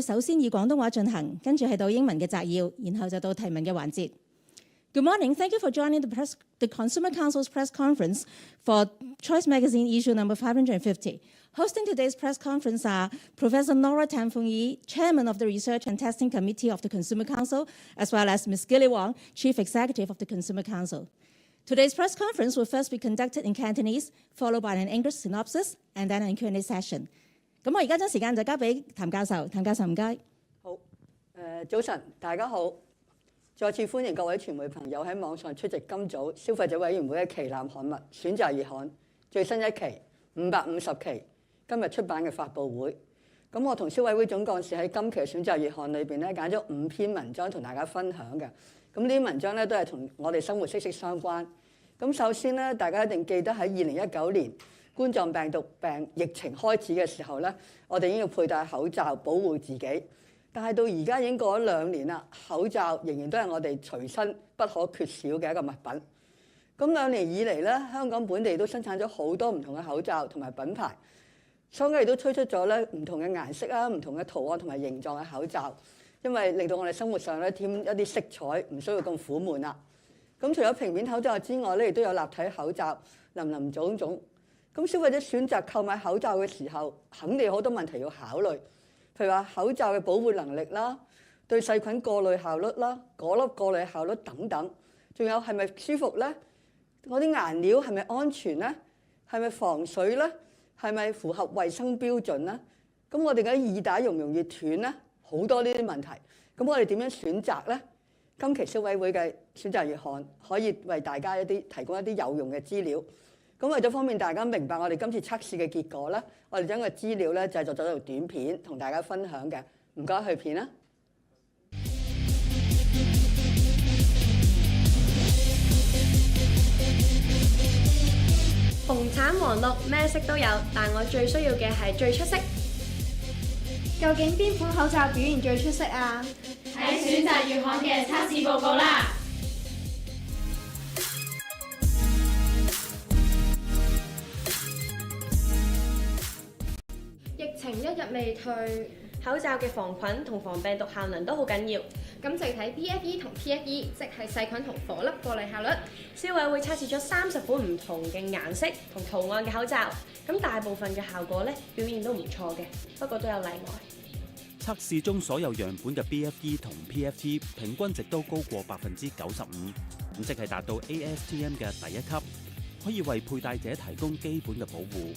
首先以廣東話進行，跟住係到英文嘅摘要，然後就到提問嘅環節。Good morning, thank you for joining the Consumer Council's press conference for Choice Magazine issue number 550. Hosting today's press conference are Professor Nora Tan Fung Yee, Chairman of the Research and Testing Committee of the Consumer Council, as well as Ms. Gilly Wong, Chief Executive of the Consumer Council. Today's press conference will first be conducted in Cantonese, followed by an English synopsis, and then a Q&A session. 咁我而家將時間就交俾譚教授，譚教授唔該。好，早晨，大家好，再次歡迎各位傳媒朋友喺網上出席今早消費者委員會嘅旗艦刊物《選擇月刊》最新一期550期今日出版嘅發佈會。咁我同消委會總幹事喺今期嘅選擇月刊裏邊咧揀咗5篇文章同大家分享嘅。咁呢啲文章咧都係同我哋生活息息相關。咁首先咧，大家一定記得喺2019年冠狀病毒病疫情開始嘅時候咧，我哋已經要佩戴口罩保護自己。但係到而家已經過咗2年啦，口罩仍然都係我哋隨身不可缺少嘅一個物品。咁2年以嚟咧，香港本地都生產咗好多唔同嘅口罩同埋品牌，商家亦都推出咗咧唔同嘅顏色啦、唔同嘅圖案同埋形狀嘅口罩，因為令到我哋生活上咧添一啲色彩，唔需要咁苦悶啦。咁除咗平面口罩之外咧，亦都有立體口罩，林林總總。咁消費者選擇購買口罩嘅時候，肯定有好多問題要考慮，譬如話口罩嘅保護能力啦、對細菌過濾效率啦、果粒過濾效率等等，仲有係咪舒服咧？嗰啲顏料係咪安全咧？係咪防水咧？係咪符合衛生標準咧？咁我哋嘅耳帶容唔容易斷咧？好多呢啲問題。咁我哋點樣選擇咧？今期消委會嘅選擇月刊可以為大家提供一啲有用嘅資料。咁為咗方便大家明白我哋今次測試嘅結果咧，我哋將個資料咧製作咗條短片同大家分享嘅。唔該，去片啦。紅橙黃綠咩色都有，但我最需要嘅係最出色。究竟邊款口罩表現最出色啊？睇選擇月刊嘅測試報告啦！疫情一日未退，口罩嘅防菌同防病毒效能都好緊要。咁就睇 PFE 同 TFE， 即係細菌同顆粒過濾效率。消委會測試咗30款唔同嘅顏色同圖案嘅口罩，咁大部分嘅效果咧表現都唔錯嘅，不過都有例外。測試中所有樣本嘅 BFE 同 PFT 平均值都高過95%，咁即係達到 ASTM 嘅第1級，可以為佩戴者提供基本嘅保護。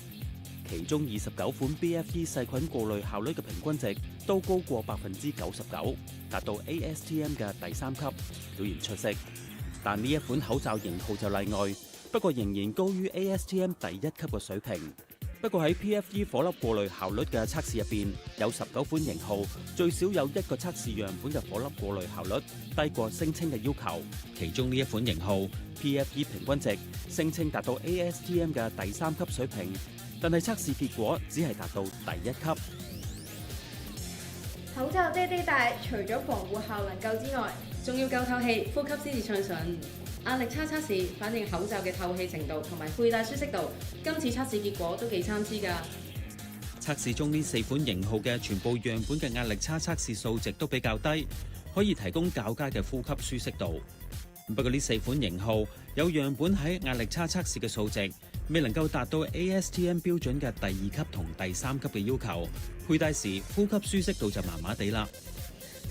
其中29款 BFE 細菌過濾效率嘅平均值都高過99%，達到 ASTM 嘅第3級，表現出色。但呢一款口罩型號就例外，不過仍然高於 ASTM 第1級嘅水平。不過喺 PFE 顆粒過濾效率嘅測試入邊，有19款型號，最少有1個測試樣本嘅顆粒過濾效率低過聲稱嘅要求。其中呢一款型號 PFE 平均值聲稱達到 ASTM 嘅第3級水平，但係測試結果只係達到第1級。口罩爹哋戴，除咗防護效能夠之外，仲要夠透氣，呼吸先至暢順。壓力測試反映口罩嘅透氣程度同埋佩戴舒適度，今次測試結果都幾參差㗎。測試中呢4款型號嘅全部樣本嘅壓力差測試數值都比較低，可以提供較佳嘅呼吸舒適度。不過呢4款型號有樣本喺壓力差測試嘅數值未能夠達到 ASTM 標準嘅第2級同第3級嘅要求，佩戴時呼吸舒適度就麻麻地啦。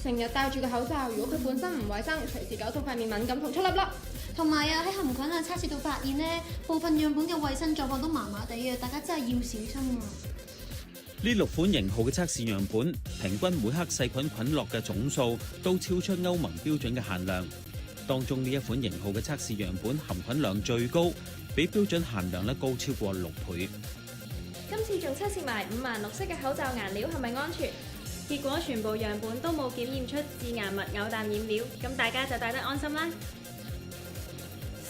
成日戴住個口罩，如果佢本身唔衞生，隨時搞到塊面敏感同出粒粒。同埋啊，喺含菌啊測試到發現呢，部分樣本嘅衞生狀況都麻麻地嘅，大家真係要小心啊！呢6款型號嘅測試樣本，平均每克細菌菌落嘅總數都超出歐盟標準嘅限量。當中呢一款型號嘅測試樣本含菌量最高，比標準限量高超過6倍。今次仲測試埋5顏6色嘅口罩顏料係咪安全？結果全部樣本都冇檢驗出致癌物偶氮染料，咁大家就戴得安心啦。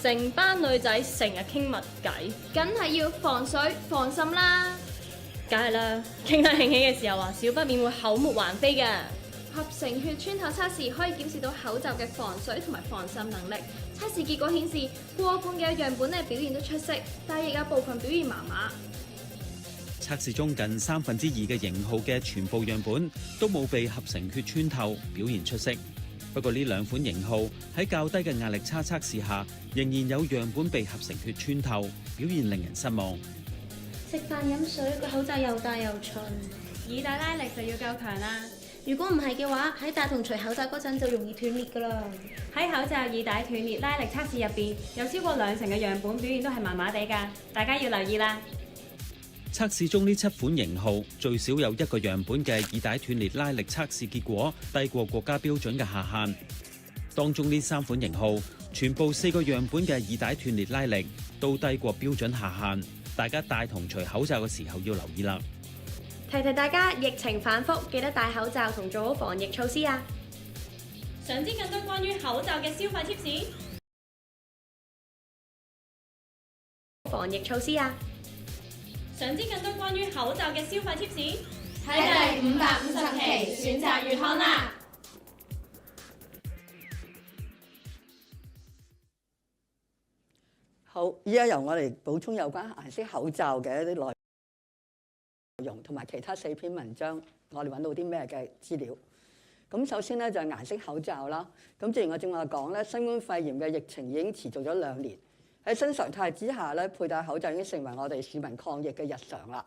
成班女仔成日傾密偈，梗係要防水防滲啦。梗係啦，傾得興起嘅時候啊，少不免會口沫橫飛嘅。合成血穿透測試可以檢視到口罩嘅防水同埋防滲能力。測試結果顯示，過半嘅樣本表現都出色，但亦有部分表現麻麻。測試中近2/3嘅型號嘅全部樣本都冇被合成血穿透，表現出色。不過呢2款型號喺較低嘅壓力差測試下，仍然有樣本被合成血穿透，表現令人失望。食飯飲水個口罩又大又重，耳帶拉力就要夠強啦。如果唔係嘅話，喺戴同除口罩嗰陣就容易斷裂㗎啦。喺口罩耳帶斷裂拉力測試入邊，有超過2成嘅樣本表現都係麻麻地㗎，大家要留意啦。測試中呢7款型號最少有1個樣本嘅耳帶斷裂拉力測試結果低過國家標準嘅下限。當中呢3款型號全部4個樣本嘅耳帶斷裂拉力都低過標準下限，大家戴同除口罩嘅時候要留意啦。提提大家，疫情反覆，記得戴口罩同做好防疫措施啊！想知更多關於口罩嘅消費貼士？防疫措施啊！想知更多關於口罩嘅消費貼士？睇第550期選擇月刊啦！好，依家由我哋補充有關顏色口罩嘅一啲內容，同埋其他4篇文章，我哋揾到啲咩嘅資料。咁首先咧就係顏色口罩啦。咁正如我正話講咧，新冠肺炎嘅疫情已經持續咗2年，喺新常態之下咧，佩戴口罩已經成為我哋市民抗疫嘅日常啦。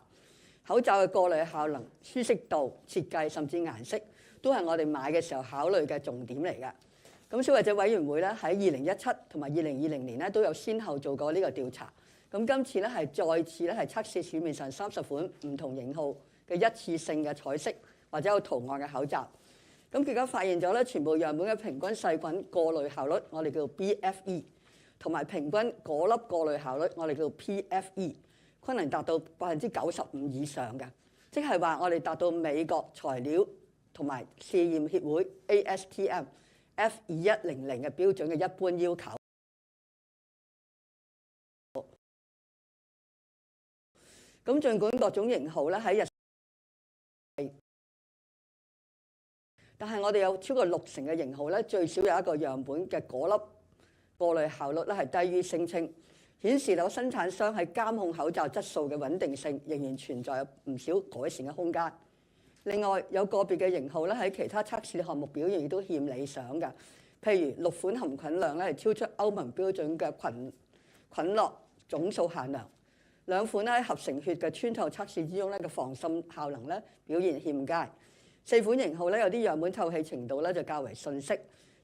口罩嘅過濾效能、舒適度、設計甚至顏色，都係我哋買嘅時候考慮嘅重點嚟嘅。咁消費者委員會咧喺2017同埋2020年咧都有先後做過呢個調查。咁今次咧係再次咧係測試市面上30款唔同型號嘅一次性嘅彩色或者有圖案嘅口罩。咁結果發現咗咧，全部樣本嘅平均細菌過濾效率，我哋叫做 BFE， 同埋平均果粒過濾效率，我哋叫做 PFE， 均能達到95%以上嘅，即係話我哋達到美國材料同埋試驗協會 ASTM F2100嘅標準嘅一般要求。咁儘管各種型號咧喺日，但係我哋有超過60%嘅型號咧，最少有一個樣本嘅果粒過濾效率咧係低於聲稱，顯示到生產商喺監控口罩質素嘅穩定性仍然存在有唔少改善嘅空間。另外有個別嘅型號咧喺其他測試項目表現亦都欠理想嘅，譬如6款含菌量咧係超出歐盟標準嘅菌落總數限量。2款咧喺合成血嘅穿透測試之中咧嘅防滲效能咧表現欠佳。4款型號咧有啲樣本透氣程度咧就較為遜色，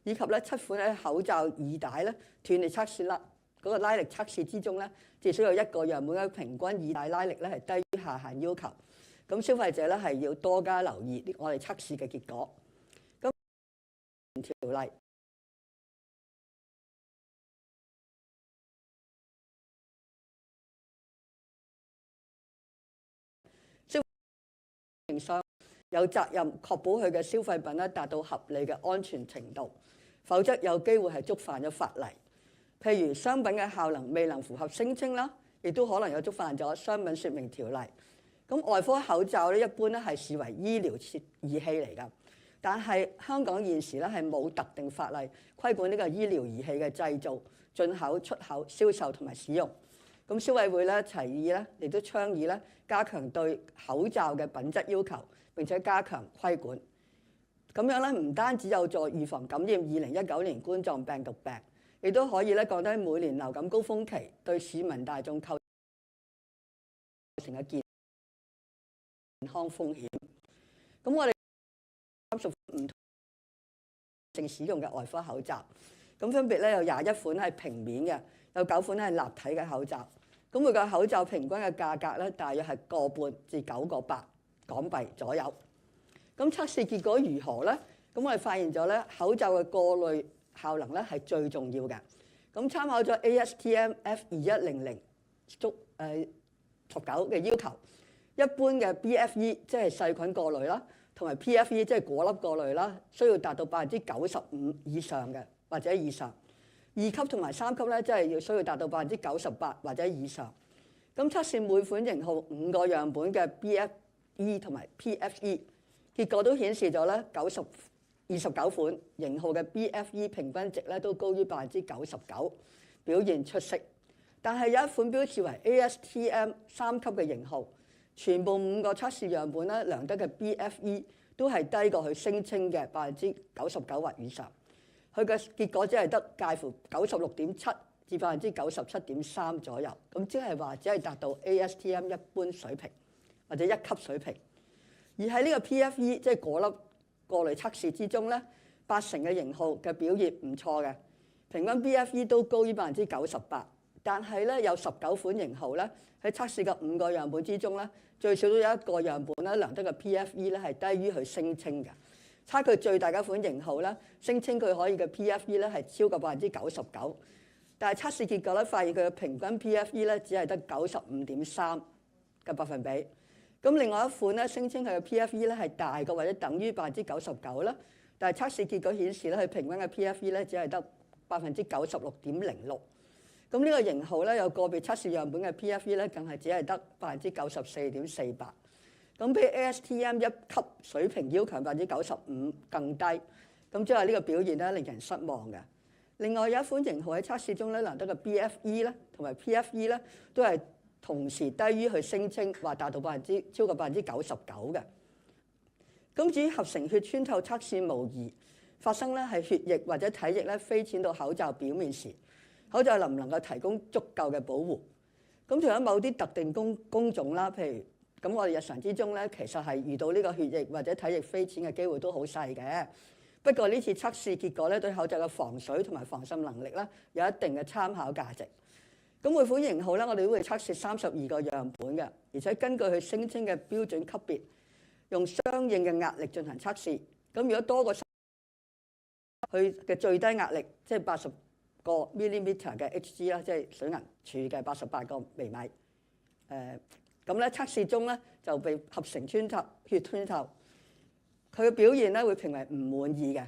以及咧7款喺口罩耳帶咧斷裂測試啦嗰個拉力測試之中咧，至少有1個樣本嘅平均耳帶拉力咧係低於下限要求。咁消費者咧係要多加留意我哋測試嘅結果。咁條例。商有責任確保佢嘅消費品咧達到合理嘅安全程度，否則有機會係觸犯咗法例。譬如商品嘅效能未能符合聲稱啦，亦都可能有觸犯咗商品說明條例。咁外科口罩咧一般咧係視為醫療儀器嚟㗎，但係香港現時咧係冇特定法例規管呢個醫療儀器嘅製造、進口、出口、銷售同埋使用。咁消委會咧提議咧，亦都倡議咧加強對口罩嘅品質要求，並且加強規管。咁樣咧唔單止有助預防感染2019年冠狀病毒病，亦都可以咧降低每年流感高峰期對市民大眾構成嘅健康風險。咁我哋30款唔同性使用嘅外科口罩，咁分別咧有21款係平面嘅，有9款係立體嘅口罩。咁每個口罩平均嘅價格咧，大約係個半至9個8港幣左右。咁測試結果如何咧？咁我哋發現咗咧，口罩嘅過濾效能咧係最重要嘅。咁參考咗 ASTM F2100 19嘅要求，一般嘅 BFE 即係細菌過濾啦，同埋 PFE 即係果粒過濾啦，需要達到95%以上嘅或者以上。2級同埋3級咧，即係要需要達到98%或者以上。咁測試每款型號5個樣本嘅 BFE 同埋 PFE， 結果都顯示咗咧29款型號嘅 BFE 平均值咧都高於99%，表現出色。但係有一款標示為 ASTM 3級嘅型號，全部5個測試樣本咧量得嘅 BFE 都係低過佢聲稱嘅99%或以上。佢嘅結果只係得介乎96.7%至97.3%左右，咁即係話只係達到 ASTM 一般水平或者1級水平。而喺呢個 PFE 即係嗰粒過濾測試之中咧，80%嘅型號嘅表現唔錯嘅，平均 BFE 都高於98%。但係咧有19款型號咧喺測試嘅5個樣本之中咧，最少都有1個樣本咧量得嘅 PFE 咧係低於佢聲稱嘅。差距最大嘅款型號咧，聲稱佢可以嘅 PFE 咧係超過99%，但係測試結果咧發現佢嘅平均 PFE 咧只係得95.3%嘅百分比。咁另外一款咧聲稱佢嘅 PFE 咧係大過或者等於99%啦，但係測試結果顯示咧佢平均嘅 PFE 咧只係得96.06%。咁呢個型號咧有個別測試樣本嘅 PFE 咧更係只係得94.48%。咁比 ASTM 1級水平要求95%更低，咁即係呢個表現咧令人失望嘅。另外有一款型號喺測試中咧難得嘅 BFE 咧同埋 PFE 咧都係同時低於佢聲稱話達到超過99%嘅。咁至於合成血穿透測試模擬發生咧係血液或者體液咧飛濺到口罩表面時，口罩能唔能夠提供足夠嘅保護？咁仲有某啲特定工種啦，譬如咁我哋日常之中咧，其實係遇到呢個血液或者體液飛濺嘅機會都好細嘅。不過呢次測試結果咧，對口罩嘅防水同埋防滲能力咧有一定嘅參考價值。咁每款型號咧，我哋都會測試32個樣本嘅，而且根據佢聲稱嘅標準級別，用相應嘅壓力進行測試。咁如果多過佢嘅最低壓力，即係80個 millimeter 嘅 Hg 啦，即係水銀柱嘅88個微米。咁咧測試中咧就被合成血穿透，佢嘅表現咧會評為唔滿意嘅。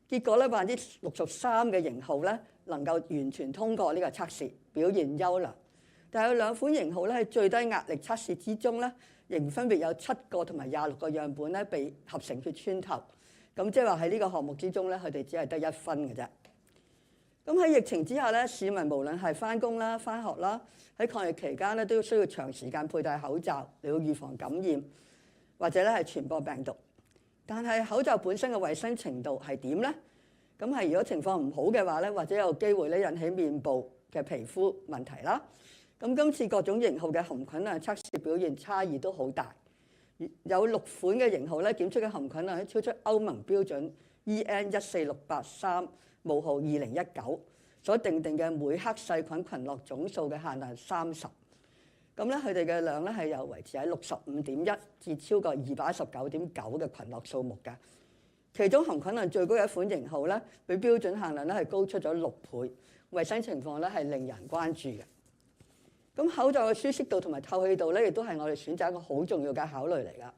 結果咧63%嘅型號咧能夠完全通過呢個測試，表現優良。但係有2款型號咧喺最低壓力測試之中咧，仍分別有7個同埋26個樣本咧被合成血穿透。咁即係話喺呢個項目之中咧，佢哋只係得1分嘅啫。咁喺疫情之下咧，市民無論係返工啦、返學啦，喺抗疫期間咧，都需要長時間佩戴口罩嚟到預防感染或者咧係傳播病毒。但係口罩本身嘅衞生程度係點咧？咁係如果情況唔好嘅話咧，或者有機會咧引起面部嘅皮膚問題啦。咁今次各種型號嘅含菌量測試表現差異都好大，有6款嘅型號咧檢出嘅含菌量超出歐盟標準 EN14683冒號2019所訂定嘅每克細菌群落總數嘅限量30。咁咧佢哋嘅量咧係有維持喺65.1至超過219.9嘅群落數目㗎。其中含菌量最高嘅一款型號咧，比標準限量咧係高出咗6倍，衞生情況咧係令人關注嘅。咁口罩嘅舒適度同埋透氣度咧，亦都係我哋選擇一個好重要嘅考慮嚟㗎。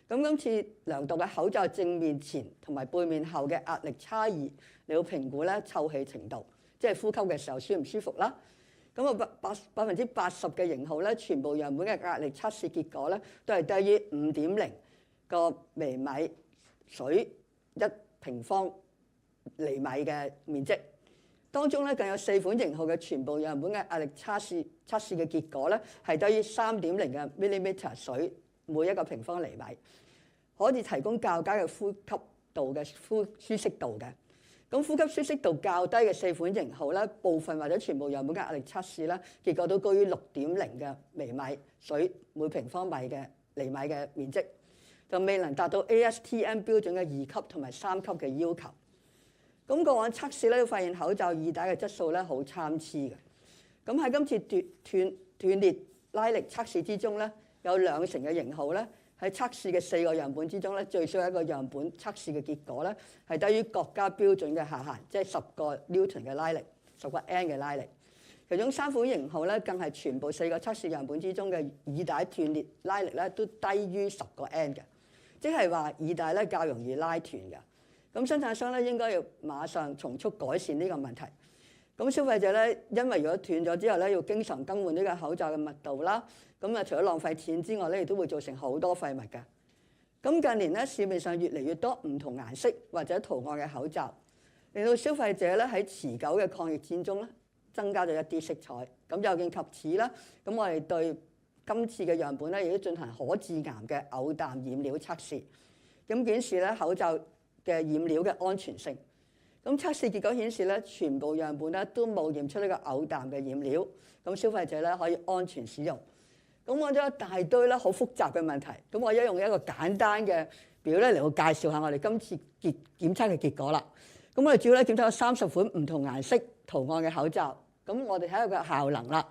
咁今次量度嘅口罩正面前同埋背面後嘅壓力差異，你要評估咧透氣程度，即係呼吸嘅時候舒唔舒服啦。咁啊80%嘅型號咧，全部樣本嘅壓力測試結果咧，都係低於5.0個微米水1平方厘米嘅面積。當中咧更有4款型號嘅全部樣本嘅壓力測試嘅結果咧，係低於3.0嘅 millimeter 水每1個平方厘米，可以提供較佳嘅呼吸度嘅舒適度嘅。咁呼吸舒適度較低嘅4款型號咧，部分或者全部樣本嘅壓力測試咧，結果都高於6.0嘅微米水每平方厘米嘅面積，就未能達到 ASTM 標準嘅2級同埋3級嘅要求。咁過往測試咧，發現口罩耳帶嘅質素咧好參差嘅。咁喺今次斷裂拉力測試之中咧，有2成嘅型號咧喺測試嘅4個樣本之中咧，最少1個樣本測試嘅結果咧係低於國家標準嘅下限，即係10個 Newton 嘅拉力，10個 N 嘅拉力。其中3款型號咧，更係全部4個測試樣本之中嘅耳帶斷裂拉力咧都低於10個 N 嘅，即係話耳帶咧較容易拉斷嘅。咁生產商咧應該要馬上從速改善呢個問題。咁消費者咧，因為如果斷咗之後咧，要經常更換呢個口罩嘅密度啦，咁啊除咗浪費錢之外咧，亦都會造成好多廢物嘅。咁近年咧，市面上越嚟越多唔同顏色或者圖案嘅口罩，令到消費者咧喺持久嘅抗疫戰中咧增加咗一啲色彩。咁有見及此啦，咁我哋對今次嘅樣本咧，亦都進行可致癌嘅偶氮染料測試，咁顯示咧口罩嘅染料嘅安全性。咁測試結果顯示咧，全部樣本咧都冇驗出呢個偶氮嘅染料，咁消費者咧可以安全使用。咁我咗一大堆咧好複雜嘅問題，咁我用一個簡單嘅表咧嚟到介紹下我哋今次檢測嘅結果啦。咁我哋主要咧檢測咗30款唔同顏色圖案嘅口罩，咁我哋睇下個效能啦。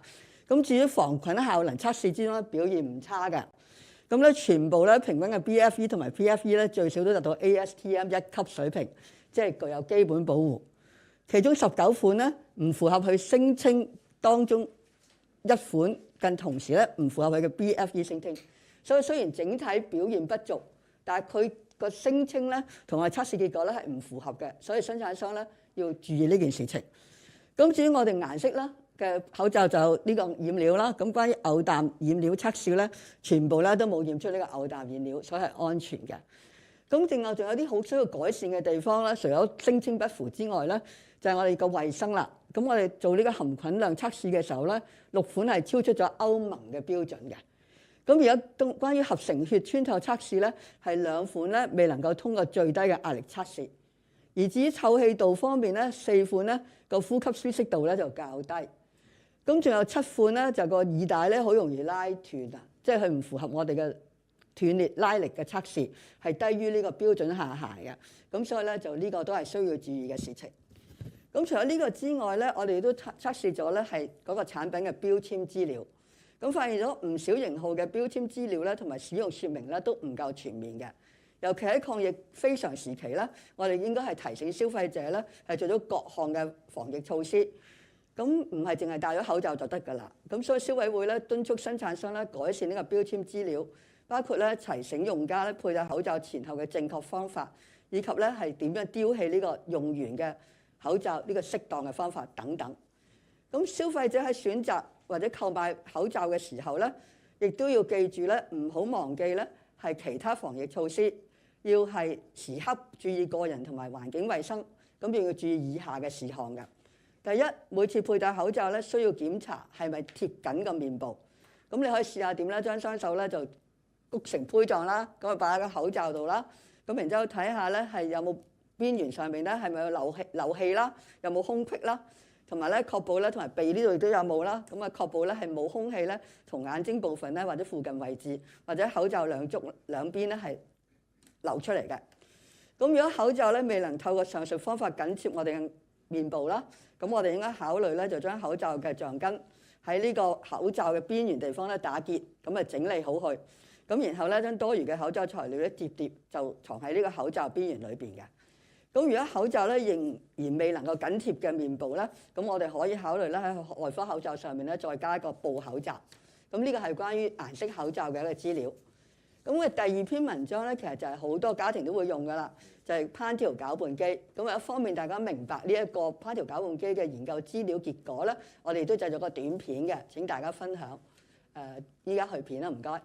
咁至於防菌效能測試之中咧表現唔差嘅，咁咧全部咧平均嘅 BFE 同埋 PFE 咧最少都達到 ASTM 1級水平，即係具有基本保護。其中19款咧唔符合佢聲稱當中一款，更同時咧唔符合佢嘅 BFE 聲稱。所以雖然整體表現不俗，但係佢個聲稱咧同埋測試結果咧係唔符合嘅，所以生產商咧要注意呢件事情。咁至於我哋顏色啦嘅口罩就呢個染料啦，咁關於偶氮染料測試咧，全部咧都冇驗出呢個偶氮染料，所以係安全嘅。咁另外仲有啲好需要改善嘅地方咧，除咗聲稱不符之外咧，就係我哋個衞生啦。咁我哋做呢個含菌量測試嘅時候咧，6款係超出咗歐盟嘅標準嘅。咁而家關於合成血穿透測試咧，係2款咧未能夠通過最低嘅壓力測試。而至於透氣度方面咧，4款咧個呼吸舒適度咧就較低。咁仲有7款咧，就個耳帶咧好容易拉斷啊，即係佢唔符合我哋嘅斷裂拉力嘅測試，係低於呢個標準下限嘅。咁所以咧就呢個都係需要注意嘅事情。咁除咗呢個之外咧，我哋都測試咗咧係嗰個產品嘅標籤資料。咁發現咗唔少型號嘅標籤資料咧同埋使用説明咧都唔夠全面嘅。尤其喺抗疫非常時期咧，我哋應該係提醒消費者咧係做咗各項嘅防疫措施。咁唔係淨係戴咗口罩就得㗎啦。咁所以消委會咧敦促生產商咧改善呢個標籤資料，包括咧提醒用家咧佩戴口罩前後嘅正確方法，以及咧係點樣丟棄呢個用完嘅口罩呢個適當嘅方法等等。咁消費者喺選擇或者購買口罩嘅時候咧，亦都要記住咧唔好忘記咧係其他防疫措施，要係時刻注意個人同埋環境衛生。咁亦要注意以下嘅事項㗎。第一，每次佩戴口罩咧，需要檢查係咪貼緊個面部。咁你可以試下點咧，將雙手咧就谷成杯狀啦，咁啊擺喺個口罩度啦。咁然之後睇下咧係有冇邊緣上面咧係咪有漏氣啦，有冇空隙啦，同埋咧確保咧同埋鼻呢度亦都有冇啦。咁啊確保咧係冇空氣咧從眼睛部分咧或者附近位置或者口罩兩邊咧係流出嚟嘅。咁如果口罩咧未能透過上述方法緊貼我哋嘅面部啦，咁我哋應該考慮咧就將口罩嘅橡筋喺呢個口罩嘅邊緣地方咧打結，咁啊整理好佢，咁然後咧將多餘嘅口罩材料咧疊就藏喺呢個口罩邊緣裏邊嘅。咁如果口罩咧仍然未能夠緊貼嘅面部咧，咁我哋可以考慮咧喺外科口罩上面咧再加一個布口罩。咁呢個係關於顏色口罩嘅一個資料。咁嘅第2篇文章咧，其實就係好多家庭都會用㗎啦，就係烹調攪拌機。咁為咗方便大家明白呢一個烹調攪拌機嘅研究資料結果咧，我哋都製作個短片嘅，請大家分享。依家去片啦，唔該。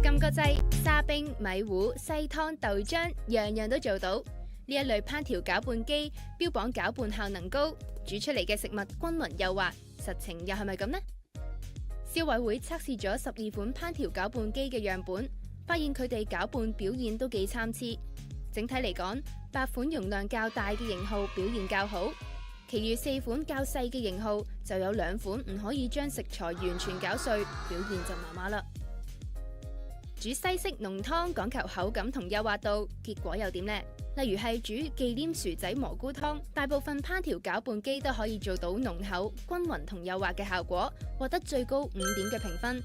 撳個掣，沙冰、米糊、細湯、豆漿，樣樣都做到。呢一類烹調攪拌機標榜攪拌效能高，煮出嚟嘅食物均勻幼滑，實情又係咪咁呢？消委會測試咗12款烹調攪拌機嘅樣本，發現佢哋攪拌表現都幾參差。整體嚟講，8款容量較大嘅型號表現較好，其餘4款較細嘅型號就有2款唔可以將食材完全攪碎，表現就麻麻啦。煮西式濃湯講求口感同幼滑度，結果又點呢？例如係煮忌廉薯仔蘑菇湯，大部分烹調攪拌機都可以做到濃厚、均勻同幼滑嘅效果，獲得最高5點嘅評分。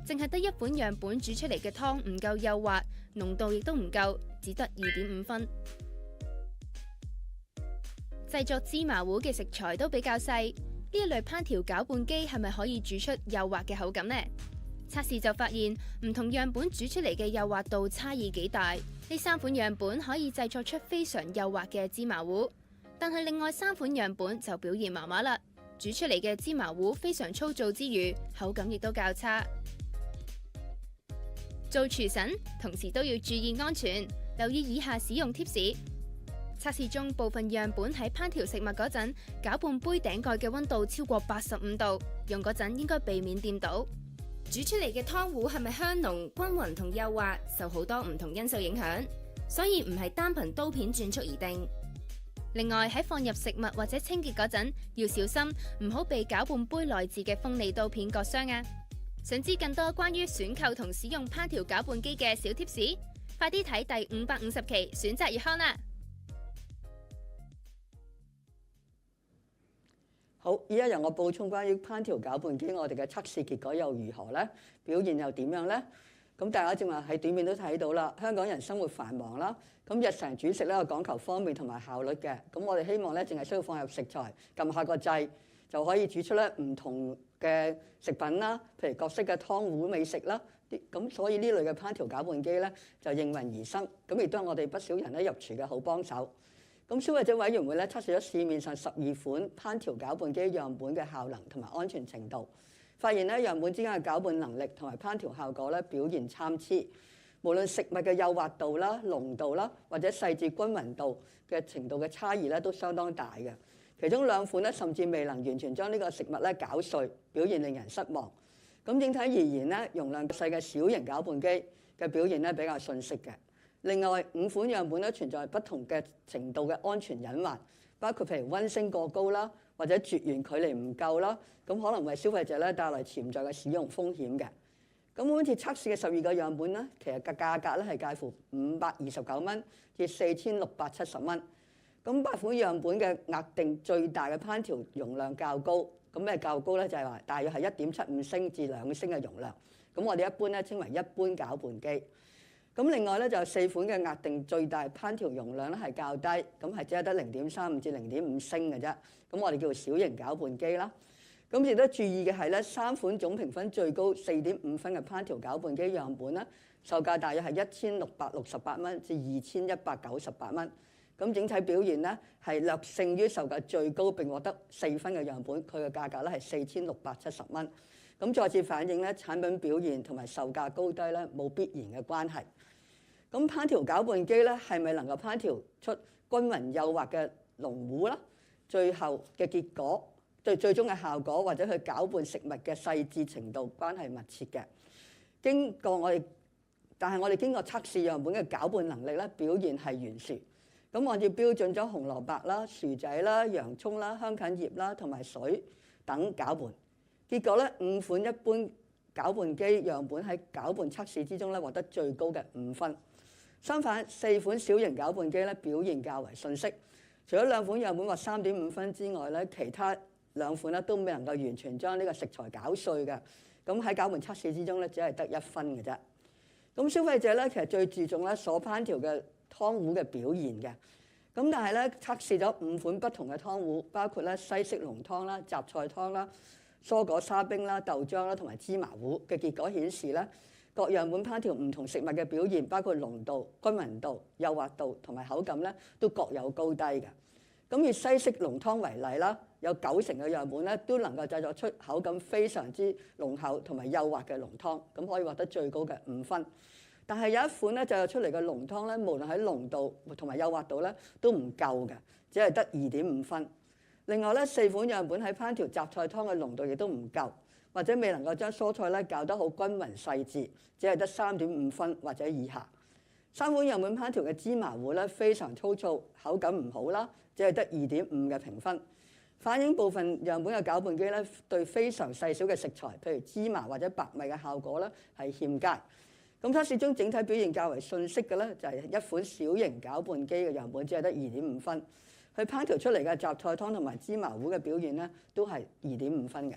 淨係得1款樣本煮出嚟嘅湯唔夠幼滑，濃度亦都唔夠，只得2.5分。製作芝麻糊嘅食材都比較細，呢一類烹調攪拌機係咪可以煮出幼滑嘅口感呢？測試就發現唔同樣本煮出嚟嘅幼滑度差異幾大。呢3款樣本可以製作出非常幼滑嘅芝麻糊，但係另外3款樣本就表現麻麻啦。煮出嚟嘅芝麻糊非常粗糙之餘，口感亦都較差。做廚神同時都要注意安全，留意以下使用貼士：測試中部分樣本喺烹調食物嗰陣，攪拌杯頂蓋嘅溫度超過85度，用嗰陣應該避免掂到。煮出嚟嘅湯壺係咪香濃、均勻同幼滑，受好多唔同因素影響，所以唔係單憑刀片轉速而定。另外喺放入食物或者清潔嗰陣，要小心唔好被攪拌杯內置嘅鋒利刀片割傷啊！想知更多關於選購同使用烹調攪拌機嘅小貼士，快啲睇第550期選擇月刊啦！好，依家由我補充關於烹調攪拌機我哋嘅測試結果又如何呢？表現又點樣呢？咁大家正話喺短片都睇到啦，香港人生活繁忙啦，咁日常煮食咧有講求方便同埋效率嘅，咁我哋希望咧淨係需要放入食材，撳下個掣就可以煮出咧唔同嘅食品啦，譬如各式嘅湯壺美食啦，咁所以呢類嘅烹調攪拌機咧就應運而生，咁亦都係我哋不少人咧入廚嘅好幫手。咁消費者委員會咧測試咗市面上12款烹調攪拌機樣本嘅效能同埋安全程度，發現咧樣本之間嘅攪拌能力同埋烹調效果咧表現參差，無論食物嘅幼滑度啦、濃度啦，或者細緻均勻度嘅程度嘅差異咧都相當大嘅。其中2款咧甚至未能完全將呢個食物咧攪碎，表現令人失望。咁整體而言咧，容量細嘅小型攪拌機嘅表現咧比較遜色嘅。另外5款樣本咧存在不同嘅程度嘅安全隱患，包括譬如溫升過高啦，或者絕緣距離唔夠啦，咁可能為消費者咧帶來潛在嘅使用風險嘅。咁今次測試嘅12個樣本咧，其實嘅價格咧係介乎529蚊至4670蚊。咁8款樣本嘅額定最大嘅烹調容量較高，咁咩較高咧？就係話大約係1.75升至2升嘅容量。咁我哋一般咧稱為一般攪拌機。咁另外咧就有4款嘅額定最大烹調容量咧係較低，咁係只係得0.35至0.5升嘅啫。咁我哋叫做小型攪拌機啦。咁值得注意嘅係咧，3款總評分最高4.5分嘅烹調攪拌機樣本咧，售價大約係1668蚊至2198蚊。咁整體表現咧係略勝於售價最高並獲得4分嘅樣本，佢嘅價格咧係4670蚊。咁再次反映咧產品表現同埋售價高低咧冇必然嘅關係。咁烹調攪拌機咧係咪能夠烹調出均勻幼滑嘅龍糊啦？最後嘅結果對最終嘅效果或者佢攪拌食物嘅細緻程度關係密切嘅。但係我哋經過測試樣本嘅攪拌能力咧表現係懸殊。咁按照標準咗紅蘿蔔啦、薯仔啦、洋葱啦、香芹葉啦同埋水等攪拌，結果咧5款一般攪拌機樣本喺攪拌測試之中咧獲得最高嘅5分。相反，4款小型攪拌機咧表現較為遜色，除咗2款樣本獲3.5分之外咧，其他2款咧都未能夠完全將呢個食材攪碎嘅。咁喺攪拌測試之中咧，只係得1分嘅啫。咁消費者咧其實最注重咧所烹調嘅湯壺嘅表現嘅。咁但係咧測試咗5款不同嘅湯壺，包括咧西式濃湯啦、雜菜湯啦、蔬果沙冰啦、豆漿啦同埋芝麻糊嘅結果顯示咧，各樣本烹調唔同食物嘅表現，包括濃度、均勻度、幼滑度同埋口感咧，都各有高低嘅。咁以西式濃湯為例啦，有90%嘅樣本咧都能夠製作出口感非常之濃厚同埋幼滑嘅濃湯，咁可以獲得最高嘅5分。但係有一款咧製作出嚟嘅濃湯咧，無論喺濃度同埋幼滑度咧都唔夠嘅，只係得2.5分。另外咧4款樣本喺烹調雜菜湯嘅濃度亦都唔夠，或者未能夠將蔬菜咧攪得好均勻細緻，只係得3.5分或者以下。3款樣本烹調嘅芝麻糊咧非常粗糙，口感唔好啦，只係得2.5嘅評分，反映部分樣本嘅攪拌機咧對非常細小嘅食材，譬如芝麻或者白米嘅效果咧係欠佳。咁測試中整體表現較為遜色嘅咧就係1款小型攪拌機嘅樣本，只係得2.5分。佢烹調出嚟嘅雜菜湯同埋芝麻糊嘅表現咧都係2.5分嘅。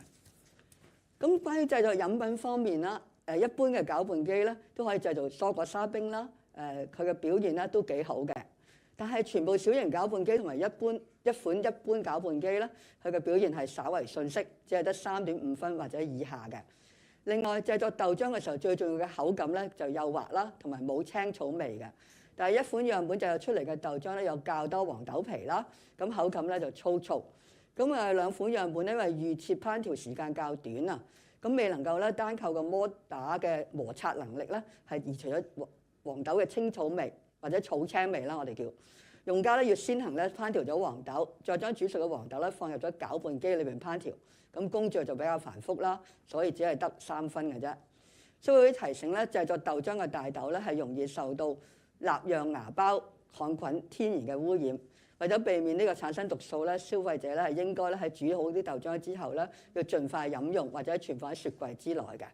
咁關於製作飲品方面啦，一般嘅攪拌機咧都可以製造蔬果沙冰啦，佢嘅表現咧都幾好嘅。但係全部小型攪拌機同埋一款一般攪拌機咧，佢嘅表現係稍為遜色，只係得3.5分或者以下嘅。另外製作豆漿嘅時候，最重要嘅口感咧就幼滑啦，同埋冇青草味嘅。但係一款樣本製作出嚟嘅豆漿咧有較多黃豆皮啦，咁口感咧就粗糙。咁2款樣本因為預設烹調時間較短啊，咁未能夠咧單靠個摩打嘅摩擦能力咧係移除咗黃豆嘅青草味或者草青味啦，我哋叫。用家咧要先行咧烹調咗黃豆，再將煮熟嘅黃豆咧放入咗攪拌機裏邊烹調。咁工序就比較繁複啦，所以只係得3分嘅啫。消委會提醒咧，製作豆漿嘅大豆咧係容易受到蠟樣芽孢桿菌天然嘅污染。為咗避免呢個產生毒素咧，消費者咧係應該咧喺煮好啲豆漿之後咧，要盡快飲用或者存放喺雪櫃之內嘅。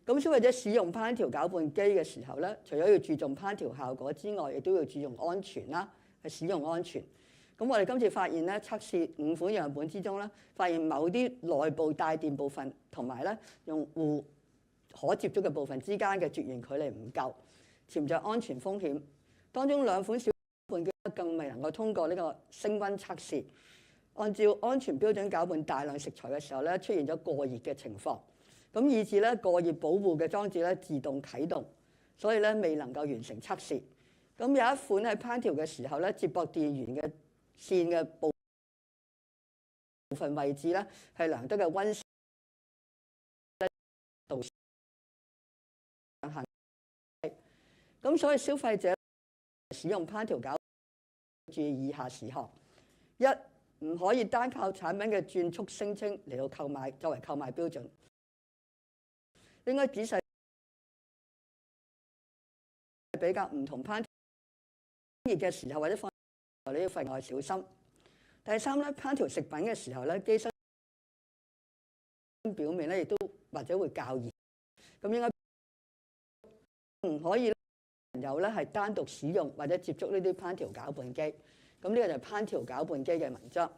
咁消費者使用烹調攪拌機嘅時候咧，除咗要注重烹調效果之外，亦都要注重安全啦，係使用安全。咁我哋今次發現咧，測試5款樣本之中咧，發現某啲內部帶電部分同埋咧用戶可接觸嘅部分之間嘅絕緣距離唔夠，潛在安全風險。當中2款小攪拌機更未能夠通過呢個升溫測試。按照安全標準攪拌大量食材嘅時候咧，出現咗過熱嘅情況，咁以致咧過熱保護嘅裝置咧自動啟動，所以咧未能夠完成測試。咁有一款喺烹調嘅時候咧，接駁電源嘅線嘅部分位置咧係量得嘅溫度上限。咁所以消費者使用烹調攪拌注意以下事項：一、唔可以單靠產品嘅轉速聲稱嚟到購買作為購買標準，應該仔細比較唔同烹調熱嘅時候或者放你要分外小心。第3咧，烹調食品嘅時候咧，機身表面咧亦都或者會較熱，咁應該唔可以有咧係單獨使用或者接觸呢啲烹調攪拌機。咁呢個就係烹調攪拌機嘅文章。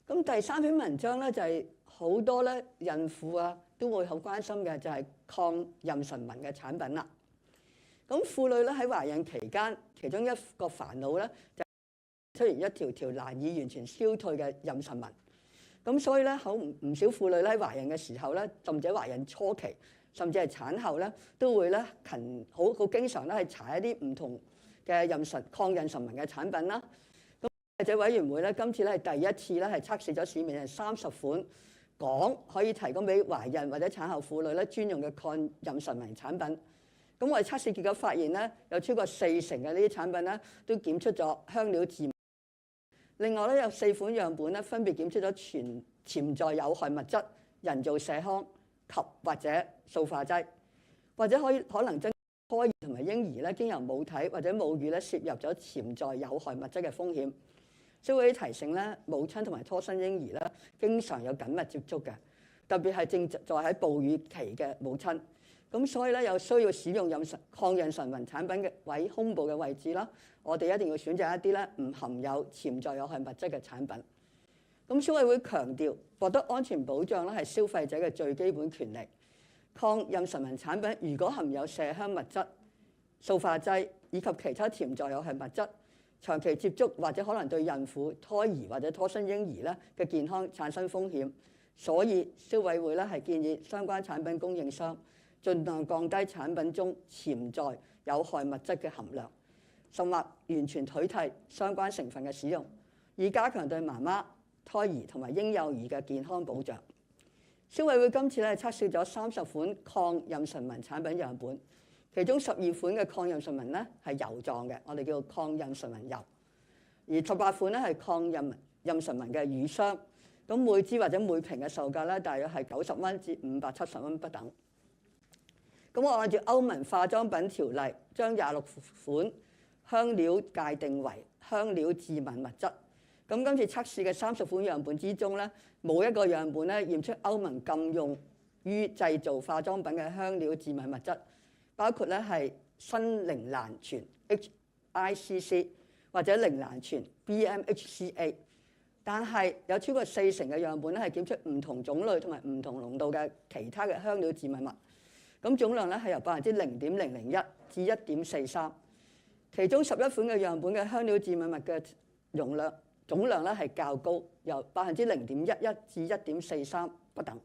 咁第3篇文章咧就係好多咧孕婦啊都會好關心嘅，就係抗妊娠紋嘅產品啦。咁婦女咧喺懷孕期間，其中一個煩惱咧就出現一條條難以完全消退嘅妊娠紋。咁所以咧好唔少婦女咧喺懷孕嘅時候咧，甚至喺懷孕初期，甚至係產後咧，都會咧好經常咧係搽一啲唔同嘅抗妊娠紋嘅產品啦。咁消費者委員會咧今次咧係第一次咧係測試咗市面係30款講可以提供俾懷孕或者產後婦女咧專用嘅抗妊娠紋產品。咁我哋測試結果發現咧，有超過40%嘅呢啲產品咧都檢出咗香料致敏。另外咧有4款樣本咧分別檢出咗潛在有害物質、人造麝香及或者塑化劑，或者可能增加胎兒同埋嬰兒咧經由母體或者母乳咧攝入咗潛在有害物質嘅風險。消委會提醒咧，母親同埋初生嬰兒咧經常有緊密接觸嘅，特別係正在喺哺乳期嘅母親。咁所以咧有需要使用抗妊娠紋產品嘅胸部嘅位置啦，我哋一定要選擇一啲咧唔含有潛在有害物質嘅產品。咁消委會強調，獲得安全保障咧係消費者嘅最基本權利。抗妊娠紋產品如果含有麝香物質、塑化劑以及其他潛在有害物質，長期接觸或者可能對孕婦、胎兒或者初生嬰兒咧嘅健康產生風險。所以消委會咧係建議相關產品供應商盡量降低產品中潛在有害物質嘅含量，甚或完全取締相關成分嘅使用，以加強對媽媽、胎兒同埋嬰幼兒嘅健康保障。消委會今次咧測試咗30款抗妊娠紋產品樣本，其中12款嘅抗妊娠紋咧係油狀嘅，我哋叫抗妊娠紋油；而18款咧係抗妊娠紋嘅乳霜。咁每支或者每瓶嘅售價咧大約係90蚊至570蚊不等。咁我按照歐盟化妝品條例，將26款香料界定為香料致敏物質。咁今次測試嘅30款樣本之中咧，冇一個樣本咧驗出歐盟禁用於製造化妝品嘅香料致敏物質，包括咧係新鈴蘭醛 HICC 或者鈴蘭醛 BMHCA。但係有超過40%嘅樣本咧係檢出唔同種類同埋唔同濃度嘅其他嘅香料致敏物。咁總量咧係由0.001至1.43，其中11款嘅樣本嘅香料致敏物嘅總量咧係較高，由0.11至1.43不等。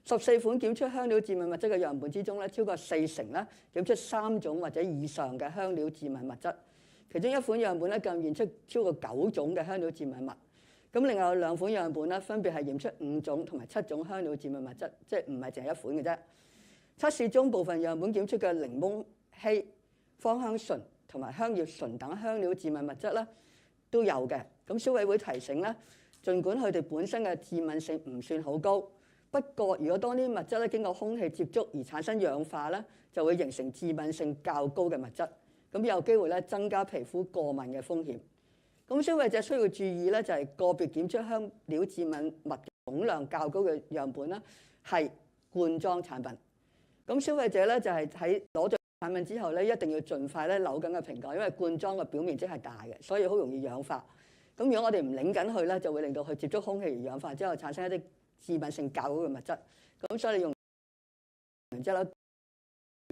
14款檢出香料致敏物質嘅樣本之中咧，超過40%咧檢出3種或者以上嘅香料致敏物質，其中1款樣本咧更驗出超過9種嘅香料致敏物。咁另外有2款樣本咧分別係驗出5種同埋7種香料致敏物質，即係唔係淨係1款嘅啫。測試中部分樣本檢出嘅檸檬烯、芳香醇、同埋香葉醇等香料致敏物質咧都有嘅。咁消委會提醒咧，儘管佢哋本身嘅致敏性唔算好高，不過如果當啲物質咧經過空氣接觸而產生氧化咧，就會形成致敏性較高嘅物質，咁有機會咧增加皮膚過敏嘅風險。咁消費者需要注意咧，就係個別檢出香料致敏物總量較高嘅樣本咧係罐裝產品。咁消費者咧就係喺攞咗產品之後咧，一定要盡快咧扭緊個瓶蓋，因為罐裝嘅表面積係大嘅，所以好容易氧化。咁如果我哋唔擰緊佢咧，就會令到佢接觸空氣而氧化之後產生一啲致敏性較高嘅物質。咁所以你用完之後咧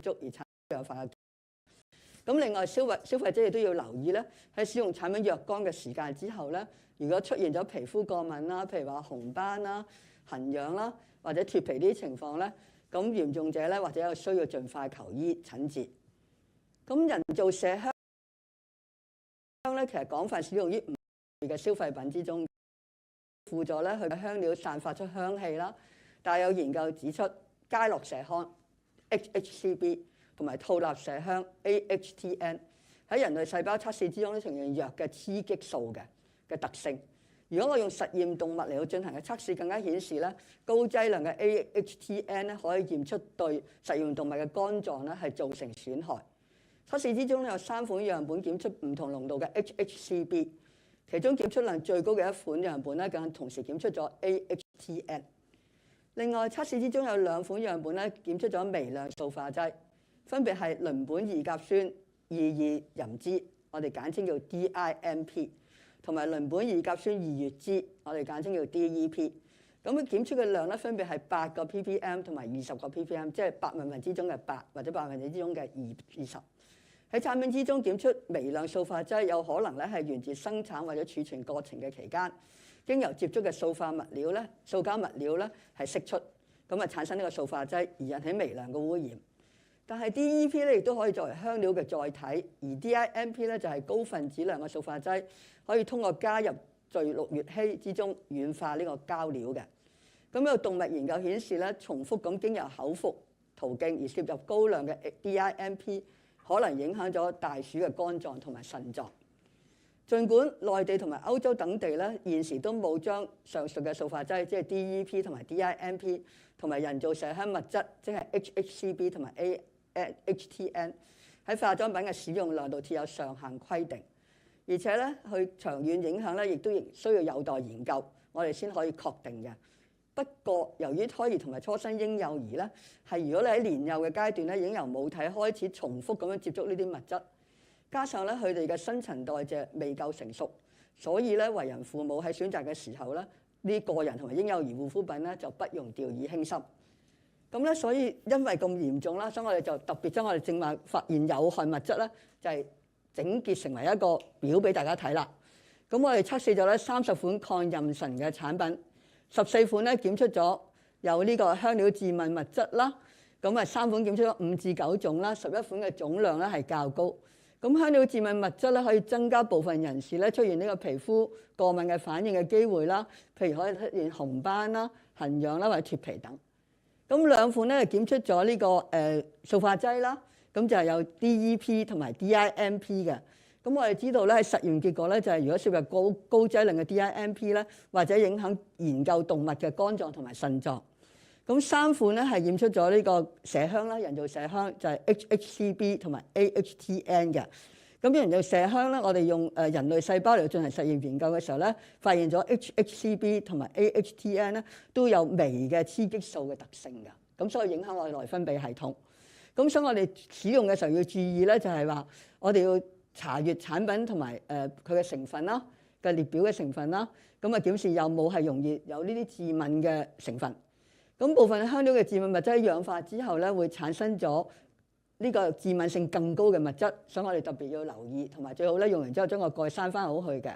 接觸而產生氧化嘅。咁另外消費者亦都要留意咧，喺使用產品若干嘅時間之後咧，如果出現咗皮膚過敏啦，譬如話紅斑啦、痕癢啦或者脫皮呢啲情況咧，咁嚴重者咧或者有需要盡快求醫診治。咁人造麝香咧，其實廣泛使用於嘅消費品之中，輔助咧佢嘅香料散發出香氣啦。但有研究指出，佳樂麝香 HHCB 同埋吐納麝香 AHTN 喺人類細胞測試之中咧呈現弱嘅雌激素嘅特性。如果我用實驗動物嚟到進行嘅測試，更加顯示咧高劑量嘅 AHTN 咧可以驗出對實驗動物嘅肝臟咧係造成損害。測試之中咧有3款樣本檢出唔同濃度嘅 HHCB。其中檢出量最高嘅一款樣本咧，更同時檢出咗 AHTN。另外測試之中有2款樣本咧檢出咗微量塑化劑，分別係鄰苯二甲酸22壬酯，我哋簡稱叫 DIMP， 同埋鄰苯二甲酸2乙酯，我哋簡稱叫 DEP。咁佢檢出嘅量咧分別係8個 ppm 同埋20個 ppm， 即係100,000,000之中嘅8或者100,000,000之中嘅20。喺產品之中檢出微量塑化劑，有可能咧係源自生產或者儲存過程嘅期間，經由接觸嘅塑膠物料咧係釋出，咁啊產生呢個塑化劑而引起微量嘅污染。但係 DEP 咧亦都可以作為香料嘅載體，而 DIMP 咧就係高分子量嘅塑化劑，可以通過加入聚氯乙烯之中軟化呢個膠料嘅。咁有動物研究顯示咧，重複咁經由口服途徑而攝入高量嘅 DIMP，可能影響咗大鼠嘅肝臟同埋腎臟。儘管內地同埋歐洲等地咧現時都冇將上述嘅塑化劑，即係 DEP 同埋 DIMP 同埋人造麝香物質，即係 HHCB 同埋 AHTN 喺化妝品嘅使用量度設有上限規定，而且咧佢長遠影響咧亦都需要有待研究，我哋先可以確定嘅。不過，由於胎兒同埋初生嬰幼兒咧，係如果你喺年幼嘅階段咧，已經由母體開始重複咁樣接觸呢啲物質，加上咧佢哋嘅新陳代謝未夠成熟，所以咧為人父母喺選擇嘅時候咧，呢個人同埋嬰幼兒護膚品咧就不容掉以輕心。咁咧，所以因為咁嚴重啦，所以我哋就特別將我哋正話發現有害物質咧，就係整結成為一個表俾大家睇啦。咁我哋測試咗咧30款抗妊娠嘅產品。14款咧檢出咗有呢個香料致敏物質啦，咁啊3款檢出咗5至9種啦，11款嘅總量咧係較高。咁香料致敏物質咧可以增加部分人士咧出現呢個皮膚過敏嘅反應嘅機會啦，譬如可以出現紅斑啦、痕癢啦或者脫皮等。咁2款咧檢出咗呢個塑化劑啦，咁就係有 DEP 同埋 DIMP 嘅。咁我哋知道咧，喺實驗結果咧，就係如果攝入高劑量嘅 DIMP 咧，或者影響研究動物嘅肝臟同埋腎臟。咁3款咧係驗出咗呢個麝香啦，人造麝香就係 HHCB 同埋 AHTN 嘅。咁人造麝香咧，我哋用人類細胞嚟進行實驗研究嘅時候咧，發現咗 HHCB 同埋 AHTN 咧都有微嘅雌激素嘅特性嘅，咁所以影響我哋內分泌系統。咁所以我哋使用嘅時候要注意咧，就係話我哋要查閱產品同埋佢嘅成分啦，嘅列表嘅成分啦，咁啊檢視有冇係容易有呢啲致敏嘅成分。咁部分香料嘅致敏物質喺氧化之後咧，會產生咗呢個致敏性更高嘅物質，所以我哋特別要留意，同埋最好咧用完之後將個蓋閂翻好去嘅。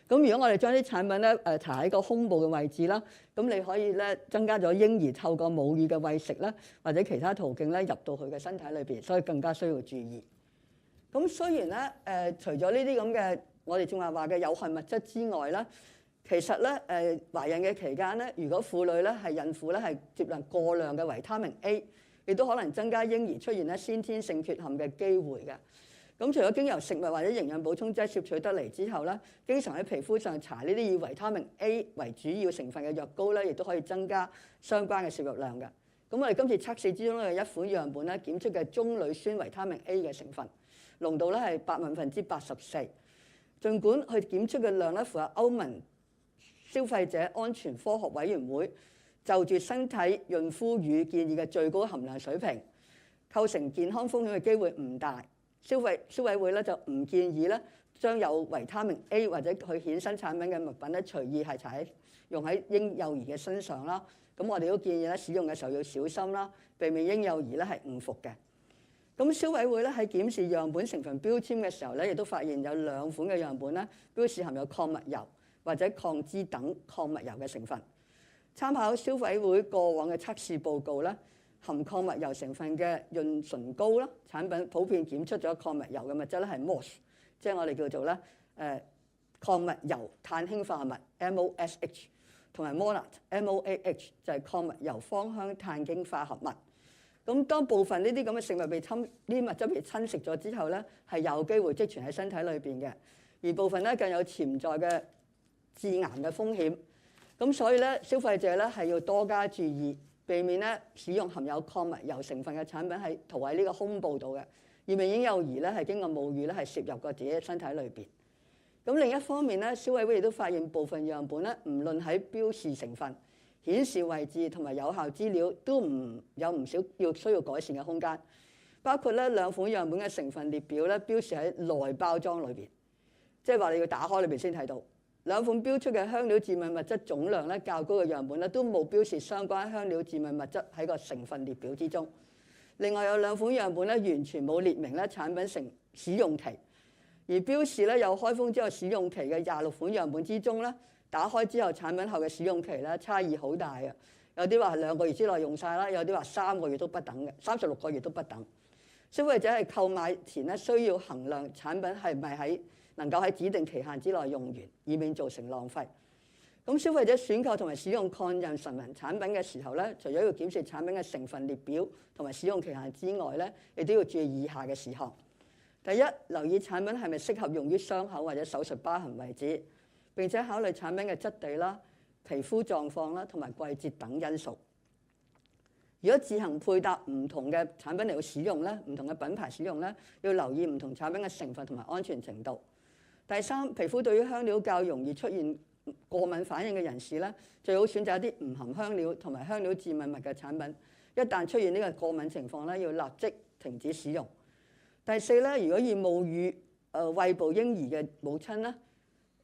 咁如果我哋將啲產品咧搽喺個胸部嘅位置啦，咁你可以咧增加咗嬰兒透過母乳嘅餵食啦，或者其他途徑咧入到佢嘅身體裏邊，所以更加需要注意。咁雖然咧除咗呢啲咁嘅我哋正話嘅有害物質之外咧，其實咧懷孕嘅期間咧，如果婦女咧係孕婦咧係接納過量嘅維他命 A， 亦都可能增加嬰兒出現咧先天性缺陷嘅機會嘅。咁除咗經由食物或者營養補充劑攝取得嚟之後咧，經常喺皮膚上搽呢啲以維他命 A 為主要成分嘅藥膏咧，亦都可以增加相關嘅攝入量嘅。咁我哋今次測試之中咧，有一款樣本咧檢出嘅棕櫚酸維他命 A 嘅成分濃度咧係84%。儘管佢檢出嘅量咧符合歐盟消費者安全科學委員會就住身體潤膚乳建議嘅最高含量水平，構成健康風險嘅機會唔大。消委會咧就唔建議咧將有維他命 A 或者佢衍生產品嘅物品咧隨意係用喺嬰幼兒嘅身上啦。咁我哋都建議咧使用嘅時候要小心啦，避免嬰幼兒咧係誤服嘅。咁消委會咧喺檢視樣本成分標籤嘅時候咧，亦都發現有2款嘅樣本咧標示含有礦物油或者礦脂等礦物油嘅成分。參考消委會過往嘅測試報告咧，含礦物油成分嘅潤唇膏啦產品普遍檢出咗礦物油嘅物質咧係 MOS， 即係我哋叫做咧礦物油碳氫化合物 MOSH， 同埋 MONAT MOAH 就係礦物油芳香碳氫化合物。咁當部分呢啲咁嘅食物呢啲物質被侵蝕咗之後咧，係有機會積存喺身體裏邊嘅，而部分咧更有潛在嘅致癌嘅風險。咁所以咧，消費者咧係要多加注意，避免咧使用含有礦物油成分嘅產品係塗喺呢個胸部度嘅，以免嬰幼兒咧係經過母乳咧係攝入過自己身體裏邊。咁另一方面咧，消委會亦都發現部分樣本咧，唔論喺標示成分、顯示位置同埋有效資料，都有唔少需要改善嘅空間。包括咧2款樣本嘅成分列表咧標示喺內包裝裏邊，即係話你要打開裏邊先睇到。2款標出嘅香料致敏物質總量咧較高嘅樣本咧都冇標示相關香料致敏物質喺個成分列表之中。另外有2款樣本咧完全冇列明咧產品使用期，而標示咧有開封之後使用期嘅26款樣本之中咧，打開之後產品後嘅使用期咧差異好大嘅，有啲話係2個月之內用晒啦，有啲話3個月都不等嘅，36個月都不等。消費者係購買前咧需要衡量產品係咪能夠喺指定期限之內用完，以免造成浪費。咁消費者選購同埋使用抗妊娠紋產品嘅時候咧，除咗要檢視產品嘅成分列表同埋使用期限之外咧，亦都要注意以下嘅事項。第一，留意產品係咪適合用於傷口或者手術疤痕位置，並且考慮產品嘅質地啦、皮膚狀況啦同埋季節等因素。如果自行配搭唔同嘅產品嚟到使用咧，唔同嘅品牌使用咧，要留意唔同產品嘅成分同埋安全程度。第3，皮膚對於香料較容易出現過敏反應嘅人士咧，最好選擇一啲唔含香料同埋香料致敏物嘅產品。一旦出現呢個過敏情況咧，要立即停止使用。第4咧，如果以母乳餵哺嬰兒嘅母親咧，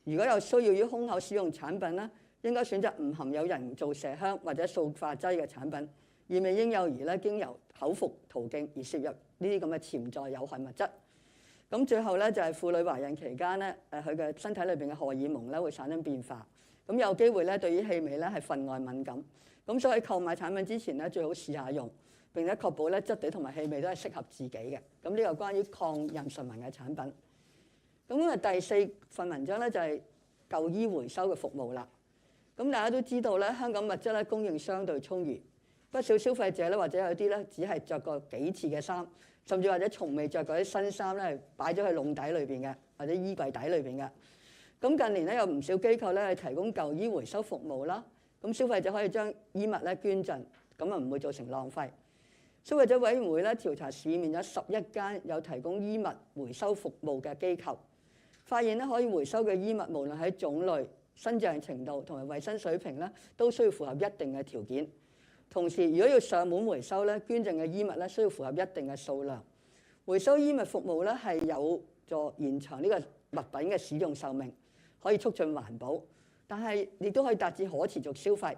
如果有需要於胸口使用產品咧，應該選擇唔含有人造麝香或者塑化劑嘅產品，以免嬰幼兒咧經由口服途徑而攝入呢啲咁嘅潛在有害物質。咁最後咧就係婦女懷孕期間咧，佢嘅身體裏邊嘅荷爾蒙咧會產生變化，咁有機會咧對於氣味咧係分外敏感。咁所以購買產品之前咧最好試下用，並且確保咧質地同埋氣味都係適合自己嘅。咁呢個關於抗妊娠紋嘅產品。咁第4份文章咧就係舊衣回收嘅服務啦。咁大家都知道咧，香港物質咧供應相對充裕，不少消費者咧或者有啲咧只係着過幾次嘅衫，甚至或者從未着過啲新衫咧，擺咗喺籠底裏邊嘅，或者衣櫃底裏邊嘅。咁近年咧有唔少機構咧係提供舊衣回收服務啦。咁消費者可以將衣物咧捐贈，咁啊唔會造成浪費。消費者委員會咧調查市面有11間有提供衣物回收服務嘅機構，發現咧可以回收嘅衣物無論喺種類、新淨程度同埋衞生水平咧，都需要符合一定嘅條件。同時，如果要上門回收咧，捐贈嘅衣物咧需要符合一定嘅數量。回收衣物服務咧係有助延長呢個物品嘅使用壽命，可以促進環保，但係亦都可以達至可持續消費。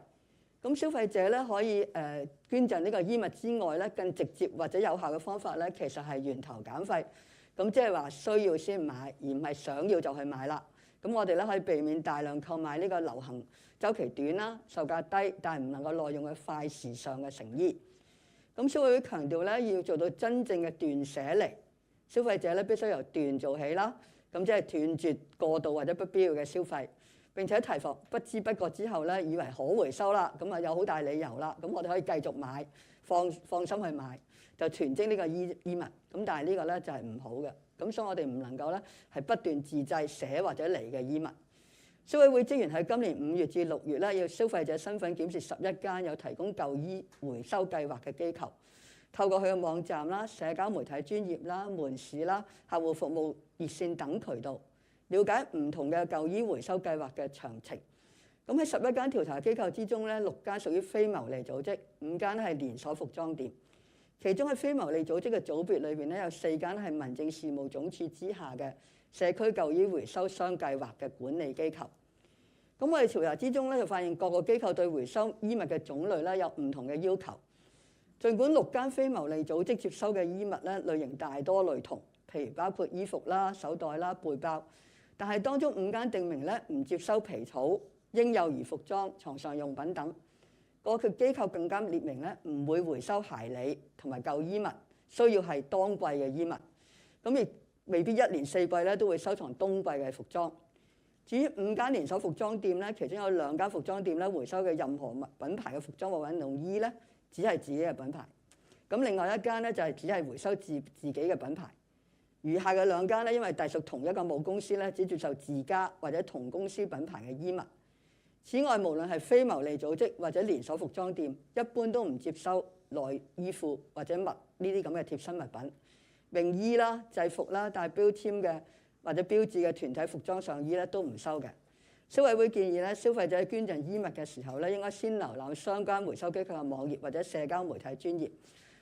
咁消費者咧可以捐贈呢個衣物之外咧，更直接或者有效嘅方法咧，其實係源頭減廢。咁即係話需要先買，而唔係想要就去買啦。咁我哋咧可以避免大量購買呢個流行週期短啦、售價低但係唔能夠耐用嘅快時尚嘅成衣。咁消委會強調咧，要做到真正嘅斷捨離，消費者咧必須由斷做起啦。咁即係斷絕過度或者不必要嘅消費，並且提防不知不覺之後咧，以為可回收啦，咁啊有好大理由啦。咁我哋可以繼續買，放心去買，就囤積呢個衣物。咁但係呢個咧就係唔好嘅。咁所以我哋唔能夠咧係不斷自製寫或者嚟嘅衣物。消委會職員喺今年5月至6月咧，要消費者身份檢視11間有提供舊衣回收計劃嘅機構，透過佢嘅網站啦、社交媒體專頁啦、門市啦、客戶服務熱線等渠道，了解唔同嘅舊衣回收計劃嘅詳情。咁喺11間調查機構之中咧，6間屬於非牟利組織，5間係連鎖服裝店。其中喺非牟利組織嘅組別裏邊咧，有4間係民政事務總署之下嘅社區舊衣回收商計劃嘅管理機構。咁我哋調查之中咧，就發現各個機構對回收衣物嘅種類咧有唔同嘅要求。儘管6間非牟利組織接收嘅衣物咧類型大多類同，譬如包括衣服啦、手袋啦、背包，但係當中5間訂明咧唔接收皮草、嬰幼兒服裝、床上用品等。個機構更加列明咧唔會回收鞋履同埋舊衣物，需要係當季嘅衣物。咁亦未必1年4季咧都會收藏冬季嘅服裝。至於5間連鎖服裝店咧，其中有2間服裝店咧回收嘅任何品牌嘅服裝或運動衣咧，只係自己嘅品牌。咁另外1間咧就係只係回收自己嘅品牌。餘下嘅2間咧，因為隸屬同一個母公司咧，只接受自家或者同公司品牌嘅衣物。此外，無論係非牟利組織或者連鎖服裝店，一般都唔接收內衣褲或者襪呢啲咁嘅貼身物品、泳衣啦、制服啦、帶標籤嘅或者標誌嘅團體服裝上衣咧都唔收嘅。消委會建議咧，消費者捐贈衣物嘅時候咧，應該先瀏覽相關回收機構嘅網頁或者社交媒體專頁。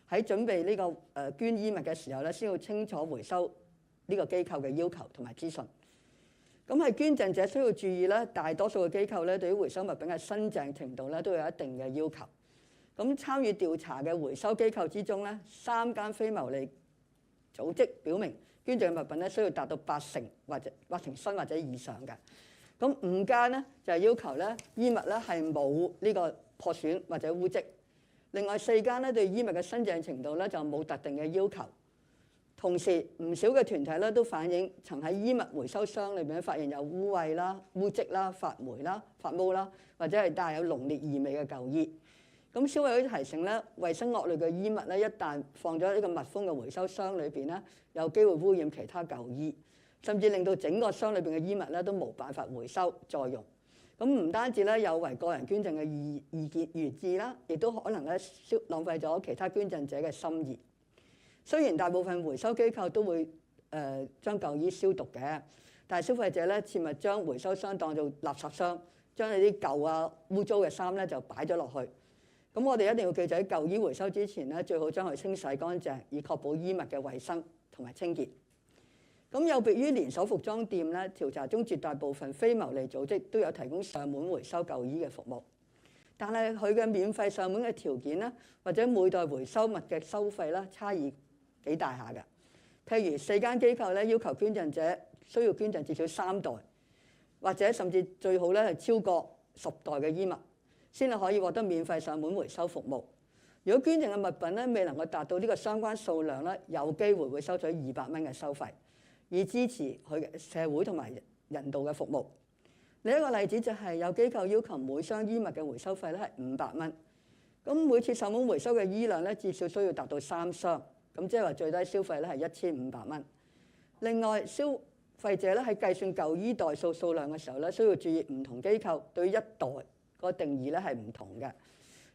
喺準備呢個捐衣物嘅時候咧，先要清楚回收呢個機構嘅要求同埋資訊。咁係捐贈者需要注意咧，大多數嘅機構咧對於回收物品嘅新淨程度咧都有一定嘅要求。咁參與調查嘅回收機構之中咧，3間非牟利組織表明捐贈嘅物品咧需要達到80%或者8成新或者以上嘅。咁5間咧就係要求咧衣物咧係冇呢個破損或者污漬。另外4間咧對衣物嘅新淨程度咧就冇特定嘅要求。同時，唔少嘅團體咧都反映曾喺衣物回收箱裏邊發現有污穢啦、污漬啦、發霉啦、發毛啦，或者係帶有濃烈異味嘅舊衣。咁消委會提醒咧，衞生惡劣嘅衣物咧，一旦放咗呢個密封嘅回收箱裏邊咧，有機會污染其他舊衣，甚至令到整個箱裏邊嘅衣物咧都冇辦法回收再用。咁唔單止咧有違個人捐贈嘅意見原意啦，亦都可能咧浪費咗其他捐贈者嘅心意。雖然大部分回收機構都會將舊衣消毒嘅，但係消費者咧切勿將回收箱當做垃圾箱，將你啲舊啊污糟嘅衫咧就擺咗落去。咁我哋一定要記住喺舊衣回收之前咧，最好將佢清洗乾淨，以確保衣物嘅衞生同埋清潔。咁有別於連鎖服裝店咧，調查中絕大部分非牟利組織都有提供上門回收舊衣嘅服務。但係佢嘅免費上門嘅條件咧，或者每袋回收物嘅收費咧，差異幾大下嘅。譬如4間機構咧要求捐贈者需要捐贈至少3袋，或者甚至最好咧係超過10袋嘅衣物，先係可以獲得免費上門回收服務。如果捐贈嘅物品咧未能夠達到呢個相關數量咧，有機會會收取200蚊嘅收費，以支持佢嘅社會同埋人道嘅服務。另一個例子就係有機構要求每箱衣物嘅回收費咧係500蚊，咁每次上門回收嘅衣量咧至少需要達到3箱。咁即係話最低消費咧係1500蚊。另外，消費者咧喺計算舊衣袋數量嘅時候咧，需要注意唔同機構對1袋個定義咧係唔同嘅。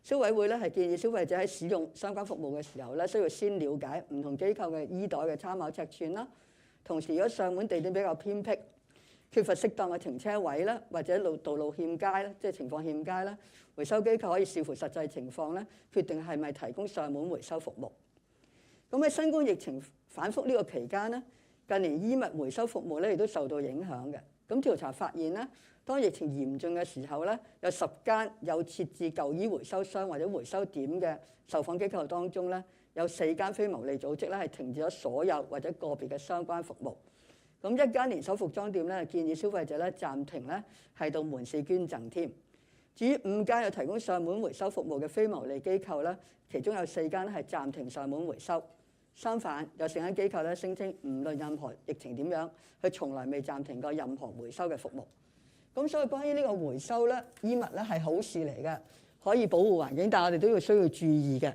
消委會咧係建議消費者喺使用相關服務嘅時候咧，需要先了解唔同機構嘅衣袋嘅參考尺寸啦。同時，如果上門地點比較偏僻，缺乏適當嘅停車位咧，或者道路欠佳咧，即係情況欠佳咧，回收機構可以視乎實際情況咧，決定係咪提供上門回收服務。咁喺新冠疫情反覆呢個期間咧，近年衣物回收服務咧亦都受到影響嘅。咁調查發現咧，當疫情嚴峻嘅時候咧，有10間有設置舊衣回收箱或者回收點嘅受訪機構當中咧，有4間非牟利組織咧係停止咗所有或者個別嘅相關服務。咁1間連鎖服裝店咧建議消費者咧暫停咧係到門市捐贈添。至於5間有提供上門回收服務嘅非牟利機構咧，其中有4間咧係暫停上門回收。相反，有4間機構咧聲稱無論任何疫情點樣，佢從來未暫停過任何回收嘅服務。咁所以關於呢個回收咧，衣物咧係好事嚟嘅，可以保護環境，但係我哋都要需要注意嘅。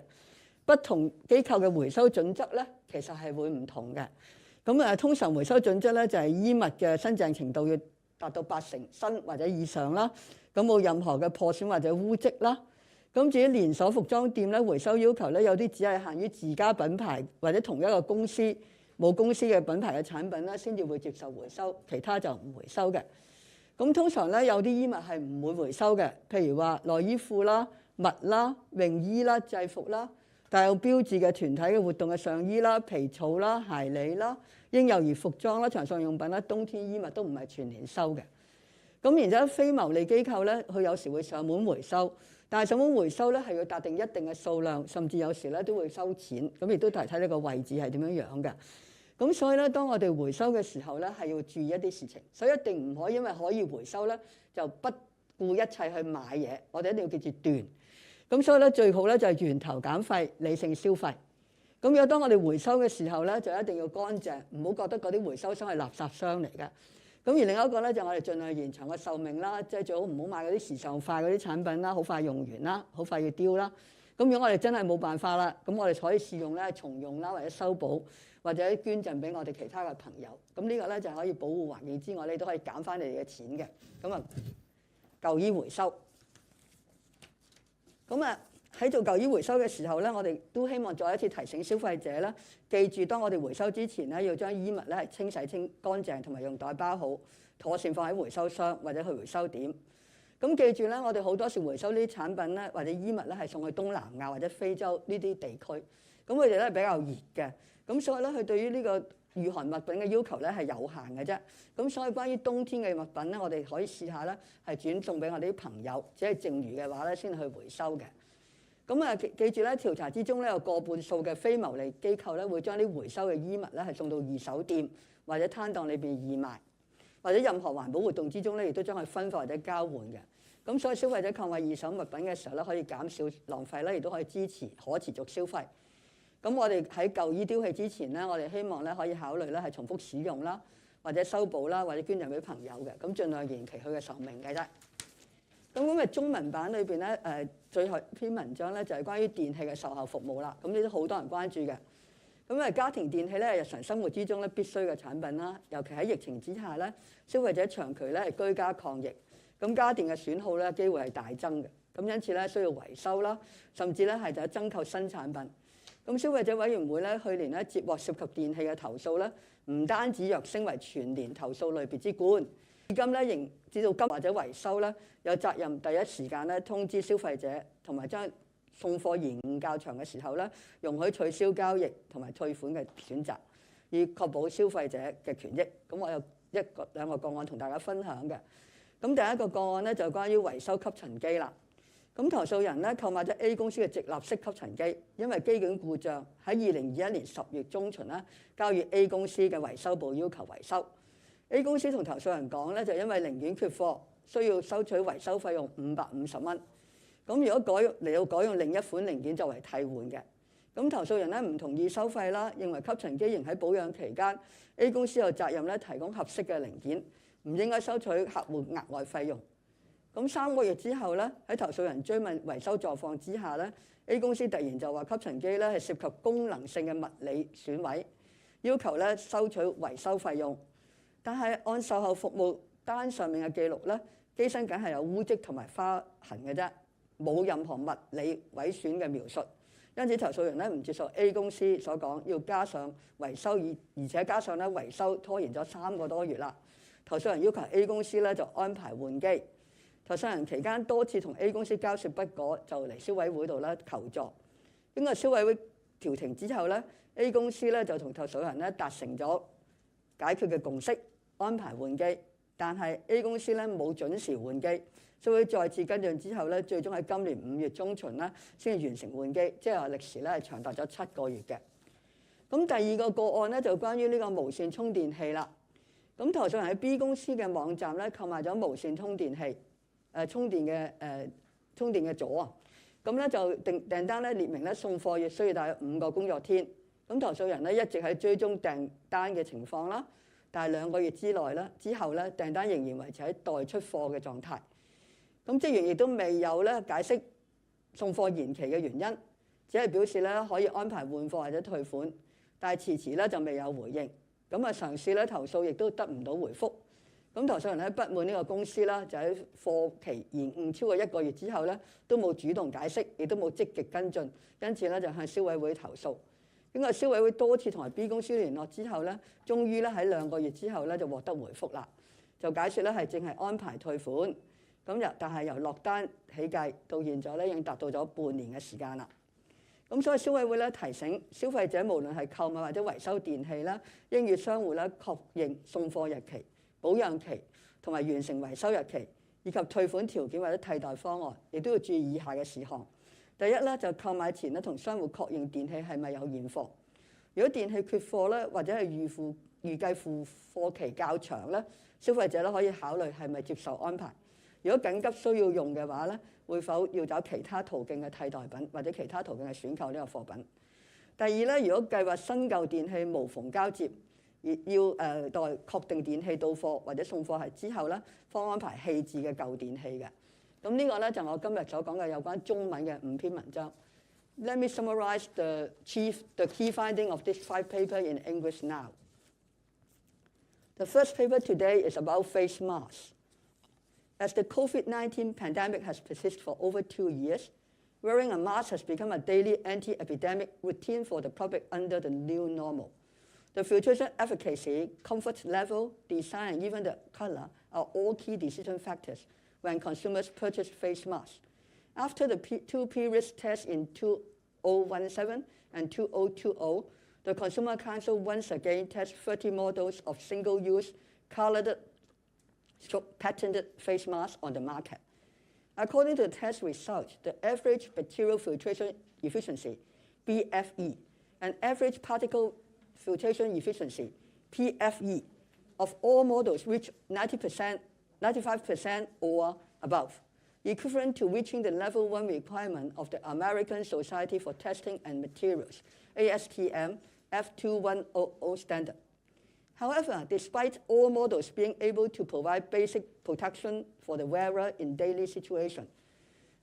不同機構嘅回收準則咧，其實係會唔同嘅。咁通常回收準則咧就係衣物嘅新淨程度要達到80新或者以上啦，咁冇任何嘅破損或者污跡啦。咁至於連鎖服裝店咧，回收要求咧有啲只係限於自家品牌或者同一個公司冇公司嘅品牌嘅產品啦，先至會接受回收，其他就唔回收嘅。咁通常咧有啲衣物係唔會回收嘅，譬如話內衣褲啦、襪啦、泳衣啦、制服啦、帶有標誌嘅團體嘅活動嘅上衣啦、皮草啦、鞋履啦、嬰幼兒服裝啦、床上用品啦、冬天衣物都唔係全年收嘅。咁然之後非牟利機構咧，佢有時會上門回收，但係上門回收咧係要達定一定嘅數量，甚至有時咧都會收錢。咁亦都睇呢個位置係點樣樣嘅。咁所以咧，當我哋回收嘅時候咧，係要注意一啲事情。所以一定唔可以因為可以回收咧，就不顧一切去買嘢。我哋一定要記住斷。咁所以咧，最好咧就係源頭減廢，理性消費。咁如果當我哋回收嘅時候咧，就一定要乾淨，唔好覺得嗰啲回收箱係垃圾箱嚟嘅。咁而另一個咧就我哋盡量延長個壽命啦，即係最好唔好買嗰啲時尚化嗰啲產品啦，好快用完啦，好快要丟啦。咁如果我哋真係冇辦法啦，咁我哋可以試用咧重用啦，或者修補，或者捐贈俾我哋其他嘅朋友。咁呢個咧就可以保護環境之外，你都可以減翻你哋嘅錢嘅。咁啊，舊衣回收。咁啊喺做舊衣回收嘅時候咧，我哋都希望再一次提醒消費者啦，記住當我哋回收之前咧，要將衣物咧係清洗乾淨，同埋用袋包好，妥善放喺回收箱或者去回收點。咁記住咧，我哋好多時回收呢啲產品咧，或者衣物咧係送去東南亞或者非洲呢啲地區，咁佢哋咧比較熱嘅，咁所以咧佢對於呢個御寒物品嘅要求咧係有限嘅啫。咁所以關於冬天嘅物品咧，我哋可以試下咧係轉送俾我哋啲朋友，只係剩餘嘅話咧先去回收嘅。咁啊記住咧，調查之中咧有過半數嘅非牟利機構咧會將啲回收嘅衣物咧係送到二手店或者攤檔裏邊義賣，或者任何環保活動之中咧亦都將佢分發或者交換嘅。咁所以消費者購買二手物品嘅時候咧，可以減少浪費咧，亦都可以支持可持續消費。咁我哋喺舊衣丟棄之前咧，我哋希望咧可以考慮咧係重複使用啦，或者修補啦，或者捐贈俾朋友嘅。咁盡量延期佢嘅壽命嘅啫。咁嘅中文版裏邊咧，最後篇文章咧就係關於電器嘅售後服務啦。咁呢都好多人關注嘅。咁家庭電器咧係日常生活之中咧必須嘅產品啦，尤其喺疫情之下咧，消費者長期咧係居家抗疫。咁家電嘅損耗咧機會係大增嘅，咁因此咧需要維修啦，甚至咧係就增購新產品。咁消費者委員會咧去年咧接獲涉及電器嘅投訴咧，唔單止躍升為全年投訴類別之冠，至今咧仍至到今或者維修咧有責任第一時間咧通知消費者，同埋將送貨延誤較長嘅時候咧，容許取消交易同埋退款嘅選擇，以確保消費者嘅權益。咁我有兩個個案同大家分享嘅。咁第一個個案咧就關於維修吸塵機啦。咁投訴人咧購買咗 A 公司嘅直立式吸塵機，因為機件故障喺2021年10月中旬咧交予 A 公司嘅維修部要求維修。A 公司同投訴人講咧，就因為零件缺貨，需要收取維修費用550蚊。咁如果嚟到改用另一款零件作為替換嘅，咁投訴人咧唔同意收費啦，認為吸塵機仍喺保養期間 ，A 公司有責任咧提供合適嘅零件。唔應該收取客戶額外費用。咁3個月之後咧，喺投訴人追問維修狀況之下咧 ，A 公司突然就話吸塵機咧係涉及功能性嘅物理損毀，要求咧收取維修費用。但係按售後服務單上面嘅記錄咧，機身僅係有污跡同埋花痕嘅啫，冇任何物理毀損嘅描述。因此投訴人咧唔接受 A 公司所講要加上維修，而且加上咧維修拖延咗3個多月啦。投訴人要求 A 公司咧就安排換機，投訴人期間多次同 A 公司交涉不果，就嚟消委會度咧求助。經過消委會調停之後咧 ，A 公司咧就同投訴人咧達成咗解決嘅共識，安排換機。但係 A 公司咧冇準時換機，消委會再次跟進之後咧，最終喺今年5月中旬咧先至完成換機，即係話歷時咧係長達咗7個月嘅。咁第二個個案咧就關於呢個無線充電器啦。咁投訴人喺 B 公司嘅網站咧購買咗無線充電器，充電嘅座啊。咁咧就訂單咧列明咧送貨要需要大約5個工作天。咁投訴人咧一直喺追蹤訂單嘅情況啦，但係2個月之後咧訂單仍然維持喺待出貨嘅狀態。咁職員亦都未有咧解釋送貨延期嘅原因。只係表示咧可以安排換貨或者退款，但係遲遲咧就未有回應。咁啊嘗試咧投訴亦都得唔到回覆。咁投訴人咧不滿呢個公司啦，就喺貨期延誤超過1個月之後咧，都冇主動解釋，亦都冇積極跟進，因此咧就向消委會投訴。經過消委會多次同埋 B 公司聯絡之後咧，終於咧喺2個月之後咧就獲得回覆啦，就解説咧係正係安排退款。但係由落單起計到現在咧已經達到咗半年嘅時間啦。咁所以消委會咧提醒消費者，無論係購買或者維修電器啦，應與商戶咧確認送貨日期、保養期同埋完成維修日期，以及退款條件或者替代方案，亦都要注意以下嘅事項。第一咧就購買前咧同商戶確認電器係咪有現貨。如果電器缺貨咧，或者係預計付貨期較長咧，消費者咧可以考慮係咪接受安排。如果緊急需要用嘅話咧，會否要找其他途徑嘅替代品或者其他途徑嘅選購呢個貨品？第二咧，如果計劃新舊電器無縫交接，要待確定電器到貨或者送貨係之後咧，方安排棄置嘅舊電器嘅。咁呢個咧就我今日所講嘅有關中文嘅5篇文章。Let me summarize the key finding of this 5 paper in English now. The first paper today is about face masks. As the COVID-19 pandemic has persisted for over 2 years, wearing a mask has become a daily anti-epidemic routine for the public under the new normal. The filtration efficacy, comfort level, design, and even the color are all key decision factors when consumers purchase face masks. After the 2P risk test in 2017 and 2020, the Consumer Council once again tested 30 models of single-use, colored, patented face masks on the market. According to the test results, the average material filtration efficiency, BFE, and average particle filtration efficiency, PFE, of all models reached 90%, 95% or above, equivalent to reaching the level 1 requirement of the American Society for Testing and Materials, ASTM F2100 standard. However, despite all models being able to provide basic protection for the wearer in daily situations,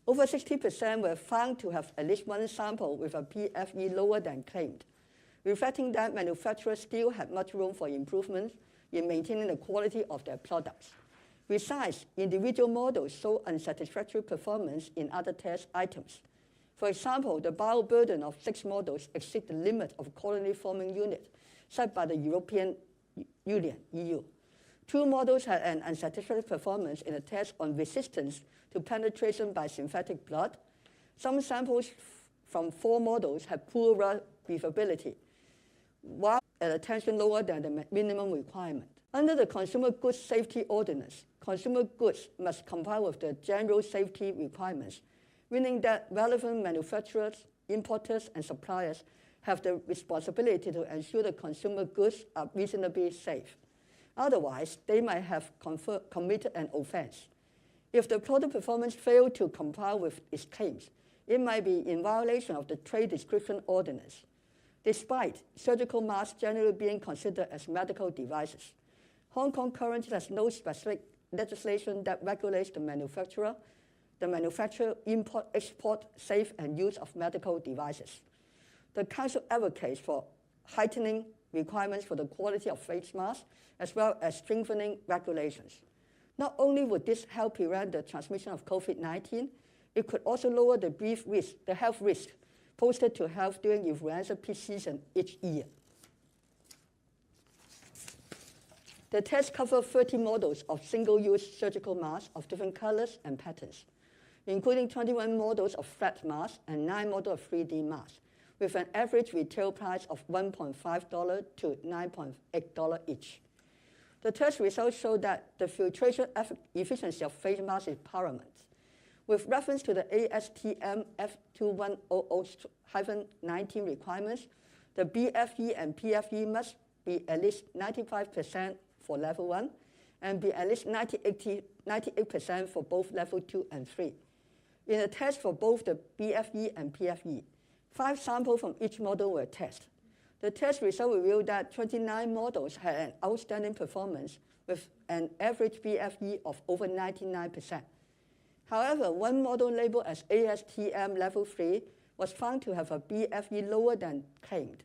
over 60% were found to have at least one sample with a PFE lower than claimed, reflecting that manufacturers still had much room for improvement in maintaining the quality of their products. Besides, individual models show unsatisfactory performance in other test items. For example, the bioburden of 6 models exceeds the limit of colony-forming unit set by the European Union, EU. 2 models had an unsatisfactory performance in a test on resistance to penetration by synthetic blood. Some samples from 4 models had poorer breathability, while at a tension lower than the minimum requirement. Under the Consumer Goods Safety Ordinance, consumer goods must comply with the general safety requirements, meaning that relevant manufacturers, importers, and suppliers have the responsibility to ensure the consumer goods are reasonably safe. Otherwise, they might have committed an offense. If the product performance failed to comply with its claims, it might be in violation of the Trade Description Ordinance. Despite surgical masks generally being considered as medical devices, Hong Kong currently has no specific legislation that regulates the manufacture, import, export, sale, and use of medical devices. The Council advocates for heightening requirements for the quality of face masks, as well as strengthening regulations. Not only would this help prevent the transmission of COVID-19, it could also lower the health risk posted to health during influenza peak season each year. The test covered 30 models of single-use surgical masks of different colors and patterns, including 21 models of flat masks and 9 models of 3D masks, with an average retail price of $1.5 to $9.8 each. The test results show that the filtration efficiency of face masks is paramount. With reference to the ASTM F2100-19 requirements, the BFE and PFE must be at least 95% for level 1 and be at least 98% for both level 2 and 3. In a test for both the BFE and PFE, 5 samples from each model were tested. The test result revealed that 29 models had an outstanding performance with an average BFE of over 99%. However, one model labeled as ASTM level 3 was found to have a BFE lower than claimed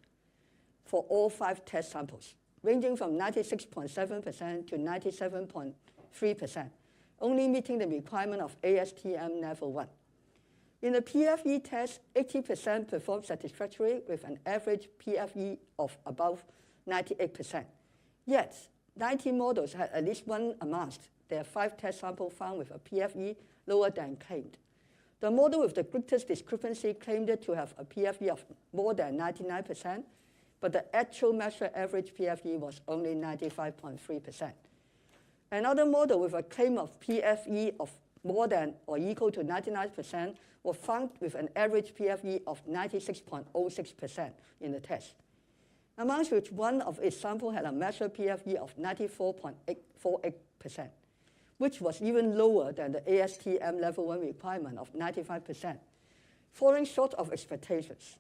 for all 5 test samples, ranging from 96.7% to 97.3%, only meeting the requirement of ASTM level 1. In the PFE test, 80% performed satisfactorily with an average PFE of above 98%. Yet, 90 models had at least one amongst their 5 test samples found with a PFE lower than claimed. The model with the greatest discrepancy claimed to have a PFE of more than 99%, but the actual measured average PFE was only 95.3%. Another model with a claim of PFE of more than or equal to 99% was found with an average PFE of 96.06% in the test, amongst which one of its samples had a measured PFE of 94.48%, which was even lower than the ASTM level 1 requirement of 95%, falling short of expectations.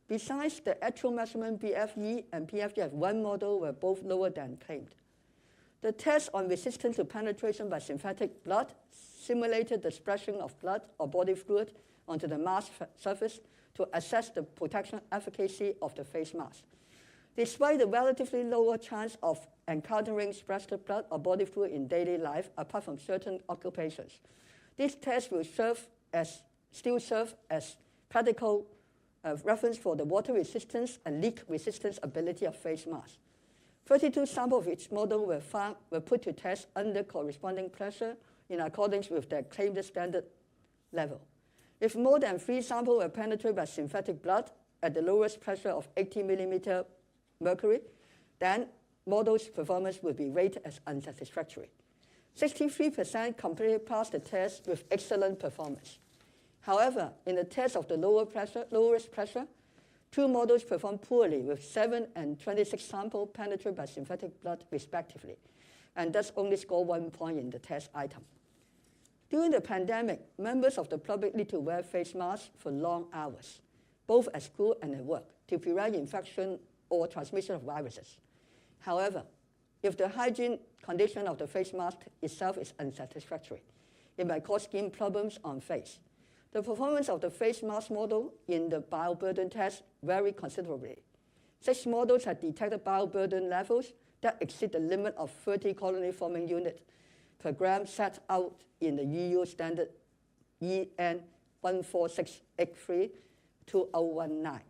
Besides, the actual measurement BFE and PFE of one model were both lower than claimed. The test on resistance to penetration by synthetic blood simulated the splashing of blood or body fluid onto the mask surface to assess the protection efficacy of the face mask. Despite the relatively lower chance of encountering splashed blood or body fluid in daily life, apart from certain occupations, this test will still serve as practical reference for the water resistance and leak resistance ability of face masks. 32 samples of each model were put to test under corresponding pressure in accordance with their claimed standard level. If more than 3 samples were penetrated by synthetic blood at the lowest pressure of 80 millimeter mercury, then model's performance would be rated as unsatisfactory. 63% completely passed the test with excellent performance. However, in the test of the lowest pressure, 2 models performed poorly with 7 and 26 samples penetrated by synthetic blood respectively, and thus only scored 1 point in the test item. During the pandemic, members of the public need to wear face masks for long hours, both at school and at work, to prevent infection or transmission of viruses. However, if the hygiene condition of the face mask itself is unsatisfactory, it might cause skin problems on face. The performance of the face mask model in the bioburden test varied considerably. 6 models had detected bioburden levels that exceed the limit of 30 colony-forming units per gram set out in the EU standard EN 14683-2019.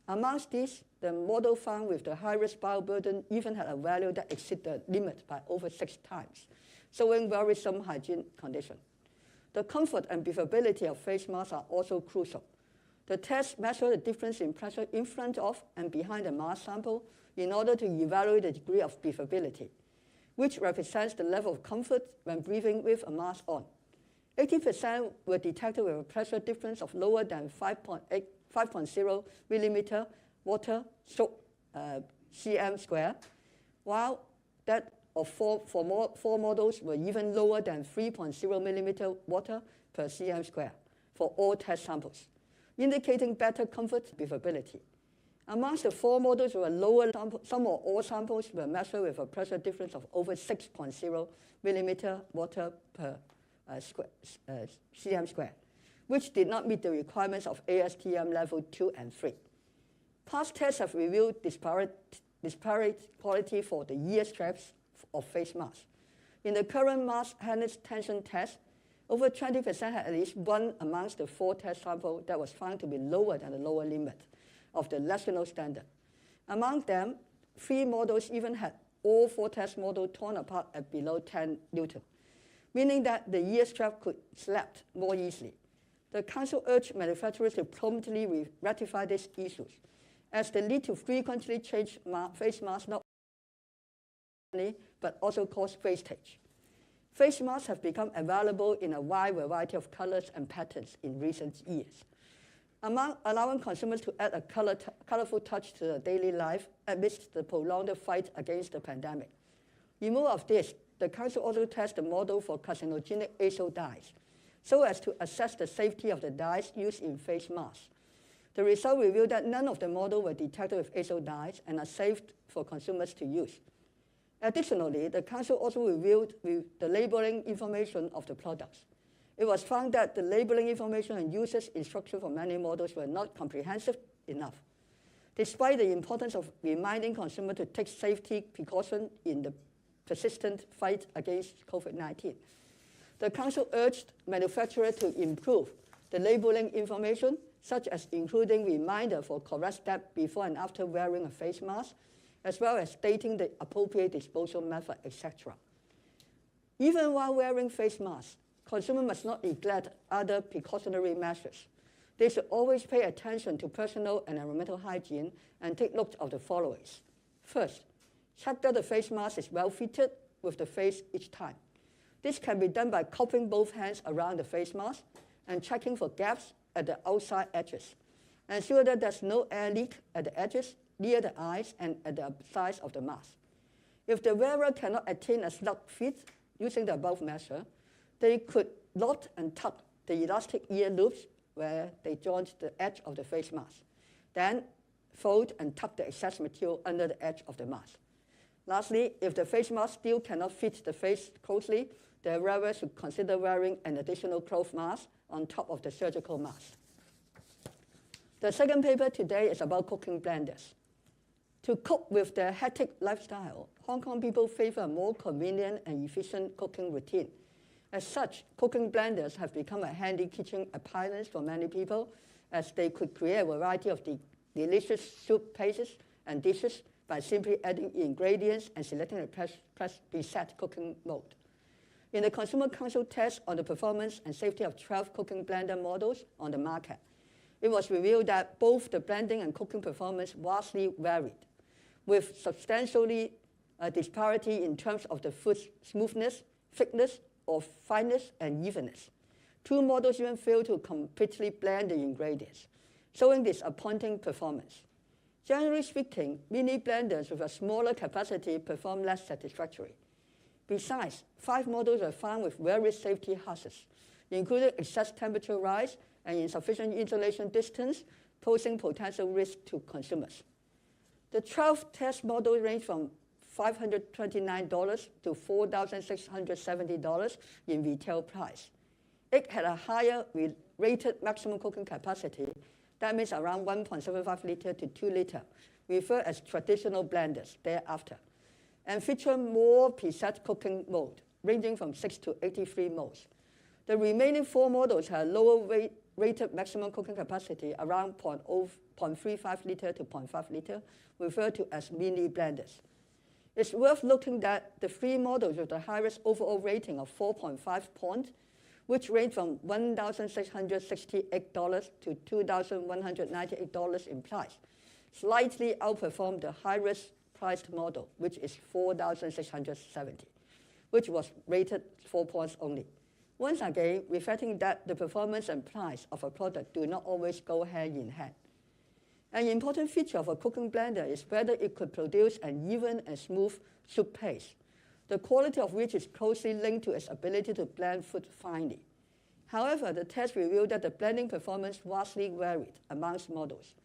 Amongst these, the model found with the highest bioburden even had a value that exceeded the limit by over 6 times, showing worrisome hygiene condition. The comfort and breathability of face masks are also crucial. The test measured the difference in pressure in front of and behind the mask sample in order to evaluate the degree of breathability, which represents the level of comfort when breathing with a mask on. 80% were detected with a pressure difference of lower than 5.0 millimeter water cm square, while that of 4 models were even lower than 3.0 millimeter water per cm square for all test samples, indicating better comfort breathability. Amongst the 4 models were lower, some or all samples were measured with a pressure difference of over 6.0 millimeter water per cm square, which did not meet the requirements of ASTM level 2 and 3. Past tests have revealed disparate quality for the ear straps of face masks. In the current mask harness tension test, over 20% had at least one amongst the 4 test samples that was found to be lower than the lower limit of the national standard. Among them, 3 models even had all 4 test models torn apart at below 10 Newton, meaning that the ear strap could slap more easily. The Council urged manufacturers to promptly rectify these issues, as they lead to frequently changed face masks not only but also cause wastage. Face masks have become available in a wide variety of colors and patterns in recent years, allowing consumers to add a colorful touch to their daily life amidst the prolonged fight against the pandemic. In lieu of this, the Council also tested the model for carcinogenic azo dyes, so as to assess the safety of the dyes used in face masks. The result revealed that none of the models were detected with azo dyes and are safe for consumers to use. Additionally, the Council also reviewed the labeling information of the products. It was found that the labeling information and usage instructions for many models were not comprehensive enough. Despite the importance of reminding consumers to take safety precautions in the persistent fight against COVID-19, the Council urged manufacturers to improve the labeling information, such as including reminders for correct steps before and after wearing a face mask, as well as stating the appropriate disposal method, etc. Even while wearing face masks, consumers must not neglect other precautionary measures. They should always pay attention to personal and environmental hygiene and take note of the following. First, check that the face mask is well fitted with the face each time. This can be done by cupping both hands around the face mask and checking for gaps at the outside edges. Ensure that there's no air leak at the edges, near the eyes, and at the sides of the mask. If the wearer cannot attain a snug fit using the above measure, they could knot and tuck the elastic ear loops where they joined the edge of the face mask. Then fold and tuck the excess material under the edge of the mask. Lastly, if the face mask still cannot fit the face closely, the wearer should consider wearing an additional cloth mask on top of the surgical mask. The second paper today is about cooking blenders. To cope with their hectic lifestyle, Hong Kong people favor a more convenient and efficient cooking routine. As such, cooking blenders have become a handy kitchen appliance for many people, as they could create a variety of delicious soup pastes and dishes by simply adding ingredients and selecting a preset cooking mode. In the Consumer Council test on the performance and safety of 12 cooking blender models on the market, it was revealed that both the blending and cooking performance vastly varied, with substantially disparity in terms of the food's smoothness, thickness, or fineness and evenness. Two models even failed to completely blend the ingredients, showing disappointing performance. Generally speaking, mini blenders with a smaller capacity perform less satisfactorily. Besides, 5 models were found with various safety hazards, including excess temperature rise and insufficient insulation distance, posing potential risk to consumers. The 12 test models range from $529 to $4,670 in retail price. It had a higher rated maximum cooking capacity, that means around 1.75 liter to 2 liter, referred as traditional blenders thereafter, and feature more preset cooking mode, ranging from 6 to 83 modes. The remaining 4 models had lower rated maximum cooking capacity, around 0.35 liter to 0.5 liter, referred to as mini blenders. It's worth noting that the 3 models with the highest overall rating of 4.5 points, which range from $1,668 to $2,198 in price, slightly outperformed the highest priced model, which is $4,670, which was rated 4 points only. Once again, reflecting that the performance and price of a product do not always go hand in hand. An important feature of a cooking blender is whether it could produce an even and smooth soup paste, the quality of which is closely linked to its ability to blend food finely. However, the test revealed that the blending performance vastly varied amongst models.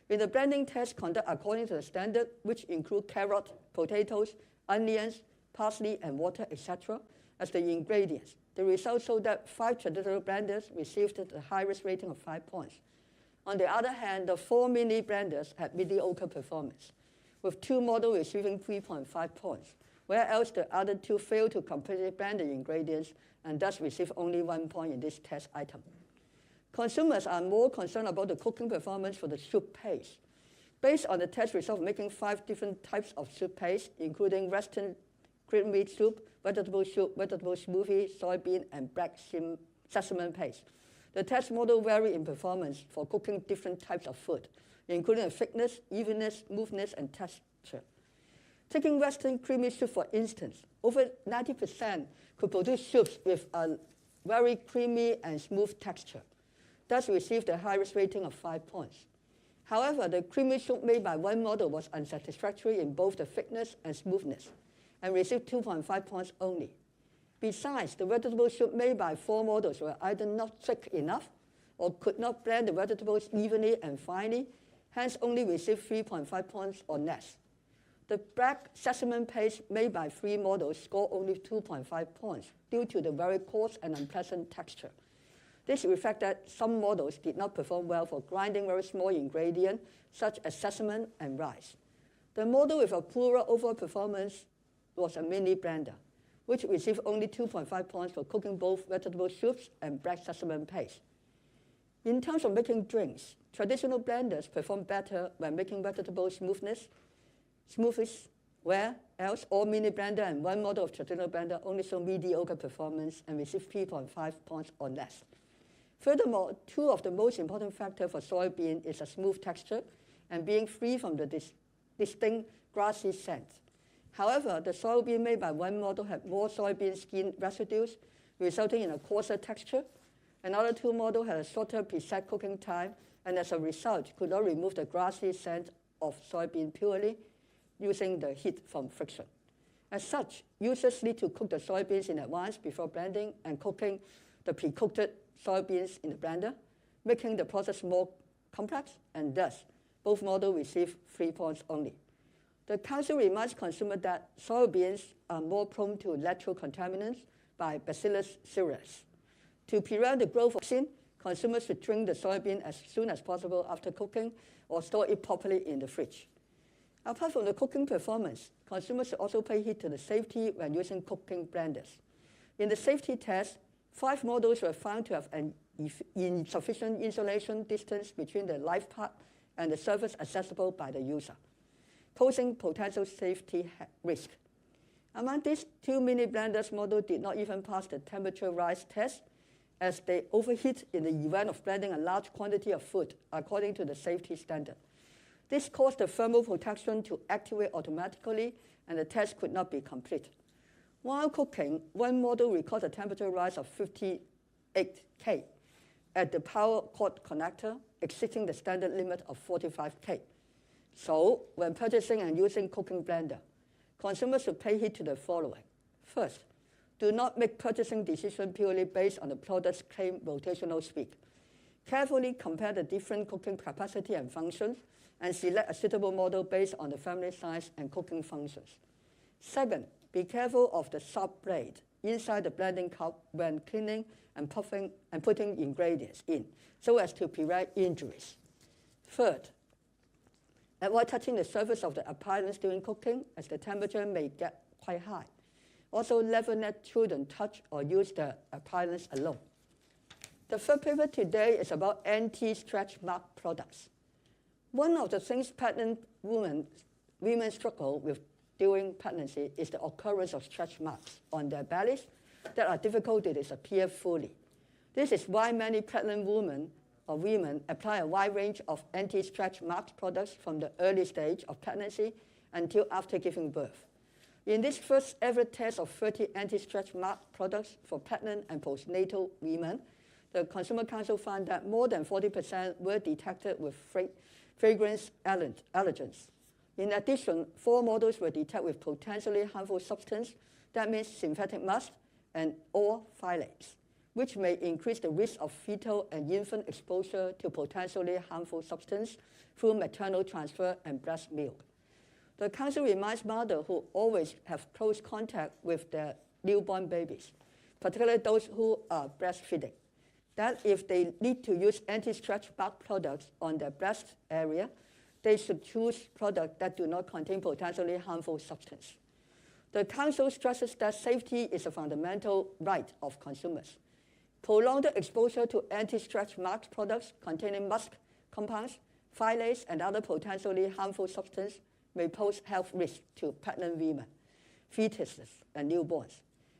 In the blending test conducted according to the standard, which include carrot, potatoes, onions, parsley, and water, etc., as the ingredients, the results showed that 5 traditional blenders received the highest rating of 5 points. On the other hand, the 4 mini blenders had mediocre performance, with 2 models receiving 3.5 points, whereas the other 2 failed to completely blend the ingredients and thus received only 1 point in this test item. Consumers are more concerned about the cooking performance for the soup paste. Based on the test result making 5 different types of soup paste, including Western creamy soup, vegetable smoothie, soybean, and black sesame paste, the test model vary in performance for cooking different types of food, including thickness, evenness, smoothness, and texture. Taking Western creamy soup, for instance, over 90% could produce soups with a very creamy and smooth texture, thus received the highest rating of 5 points. However, the creamy soup made by one model was unsatisfactory in both the thickness and smoothness, and received 2.5 points only. Besides, the vegetable soup made by 4 models were either not thick enough or could not blend the vegetables evenly and finely, hence only received 3.5 points or less. The black sesame paste made by 3 models scored only 2.5 points due to the very coarse and unpleasant texture, This reflects that some models did not perform well for grinding very small ingredients such as sesame and rice. The model with a poorer overall performance was a mini blender, which received only 2.5 points for cooking both vegetable soups and black sesame paste. In terms of making drinks, traditional blenders perform better when making vegetable smoothies, whereas all mini blender and one model of traditional blender only show mediocre performance and receive 3.5 points or less. Furthermore, two of the most important factors for soybean is a smooth texture and being free from the distinct grassy scent. However, the soybean made by one model had more soybean skin residues, resulting in a coarser texture. Another two models had a shorter preset cooking time, and as a result, could not remove the grassy scent of soybean purely using the heat from friction. As such, users need to cook the soybeans in advance before blending and cooking the pre-cooked soybeans in the blender, making the process more complex, and thus, both models receive 3 points only. The Council reminds consumers that soybeans are more prone to lateral contaminants by Bacillus cereus. To prevent the growth of toxin, consumers should drink the soybean as soon as possible after cooking or store it properly in the fridge. Apart from the cooking performance, consumers should also pay heed to the safety when using cooking blenders. In the safety test, 5 models were found to have an insufficient insulation distance between the live part and the surface accessible by the user, posing potential safety risk. Among these, 2 mini blenders model did not even pass the temperature rise test, as they overheat in the event of blending a large quantity of food according to the safety standard. This caused the thermal protection to activate automatically, and the test could not be complete. While cooking, one model records a temperature rise of 58 K at the power cord connector, exceeding the standard limit of 45 K. So, when purchasing and using cooking blender, consumers should pay heed to the following. First, do not make purchasing decisions purely based on the product's claimed rotational speed. Carefully compare the different cooking capacity and functions, and select a suitable model based on the family size and cooking functions. Second, be careful of the sharp blade inside the blending cup when cleaning and putting ingredients in, so as to prevent injuries. Third, avoid touching the surface of the appliance during cooking, as the temperature may get quite high. Also, never let children touch or use the appliance alone. The third paper today is about anti-stretch mark products. One of the things pregnant women struggle with during pregnancy is the occurrence of stretch marks on their bellies that are difficult to disappear fully. This is why many pregnant women apply a wide range of anti-stretch marks products from the early stage of pregnancy until after giving birth. In this first ever test of 30 anti-stretch mark products for pregnant and postnatal women, the Consumer Council found that more than 40% were detected with fragrance allergens. In addition, 4 models were detected with potentially harmful substance, that means synthetic musk or phthalates, which may increase the risk of fetal and infant exposure to potentially harmful substance through maternal transfer and breast milk. The Council reminds mothers who always have close contact with their newborn babies, particularly those who are breastfeeding, that if they need to use anti-stretch mark products on their breast area, they should choose products that do not contain potentially harmful substance. The Council stresses that safety is a fundamental right of consumers. Prolonged exposure to anti-stretch mark products containing musk compounds, phthalates, and other potentially harmful substances may pose health risks to pregnant women, fetuses, and newborns.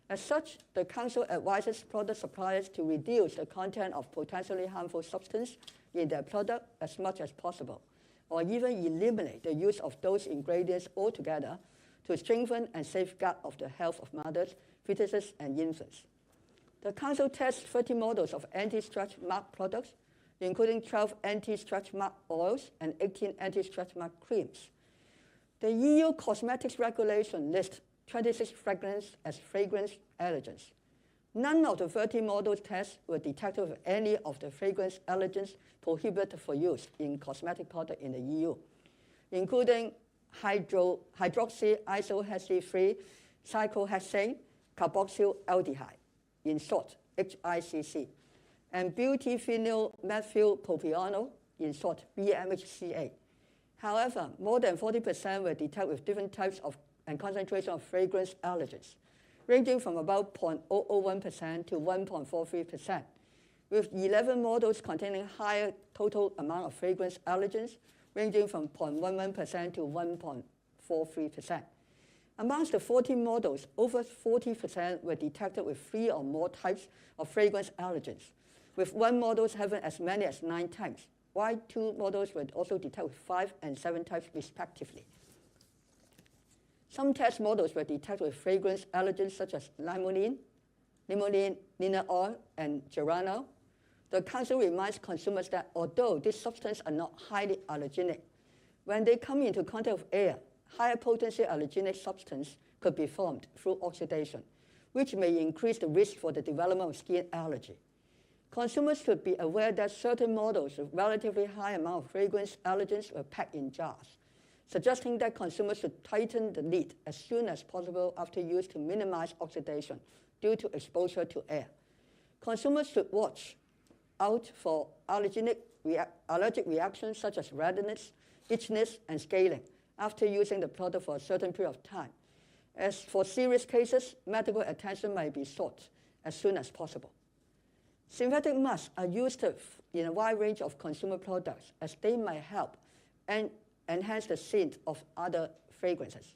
As such, the Council advises product suppliers to reduce the content of potentially harmful substance in their product as much as possible, or even eliminate the use of those ingredients altogether to strengthen and safeguard of the health of mothers, fetuses, and infants. The Council tests 30 models of anti-stretch mark products, including 12 anti-stretch mark oils and 18 anti-stretch mark creams. The EU cosmetics regulation lists 26 fragrances as fragrance allergens. None of the 30 models tests were detected with any of the fragrance allergens prohibited for use in cosmetic products in the EU, including hydroxyisohexane-free cyclohexane carboxylaldehyde, in short, HICC, and butyphenyl methylpropionyl, in short BMHCA. However, more than 40% were detected with different types of and concentration of fragrance allergens, ranging from about 0.001% to 1.43%, with 11 models containing higher total amount of fragrance allergens, ranging from 0.11% to 1.43%. Amongst the 14 models, over 40% were detected with 3 or more types of fragrance allergens, with one model having as many as 9 types, while 2 models were also detected with 5 and 7 types respectively. Some test models were detected with fragrance allergens such as limonene, linalool oil, and geranol. The Council reminds consumers that although these substances are not highly allergenic, when they come into contact with air, higher potency allergenic substance could be formed through oxidation, which may increase the risk for the development of skin allergy. Consumers should be aware that certain models with relatively high amount of fragrance allergens were packed in jars, suggesting that consumers should tighten the lid as soon as possible after use to minimize oxidation due to exposure to air. Consumers should watch out for allergic reactions such as redness, itchiness, and scaling after using the product for a certain period of time. As for serious cases, medical attention may be sought as soon as possible. Synthetic masks are used in a wide range of consumer products as they may help and enhance the scent of other fragrances.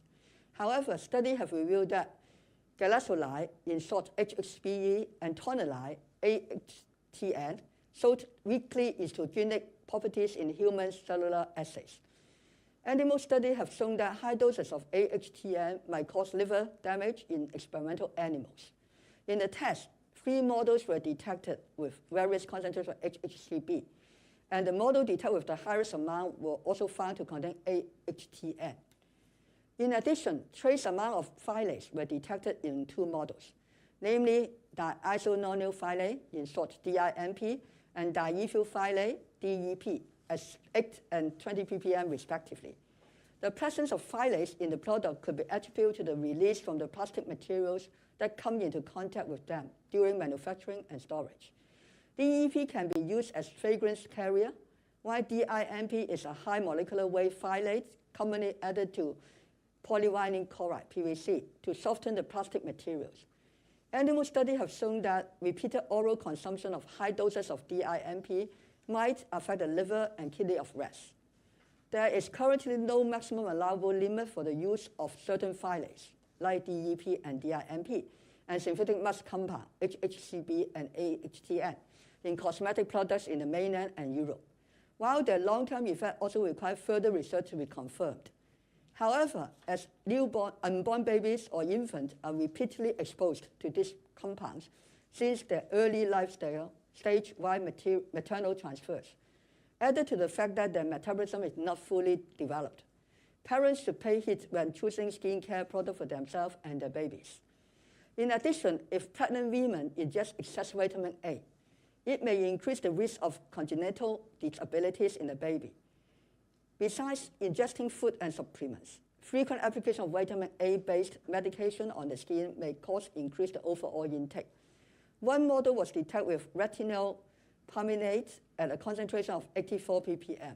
However, studies have revealed that glycerol, in short HHPE, and tonalide, AHTN, showed weakly estrogenic properties in human cellular assays. Animal studies have shown that high doses of AHTN might cause liver damage in experimental animals. In the test, 3 models were detected with various concentrations of HHCP, and the model detected with the highest amount were also found to contain AHTN. In addition, trace amount of phthalates were detected in 2 models, namely diisononyl phthalate, in short DINP, and diethyl phthalate, DEP, as 8 and 20 ppm respectively. The presence of phthalates in the product could be attributed to the release from the plastic materials that come into contact with them during manufacturing and storage. DEP can be used as fragrance carrier, while DINP is a high molecular weight phthalate commonly added to polyvinyl chloride, PVC, to soften the plastic materials. Animal studies have shown that repeated oral consumption of high doses of DINP might affect the liver and kidney of rats. There is currently no maximum allowable limit for the use of certain phthalates, like DEP and DINP, and synthetic mask compound, HHCP and AHTN, in cosmetic products in the mainland and Europe, while their long-term effect also requires further research to be confirmed. However, as unborn babies or infants are repeatedly exposed to these compounds since their early life stage while maternal transfers, added to the fact that their metabolism is not fully developed, parents should pay heed when choosing skincare products for themselves and their babies. In addition, if pregnant women ingest excess vitamin A, it may increase the risk of congenital disabilities in the baby. Besides ingesting food and supplements, frequent application of vitamin A-based medication on the skin may cause increased overall intake. One model was detected with retinol palmitate at a concentration of 84 ppm.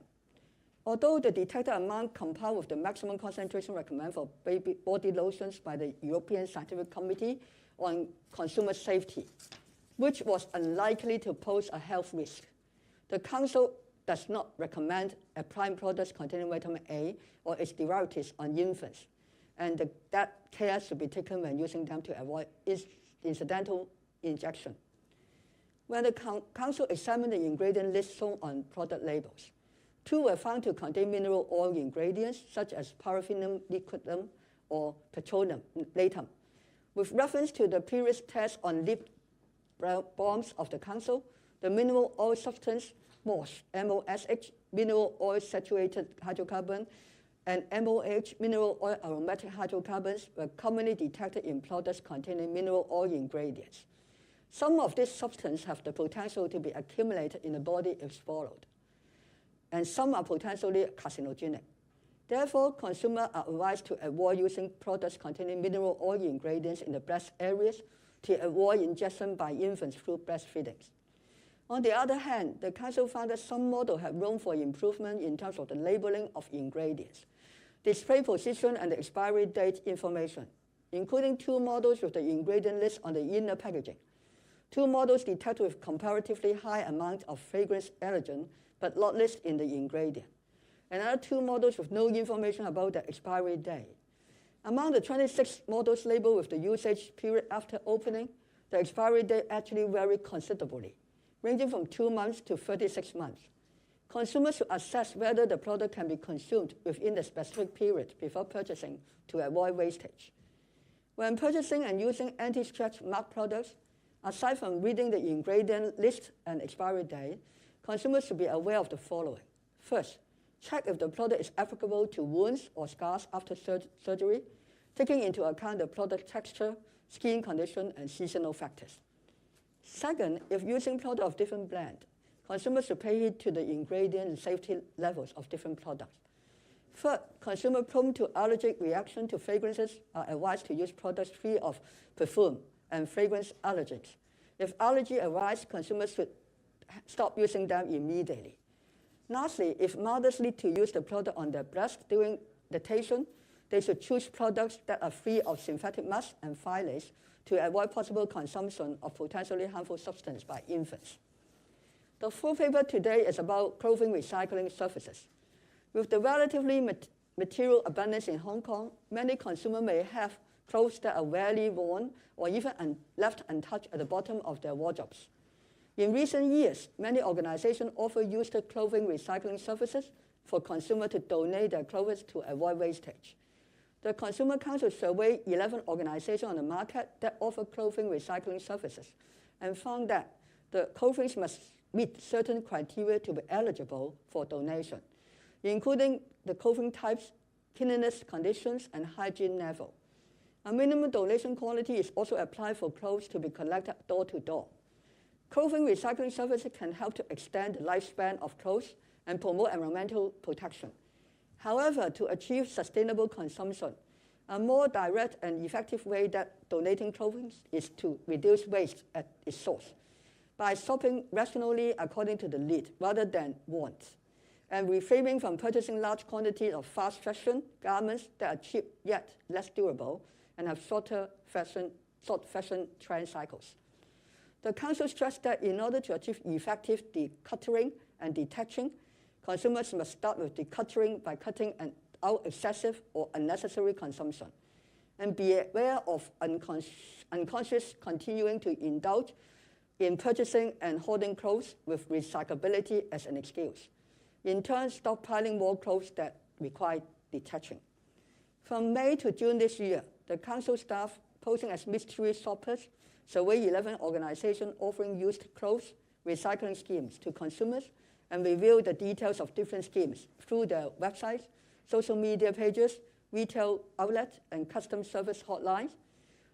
Although the detected amount compared with the maximum concentration recommended for baby body lotions by the European Scientific Committee on Consumer Safety, which was unlikely to pose a health risk, the Council does not recommend applying products containing vitamin A or its derivatives on infants, and that care should be taken when using them to avoid incidental injection. When the Council examined the ingredient list shown on product labels, 2 were found to contain mineral oil ingredients such as paraffinum liquidum or petroleum latum. With reference to the previous test on lip balms of the Council, the mineral oil substance MOSH, MOSH, mineral oil saturated hydrocarbon, and MOH, mineral oil aromatic hydrocarbons, were commonly detected in products containing mineral oil ingredients. Some of these substances have the potential to be accumulated in the body if swallowed, and some are potentially carcinogenic. Therefore, consumers are advised to avoid using products containing mineral oil ingredients in the breast areas to avoid ingestion by infants through breastfeeding. On the other hand, the Council found that some models have room for improvement in terms of the labeling of ingredients, display position, and the expiry date information, including 2 models with the ingredient list on the inner packaging, 2 models detected with comparatively high amount of fragrance allergen but not listed in the ingredient, and another 2 models with no information about the expiry date. Among the 26 models labeled with the usage period after opening, the expiry date actually varied considerably, ranging from 2 months to 36 months. Consumers should assess whether the product can be consumed within the specific period before purchasing to avoid wastage. When purchasing and using anti-scratch mark products, aside from reading the ingredient list and expiry date, consumers should be aware of the following. First, check if the product is applicable to wounds or scars after surgery, taking into account the product texture, skin condition, and seasonal factors. Second, if using products of different brands, consumers should pay heed to the ingredient and safety levels of different products. Third, consumers prone to allergic reaction to fragrances are advised to use products free of perfume and fragrance allergens. If allergy arises, consumers should stop using them immediately. Lastly, if mothers need to use the product on their breast during lactation, they should choose products that are free of synthetic musk and phthalates to avoid possible consumption of potentially harmful substances by infants. The full paper today is about clothing recycling services. With the relatively material abundance in Hong Kong, many consumers may have clothes that are rarely worn or even left untouched at the bottom of their wardrobes. In recent years, many organizations offer used clothing recycling services for consumers to donate their clothes to avoid wastage. The Consumer Council surveyed 11 organizations on the market that offer clothing recycling services and found that the clothing must meet certain criteria to be eligible for donation, including the clothing types, cleanliness conditions, and hygiene level. A minimum donation quality is also applied for clothes to be collected door to door. Clothing recycling services can help to extend the lifespan of clothes and promote environmental protection. However, to achieve sustainable consumption, a more direct and effective way that donating clothing is to reduce waste at its source by shopping rationally according to the need rather than wants, and refraining from purchasing large quantities of fast fashion garments that are cheap yet less durable and have short fashion trend cycles. The Council stressed that in order to achieve effective decluttering and detaching, consumers must start with decluttering by cutting out excessive or unnecessary consumption, and be aware of unconscious continuing to indulge in purchasing and hoarding clothes with recyclability as an excuse. In turn, stockpiling more clothes that require detaching. From May to June this year, the Council staff, posing as mystery shoppers, surveyed 11 organizations offering used clothes recycling schemes to consumers and revealed the details of different schemes through their websites, social media pages, retail outlets, and customer service hotlines.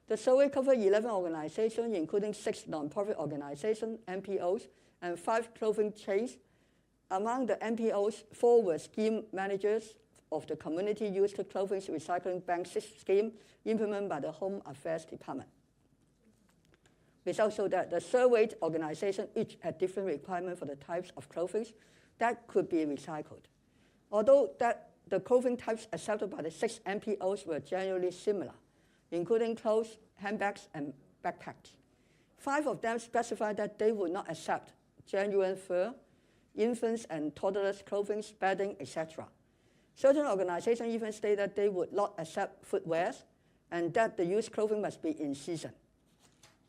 The survey covered 11 organizations, including 6 nonprofit organizations, NPOs, and 5 clothing chains. Among the NPOs, 4 were scheme managers of the Community Used Clothing Recycling Bank scheme implemented by the Home Affairs Department. Results show that the surveyed organizations each had different requirements for the types of clothing that could be recycled. Although the clothing types accepted by the 6 NPOs were generally similar, including clothes, handbags, and backpacks. 5 of them specified that they would not accept genuine fur, infants and toddlers' clothing, bedding, etc. Certain organizations even stated that they would not accept footwear and that the used clothing must be in season,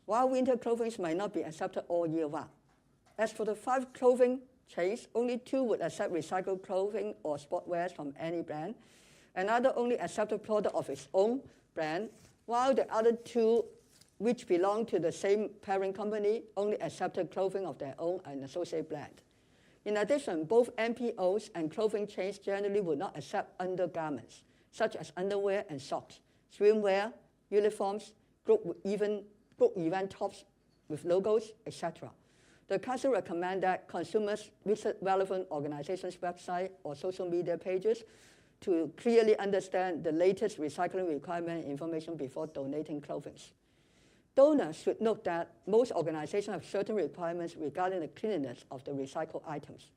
while winter clothing might not be accepted all year round. As for the 5 clothing chains, only 2 would accept recycled clothing or sportwear from any brand. Another only accepted product of its own brand, while the other 2, which belong to the same parent company, only accepted clothing of their own and associate brand. In addition, both NPOs and clothing chains generally would not accept undergarments, such as underwear and socks, swimwear, uniforms, group event tops with logos, etc. The Council recommends that consumers visit relevant organizations' websites or social media pages to clearly understand the latest recycling requirement information before donating clothing. Donors should note that most organizations have certain requirements regarding the cleanliness of the recycled items.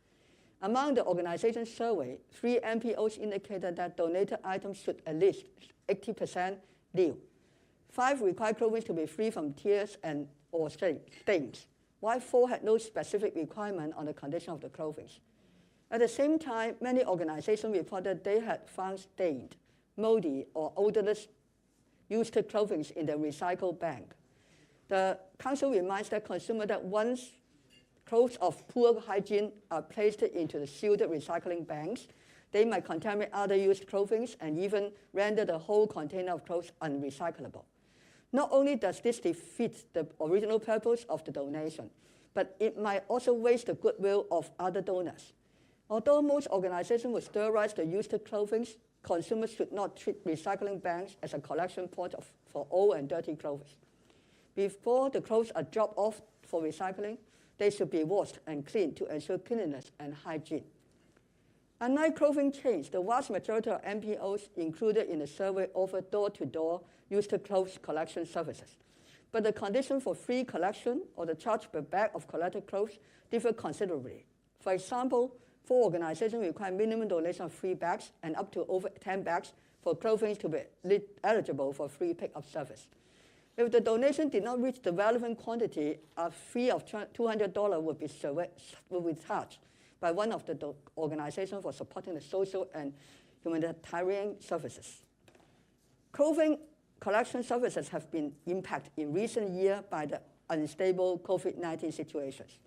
Among the organizations surveyed, 3 NPOs indicated that donated items should at least 80% new. 5 required clothing to be free from tears and or stains, while 4 had no specific requirement on the condition of the clothing. At the same time, many organizations reported they had found stained, moldy, or odorless used clothing in the recycle bank. The Council reminds that consumers that once clothes of poor hygiene are placed into the sealed recycling banks, they might contaminate other used clothing and even render the whole container of clothes unrecyclable. Not only does this defeat the original purpose of the donation, but it might also waste the goodwill of other donors. Although most organizations will sterilize the used clothing, consumers should not treat recycling banks as a collection point for old and dirty clothes. Before the clothes are dropped off for recycling, they should be washed and cleaned to ensure cleanliness and hygiene. Unlike clothing chains, the vast majority of NPOs included in the survey offer door-to-door used clothes collection services. But the condition for free collection or the charge per bag of collected clothes differ considerably. For example, 4 organizations require minimum donation of 3 bags and up to over 10 bags for clothing to be eligible for free pickup service. If the donation did not reach the relevant quantity, a fee of $200 would be charged by one of the organizations for supporting the social and humanitarian services. Clothing collection services have been impacted in recent years by the unstable COVID-19 situations.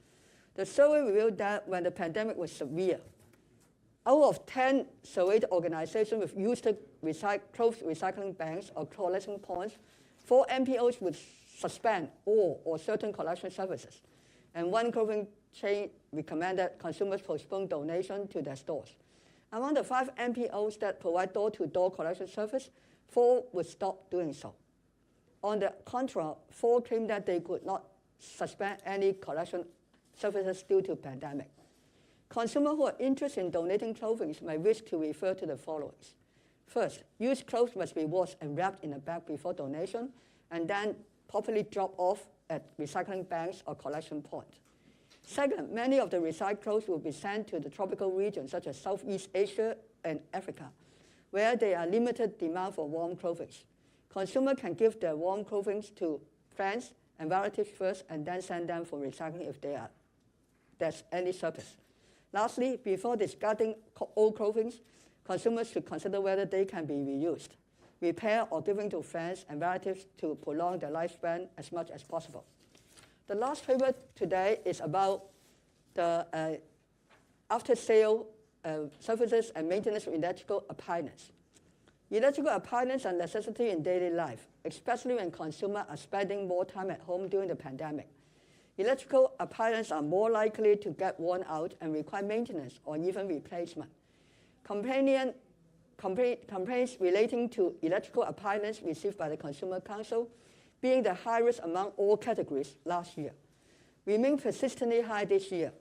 The survey revealed that when the pandemic was severe, out of 10 surveyed organizations with used clothes recycling banks or collection points, 4 NPOs would suspend all or certain collection services, and 1 clothing chain recommended consumers postpone donation to their stores. Among the 5 NPOs that provide door-to-door collection service, 4 would stop doing so. On the contrary, 4 claimed that they could not suspend any collection services due to pandemic. Consumers who are interested in donating clothing may wish to refer to the following. First, used clothes must be washed and wrapped in a bag before donation, and then properly dropped off at recycling banks or collection points. Second, many of the recycled clothes will be sent to the tropical regions such as Southeast Asia and Africa, where there are limited demand for warm clothing. Consumers can give their warm clothing to friends and relatives first and then send them for recycling if there's any surplus. Lastly, before discarding old clothing, consumers should consider whether they can be reused, repaired, or given to friends and relatives to prolong their lifespan as much as possible. The last paper today is about the after-sale services and maintenance of electrical appliances. Electrical appliances are a necessity in daily life, especially when consumers are spending more time at home during the pandemic. Electrical appliances are more likely to get worn out and require maintenance or even replacement. Complaints relating to electrical appliances received by the Consumer Council, being the highest among all categories last year, remain persistently high this year.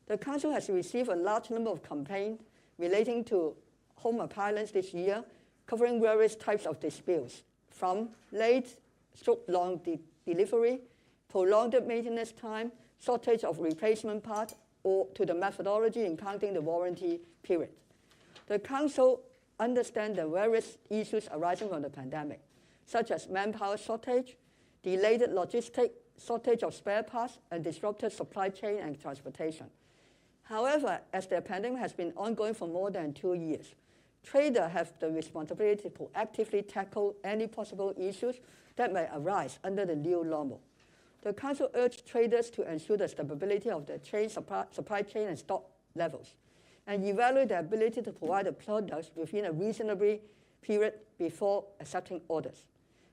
The Council has received a large number of complaints relating to home appliances this year, covering various types of disputes, from late, long delivery, prolonged maintenance time, shortage of replacement parts, or to the methodology in counting the warranty period. The Council understands the various issues arising from the pandemic, such as manpower shortage, delayed logistics, shortage of spare parts, and disrupted supply chain and transportation. However, as the pandemic has been ongoing for more than 2 years, traders have the responsibility to proactively tackle any possible issues that may arise under the new normal. The Council urged traders to ensure the stability of the supply chain and stock levels, and evaluate their ability to provide the products within a reasonable period before accepting orders.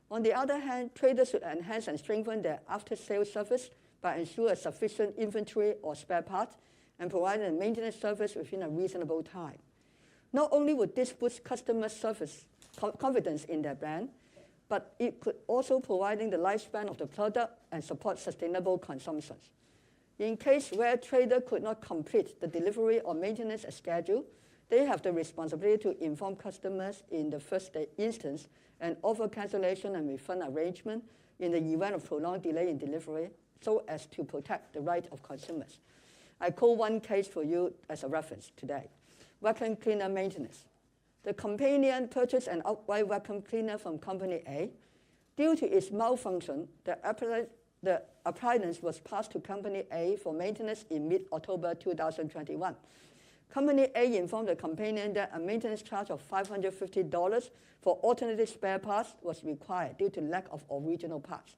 On the other hand, traders should enhance and strengthen their after-sales service by ensuring sufficient inventory or spare parts and providing a maintenance service within a reasonable time. Not only would this boost customer service confidence in their brand, but it could also providing the lifespan of the product and support sustainable consumption. In case where trader could not complete the delivery or maintenance as scheduled, they have the responsibility to inform customers in the first instance and offer cancellation and refund arrangement in the event of prolonged delay in delivery so as to protect the right of consumers. I quote one case for you as a reference today. Vacuum cleaner maintenance. The companion purchased an outright vacuum cleaner from Company A. Due to its malfunction, the appliance was passed to Company A for maintenance in mid-October 2021. Company A informed the companion that a maintenance charge of $550 for alternative spare parts was required due to lack of original parts.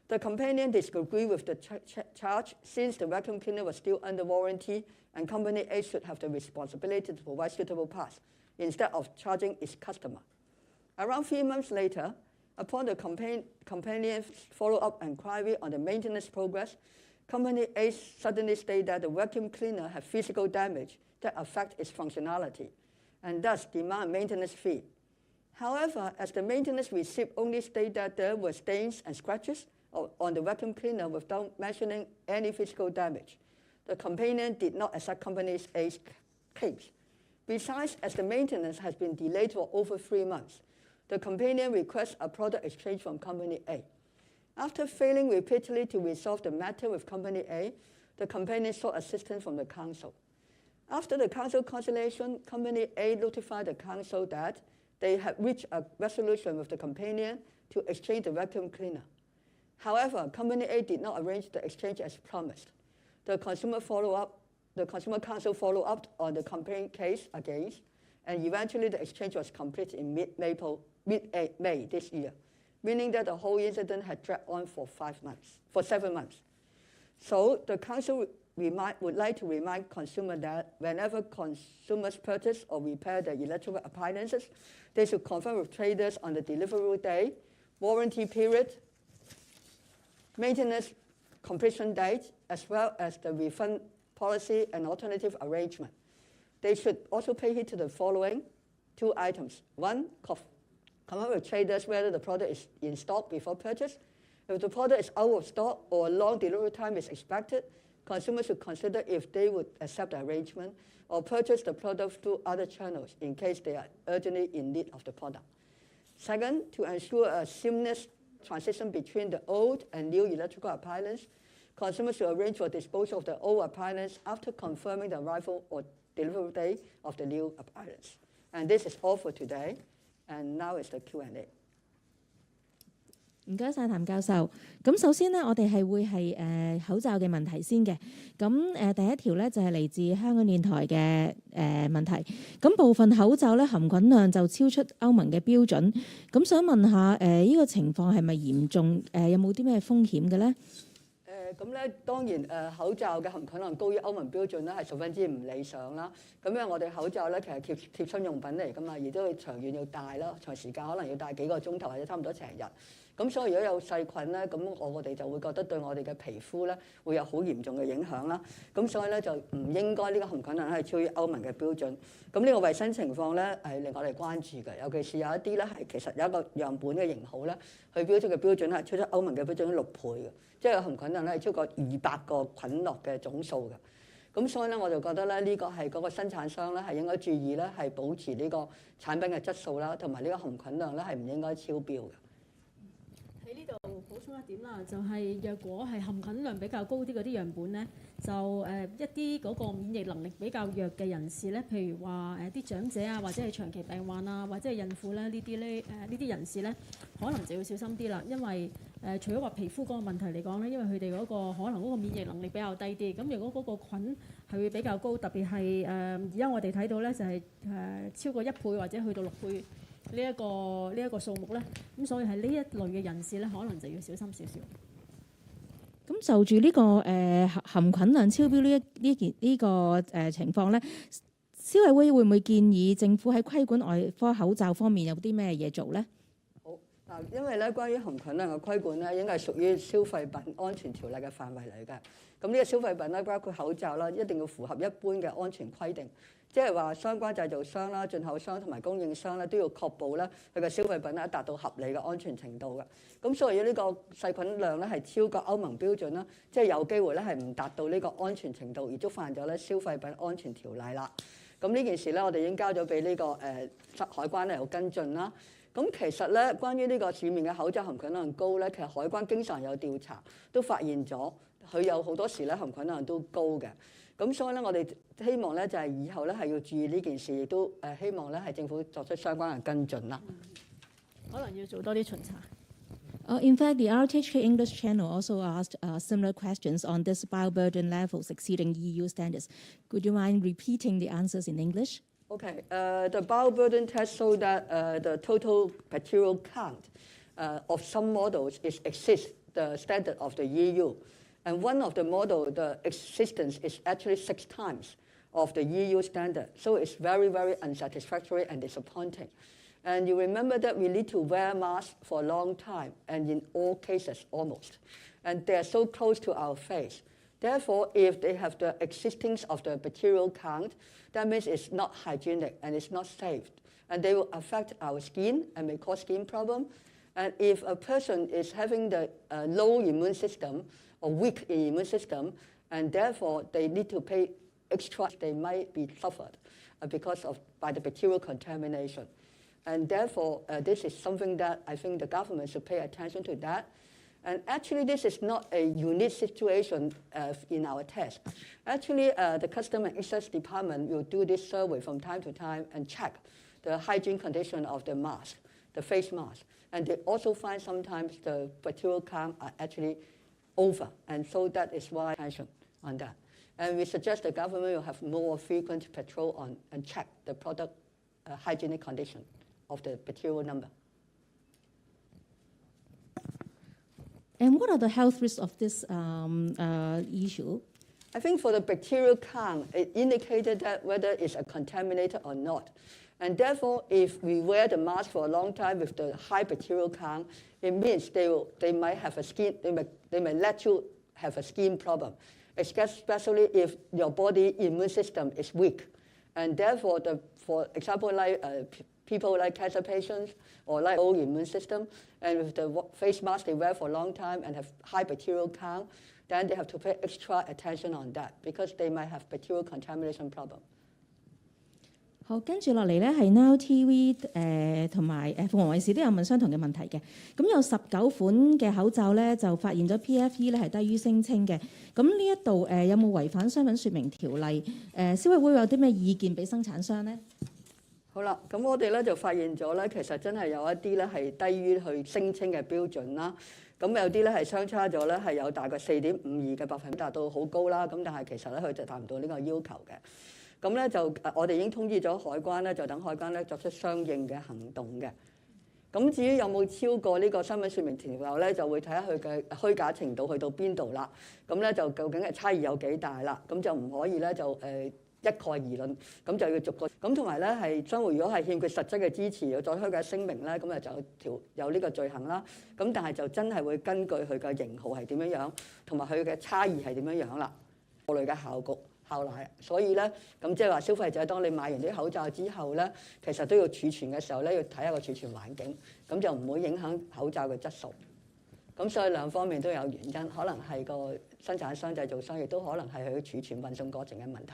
The companion disagreed with the charge since the vacuum cleaner was still under warranty and Company A should have the responsibility to provide suitable parts instead of charging its customer. Around 3 months later, upon the companion's follow-up inquiry on the maintenance progress, Company A suddenly stated that the vacuum cleaner had physical damage that affect its functionality and thus demand maintenance fee. However, as the maintenance receipt only stated that there were stains and scratches on the vacuum cleaner without mentioning any physical damage, the companion did not accept Company A's case. Besides, as the maintenance has been delayed for over 3 months, the companion requests a product exchange from Company A. After failing repeatedly to resolve the matter with Company A, the companion sought assistance from the council. After the council conciliation, Company A notified the council that they had reached a resolution with the companion to exchange the vacuum cleaner. However, Company A did not arrange the exchange as promised. The consumer council followed up on the complaint case against, and eventually the exchange was completed in mid-May this year, meaning that the whole incident had dragged on for 7 months. So the council would like to remind consumers that whenever consumers purchase or repair their electrical appliances, they should confirm with traders on the delivery day, warranty period, maintenance completion date, as well as the refund policy and alternative arrangement. They should also pay heed to the following 2 items. 1, confirm with traders whether the product is in stock before purchase. If the product is out of stock or a long delivery time is expected, consumers should consider if they would accept the arrangement or purchase the product through other channels in case they are urgently in need of the product. Second, to ensure a seamless transition between the old and new electrical appliance, consumers should arrange for disposal of the old appliance after confirming the arrival or delivery day of the new appliance. And this is all for today. And now is the Q&A. 唔該晒譚教授。咁首先呢，我哋係會係口罩嘅問題先嘅。咁第一條呢，就係嚟自香港電台嘅問題。咁部分口罩咧含菌量就超出歐盟嘅標準。咁想問下呢個情況係咪嚴重？有冇啲咩風險嘅咧？咁咧當然口罩嘅含菌量高於歐盟標準咧係十分之唔理想啦。咁因為我哋口罩咧其實貼身用品嚟㗎嘛，而都要長遠要戴啦，長時間可能要戴幾個鐘頭或者差唔多成日。咁所以如果有細菌咧，咁我哋就會覺得對我哋嘅皮膚咧會有好嚴重嘅影響啦。咁所以咧就唔應該呢個含菌量係超於歐盟嘅標準。咁呢個衞生情況咧係令我哋關注嘅，尤其是有一啲咧係其實有一個樣本嘅型號咧，佢標出嘅標準係超出歐盟嘅標準6倍嘅，即係含菌量咧係超過200個菌落嘅總數嘅。咁所以咧我就覺得咧呢個係嗰個生產商咧係應該注意咧係保持呢個產品嘅質素啦，同埋呢個含菌量咧係唔應該超標嘅。喺呢度補充一點啦，就係若果係含菌量比較高啲嗰啲樣本咧，就一啲嗰個免疫能力比較弱嘅人士咧，譬如話啲長者啊，或者係長期病患啊，或者係孕婦咧呢啲人士咧，可能就要小心啲啦，因為除咗話皮膚嗰個問題嚟講咧，因為佢哋嗰個可能嗰個免疫能力比較低啲，咁如果嗰個菌係會比較高，特別係而家我哋睇到咧就係超過1倍或者去到6倍。呢一個數目咧，咁所以係呢一類嘅人士咧，可能就要小心少少。咁就住呢個含菌量超標呢個情況咧，消委會唔會建議政府喺規管外科口罩方面有啲咩嘢做咧？好嗱，因為咧關於含菌量嘅規管咧，應該係屬於消費品安全條例嘅範圍嚟嘅。咁呢個消費品咧，包括口罩啦，一定要符合一般嘅安全規定。即係話相關製造商啦、進口商同埋供應商咧都要確保咧佢嘅消費品咧達到合理嘅安全程度嘅。咁所以呢個細菌量咧係超過歐盟標準啦，即係有機會咧係唔達到呢個安全程度而觸犯咗咧消費品安全條例啦。咁呢件事咧我哋已經交咗俾呢個海關咧有跟進啦。咁其實咧，關於呢個市面嘅口罩含菌量高咧，其實海關經常有調查，都發現咗佢有好多時咧含菌量都高嘅。咁所以咧，我哋希望咧就係以後咧係要注意呢件事，亦都希望咧係政府作出相關嘅跟進啦。可能要做多啲巡查。In fact, the RTHK English channel also asked similar questions on this bioburden levels exceeding EU standards. Could you mind repeating the answers in English? Okay, the bioburden test showed that the total bacterial count of some models exceeds the standard of the EU. And one of the model, the existence is actually 6 times of the EU standard. So it's very, very unsatisfactory and disappointing. And you remember that we need to wear masks for a long time, and in all cases almost. And they are so close to our face. Therefore, if they have the existence of the bacterial count, that means it's not hygienic and it's not safe. And they will affect our skin and may cause skin problem. And if a person is having the low immune system or weak immune system, and therefore they need to pay extra, they might be suffered by the bacterial contamination. And therefore, this is something that I think the government should pay attention to that. And actually, this is not a unique situation in our test. Actually, the Custom and Excise Department will do this survey from time to time and check the hygiene condition of the mask, the face mask. And they also find sometimes the bacterial count are actually over. And so that is why attention on that. And we suggest the government will have more frequent patrol on and check the product hygienic condition of the bacterial number. And what are the health risks of this issue? I think for the bacterial count, it indicated that whether it's a contaminated or not. And therefore, if we wear the mask for a long time with the high bacterial count, it means they might have a skin, they may let you have a skin problem, especially if your body immune system is weak. And therefore, for example, like people like cancer patients or like low immune system, and with the face mask they wear for a long time and have high bacterial count, then they have to pay extra attention on that because they might have bacterial contamination problem. 好，跟住落嚟咧係 Now TV 同埋鳳凰衛視都有問相同嘅問題嘅。咁有19款嘅口罩咧就發現咗 PFE 咧係低於聲稱嘅。咁呢一度有冇違反商品説明條例？消委會有啲咩意見俾生產商咧？好啦，咁我哋咧就發現咗咧，其實真係有一啲咧係低於佢聲稱嘅標準啦。咁有啲咧係相差咗咧係有大概4.52%嘅百分比，達到好高啦。咁但係其實咧佢就達唔到呢個要求嘅。咁咧就我哋已經通知咗海關咧，就等海關咧作出相應嘅行動嘅。咁至於有冇超過呢個商品説明條例咧，就會睇下佢嘅虛假程度去到邊度啦。咁咧就究竟係差異有幾大啦？咁就唔可以咧就一概而論，咁就要逐個咁同埋咧係商戶如果係欠缺實質嘅支持，要再虛假聲明咧，咁就有呢個罪行啦。咁但係就真係會根據佢嘅型號係點樣樣，同埋佢嘅差異係點樣樣啦，過濾嘅效奶。所以咧，咁即係話消費者當你買完啲口罩之後咧，其實都要儲存嘅時候咧，要睇下個儲存環境，咁就唔會影響口罩嘅質素。咁所以兩方面都有原因，可能係個生產商、製造商，亦都可能係佢儲存運送過程嘅問題。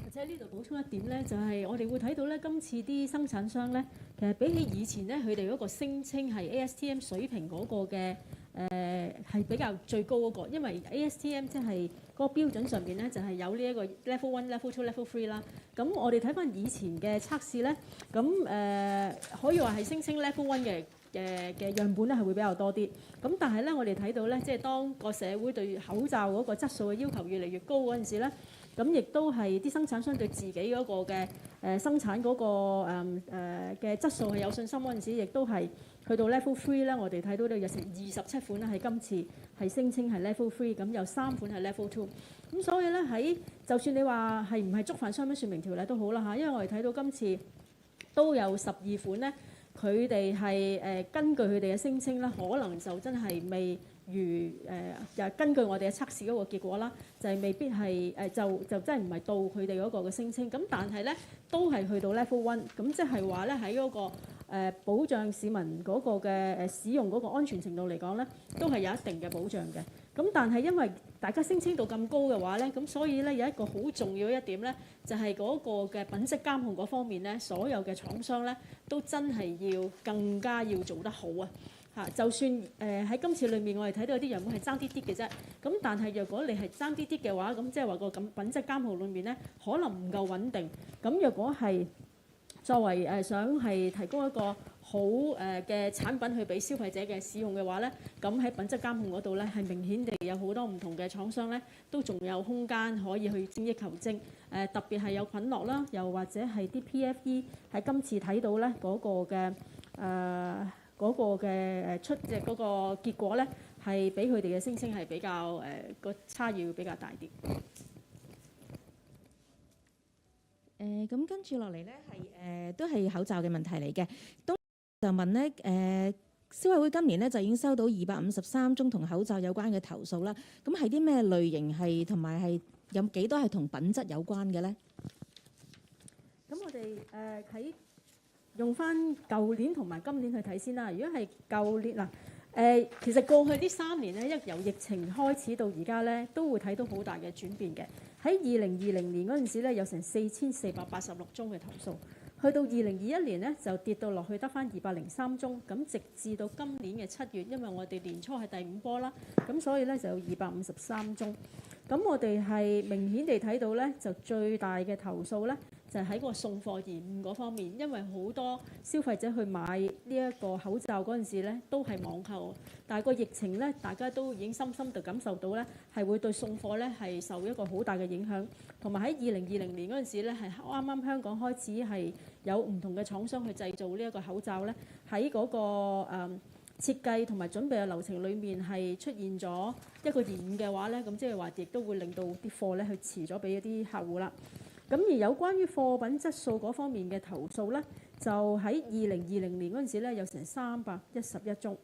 或者呢度補充一點咧，就係我哋會睇到咧，今次啲生產商咧，其實比起以前咧，佢哋嗰個聲稱係 ASTM 水平嗰個嘅係比較最高嗰個，因為 ASTM 即係嗰個標準上邊咧，就係有呢一個 Level 1、Level 2、Level 3啦。咁我哋睇翻以前嘅測試咧，咁可以話係聲稱 Level 1嘅樣本咧係會比較多啲。咁但係咧，我哋睇到咧，即係當個社會對口罩嗰個質素嘅要求越嚟越高嗰陣時咧。咁亦都係啲生產商對自己嗰個嘅生產嗰個嘅質素係有信心嗰陣時，亦都係去到 Level 3咧，我哋睇到有成27款咧係今次係聲稱係 Level 3，咁有3款係 Level 2。咁所以咧喺就算你話係唔係觸犯商品説明條例都好啦嚇，因為我哋睇到今次都有12款咧，佢哋係根據佢哋嘅聲稱咧，可能就真係未。又根據我哋嘅測試嗰個結果啦，就係未必係就真係唔係到佢哋嗰個嘅聲稱，咁但係咧都係去到 Level 1，咁即係話咧喺嗰個保障市民嗰個嘅使用嗰個安全程度嚟講咧，都係有一定嘅保障嘅。咁但係因為大家聲稱到咁高嘅話咧，咁所以咧有一個好重要一點咧，就係嗰個嘅品質監控嗰方面咧，所有嘅廠商咧都真係要更加要做得好啊！嚇，就算喺今次裏面我哋睇到有啲樣本係爭啲啲嘅啫，咁但係若果你係爭啲啲嘅話，咁即係話個品質監控裏面咧可能唔夠穩定。咁若果係作為想係提供一個好嘅產品去俾消費者嘅使用嘅話咧，咁喺品質監控嗰度咧係明顯地有好多唔同嘅廠商咧都仲有空間可以去精益求精。特別係有菌落啦，又或者係啲 PFE 喺今次睇到咧嗰個嘅出即係嗰個結果咧，係比佢哋嘅聲稱係比較個差異會比較大啲。咁跟住落嚟咧係都係口罩嘅問題嚟嘅。都就問咧消委會今年咧就已經收到253宗同口罩有關嘅投訴啦。咁係啲咩類型係同埋係有幾多係同品質有關嘅咧？咁我哋喺用翻舊年同埋今年去睇先啦。如果係舊年嗱，其實過去呢3年咧，由疫情開始到而家咧，都會睇到好大嘅轉變嘅。喺2020年嗰陣時咧，有成4486宗嘅投訴，去到2021年咧就跌到落去得翻203宗。咁直至到今年嘅7月，因為我哋年初係第5波啦，咁所以咧就有253宗。咁我哋係明顯地睇到咧，就最大嘅投訴咧，就係喺個送貨延誤嗰方面，因為好多消費者去買呢一個口罩嗰陣時咧，都係網購，但係個疫情咧，大家都已經深深地感受到咧，係會對送貨咧係受一個好大嘅影響。同埋喺2020年嗰陣時咧，係啱啱香港開始係有唔同嘅廠商去製造呢一個口罩咧，喺嗰個設計同埋準備嘅流程裏面係出現咗一個延誤嘅話咧，咁即係話亦都會令到啲貨咧去遲咗俾一啲客戶啦。咁而有關於貨品質素嗰方面嘅投訴咧，就喺2020年嗰陣時咧有成311宗。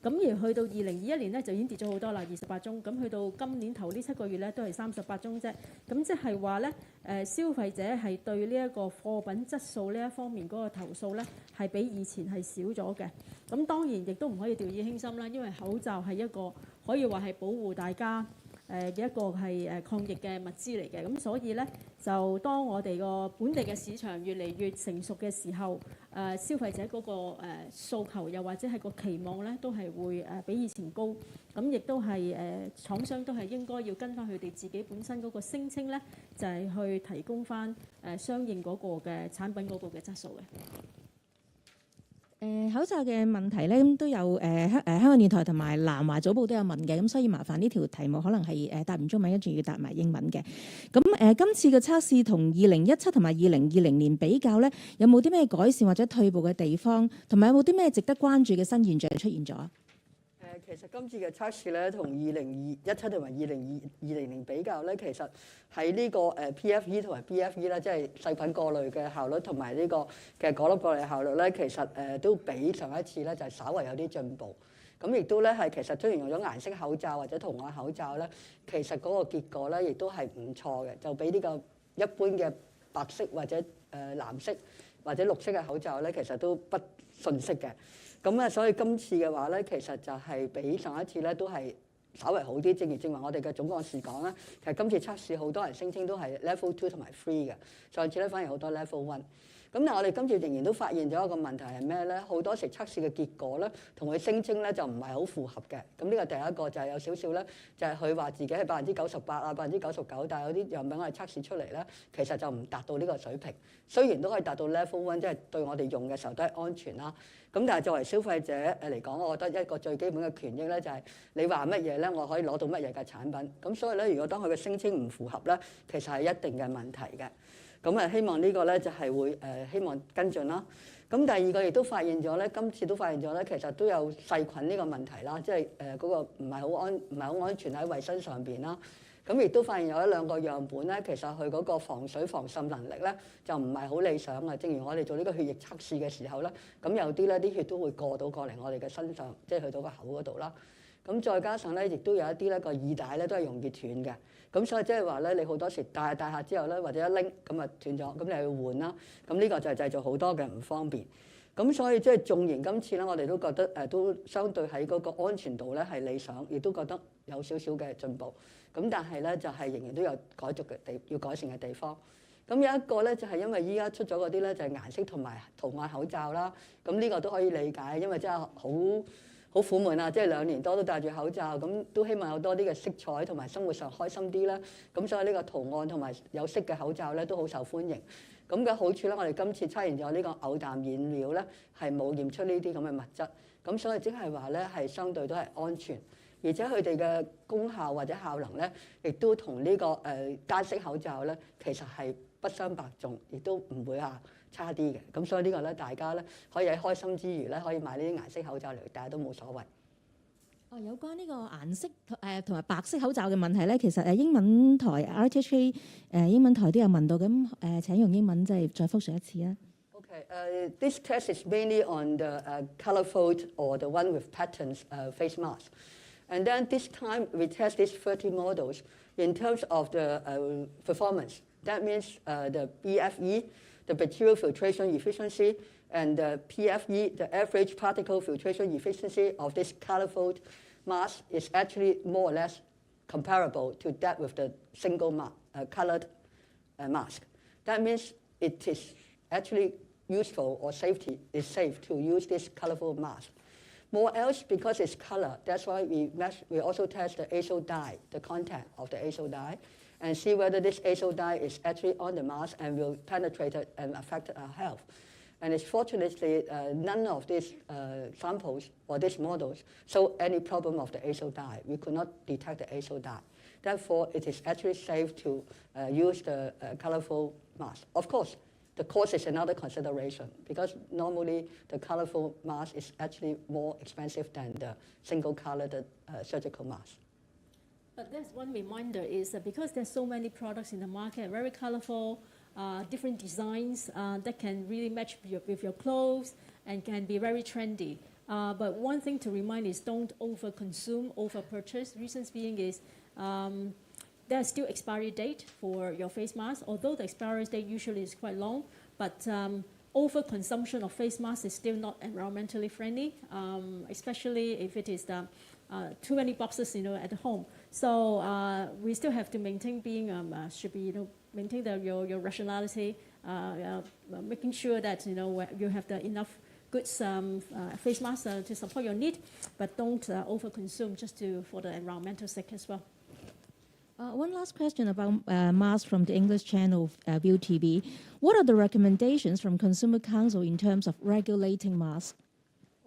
咁而去到2021年咧就已經跌咗好多啦，28宗。咁去到今年頭呢7個月咧都係38宗啫。咁即係話咧，消費者係對呢一個貨品質素呢一方面嗰個投訴咧係比以前係少咗嘅。咁當然亦都唔可以掉以輕心啦，因為口罩係一個可以話係保護大家嘅一個係抗疫嘅物資嚟嘅。咁所以咧就當我哋個本地嘅市場越嚟越成熟嘅時候，消費者嗰個訴求又或者係個期望咧都係會比以前高。咁亦都係廠商都係應該要跟翻佢哋自己本身嗰個聲稱咧，就係去提供翻相應嗰個嘅產品嗰個嘅質素嘅。口罩嘅問題咧，都有香港電台同埋南華早報都有問嘅，咁所以麻煩呢條題目可能係答完中文，跟住要答埋英文嘅。咁今次嘅測試同2017同埋2020年比較咧，有冇啲咩改善或者退步嘅地方，同埋有冇啲咩值得關注嘅新現象出現咗？其實今次嘅測試咧，同2017同埋2020年比較咧，其實喺呢個PFE 同埋 BFE 咧，即係細菌過濾嘅效率同埋呢個嘅果粒過濾效率咧，其實都比上一次咧就係稍為有啲進步。咁亦都咧係其實雖然用咗顏色口罩或者紅外口罩咧，其實嗰個結果咧亦都係唔錯嘅，就比呢個一般嘅白色或者藍色或者綠色嘅口罩咧，其實都不遜色嘅。咁啊，所以今次嘅話咧，其實就係比上一次咧都係稍為好啲。正話我哋嘅總幹事講啦，其實今次測試好多人聲稱都係 level 2同埋 3嘅，上次咧反而好多 level 1。咁但係我哋今次仍然都發現咗一個問題係咩咧？好多時測試嘅結果咧，同佢聲稱咧就唔係好符合嘅。咁呢個第一個就係有少少咧，就係佢話自己係98%啊、99%，但係有啲樣品我哋測試出嚟咧，其實就唔達到呢個水平。雖然都可以達到 level 1，即係對我哋用嘅時候都係安全啦。咁但係作為消費者嚟講，我覺得一個最基本嘅權益咧，就係你話乜嘢咧，我可以攞到乜嘢嘅產品。咁所以咧，如果當佢嘅聲稱唔符合咧，其實係一定嘅問題嘅。咁啊，希望呢個咧就係會希望跟進啦。咁第二個亦都發現咗咧，今次都發現咗咧，其實都有細菌呢個問題啦，即係嗰個唔係好安全喺衞生上邊啦。咁亦都發現有1-2個樣本咧，其實佢嗰個防水防滲能力咧就唔係好理想啊。正如我哋做呢個血液測試嘅時候咧，咁有啲咧啲血都會過嚟我哋嘅身上，即係去到個口嗰度啦。咁再加上咧，亦都有一啲咧個耳帶咧都係容易斷嘅。咁所以即係話咧，你好多時戴下之後咧，或者一拎咁啊斷咗，咁你去換啦。咁呢個就係製造好多嘅唔方便。咁所以即係縱然今次咧，我哋都覺得都相對喺嗰個安全度咧係理想，亦都覺得有少少嘅進步。咁但係咧就係仍然都有要改善嘅地方。咁有一個咧就係因為依家出咗嗰啲咧就係顏色同埋圖案口罩啦。咁呢個都可以理解，因為真係好苦悶啊！即係2年多都戴住口罩，咁都希望有多啲嘅色彩同埋生活上開心啲啦。咁所以呢個圖案同埋有色嘅口罩咧都好受歡迎。咁嘅好處咧，我哋今次測驗咗呢個偶氮染料咧係冇驗出呢啲咁嘅物質。咁所以即係話咧係相對都係安全，而且佢哋嘅功效或者效能咧，亦都同呢個單色口罩咧其實係不相伯仲，亦都唔會話差啲嘅。咁所以呢個咧，大家咧可以喺開心之餘咧，可以買呢啲顏色口罩嚟戴都冇所謂。有關呢個顏色同埋白色口罩嘅問題咧，其實英文台 RTHK 英文台都有問到，咁請用英文即係再復述一次啊。Okay, this test is mainly on the colorful or the one with patterns face mask. And then this time we test these 30 models in terms of the performance. That means the BFE, the bacterial filtration efficiency, and the PFE, the average particle filtration efficiency of this colorful mask is actually more or less comparable to that with the single colored mask. That means it is actually useful or safe to use this colorful mask. More else, because it's color, that's why we also test the azo dye, the content of the azo dye, and see whether this azo dye is actually on the mask and will penetrate it and affect our health. And it's fortunately none of these samples or these models show any problem of the azo dye. We could not detect the azo dye. Therefore, it is actually safe to use the colorful mask. Of course, the cost is another consideration because normally the colorful mask is actually more expensive than the single-colored surgical mask. But there's one reminder is that because there's so many products in the market, very colorful, different designs that can really match with your clothes and can be very trendy. But one thing to remind is don't over-consume, over-purchase. Reasons being is there's still expiry date for your face mask, although the expiry date usually is quite long, but over-consumption of face masks is still not environmentally friendly, especially if it is too many boxes, at home. So we still have to maintain maintain your rationality, making sure that you have enough good face masks to support your need, but don't over-consume just for the environmental sake as well. One last question about masks from the English channel View TV. What are the recommendations from Consumer Council in terms of regulating masks?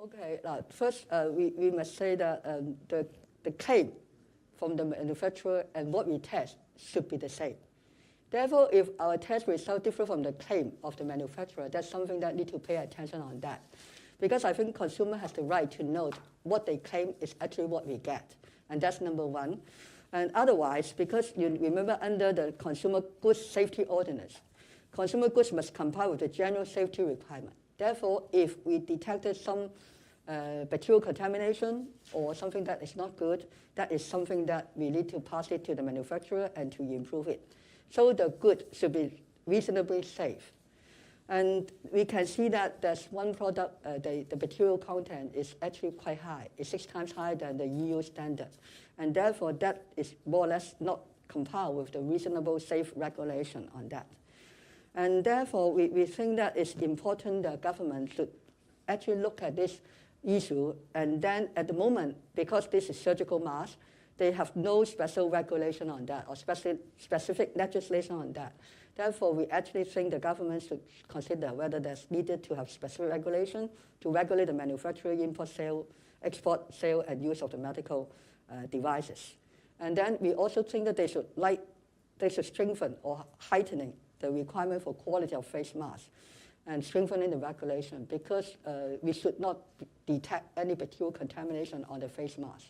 Okay, first we must say that the claim from the manufacturer and what we test should be the same. Therefore, if our test result differ from the claim of the manufacturer, that's something that need to pay attention on that. Because I think consumer has the right to know what they claim is actually what we get. And that's number one. And otherwise, because you remember under the Consumer Goods Safety Ordinance, consumer goods must comply with the general safety requirement. Therefore, if we detected some bacterial contamination or something that is not good, that is something that we need to pass it to the manufacturer and to improve it. So the good should be reasonably safe. And we can see that there's one product, the bacterial content is actually quite high. It's 6 times higher than the EU standard. And therefore, that is more or less not compiled with the reasonable safe regulation on that. And therefore, we think that it's important the government should actually look at this issue. And then at the moment, because this is surgical mask, they have no special regulation on that or specific legislation on that. Therefore, we actually think the government should consider whether there's needed to have specific regulation to regulate the manufacturing, import, sale, export, sale, and use of the medical devices. And then we also think that they should strengthen or heightening the requirement for quality of face masks and strengthening the regulation because we should not detect any bacterial contamination on the face mask.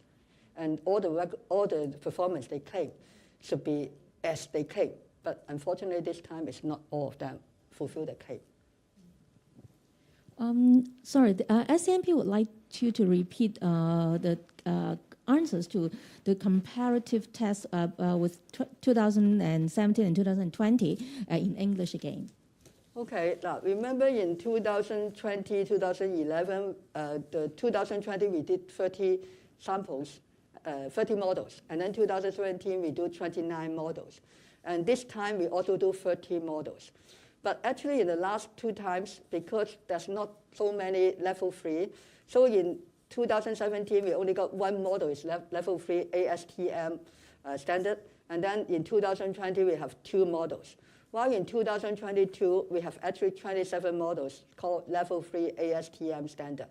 And all the performance they claim should be as they claim. But unfortunately, this time it's not all of them fulfill the claim. Sorry, the SCMP would like you to repeat the answers to the comparative test with 2017 and 2020 in English again. Okay, now remember in 2020, 2011, the 2020 we did 30 samples, 30 models, and then 2017 we do 29 models. And this time we also do 30 models. But actually in the last 2 times, because there's not so many level 3, so in 2017 we only got 1 model is level 3 ASTM standard, and then in 2020 we have 2 models. While in 2022 we have actually 27 models called level 3 ASTM standard,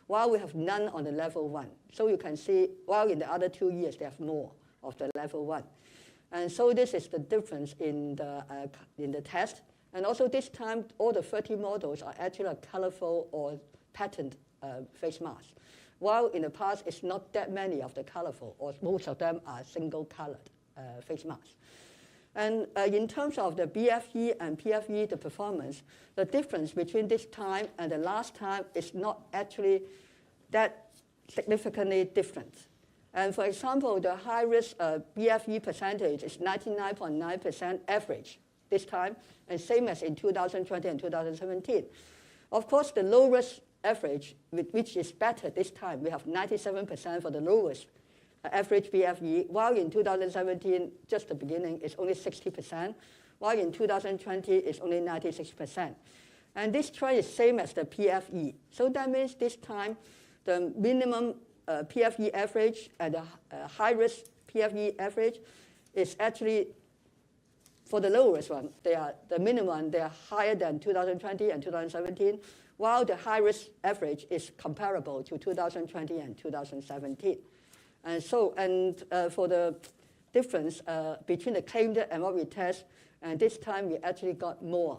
while we have none on the level 1. So you can see, while in the other 2 years they have more of the level 1. And so this is the difference in the test. And also this time, all the 30 models are actually colorful or patterned face masks. While in the past, it's not that many of the colorful, or most of them are single-colored face masks. And in terms of the BFE and PFE, the performance, the difference between this time and the last time is not actually that significantly different. And for example, the high-risk BFE percentage is 99.9% average this time, and same as in 2020 and 2017. Of course, the low-risk average, which is better this time, we have 97% for the lowest average BFE, while in 2017, just the beginning, it's only 60%, while in 2020, it's only 96%. And this trend is same as the PFE. So that means this time, the minimum PFE average and the high-risk PFE average is actually, for the lowest one, the minimum, they are higher than 2020 and 2017, while the high-risk average is comparable to 2020 and 2017. And so, for the difference between the claimed and what we test, and this time we actually got more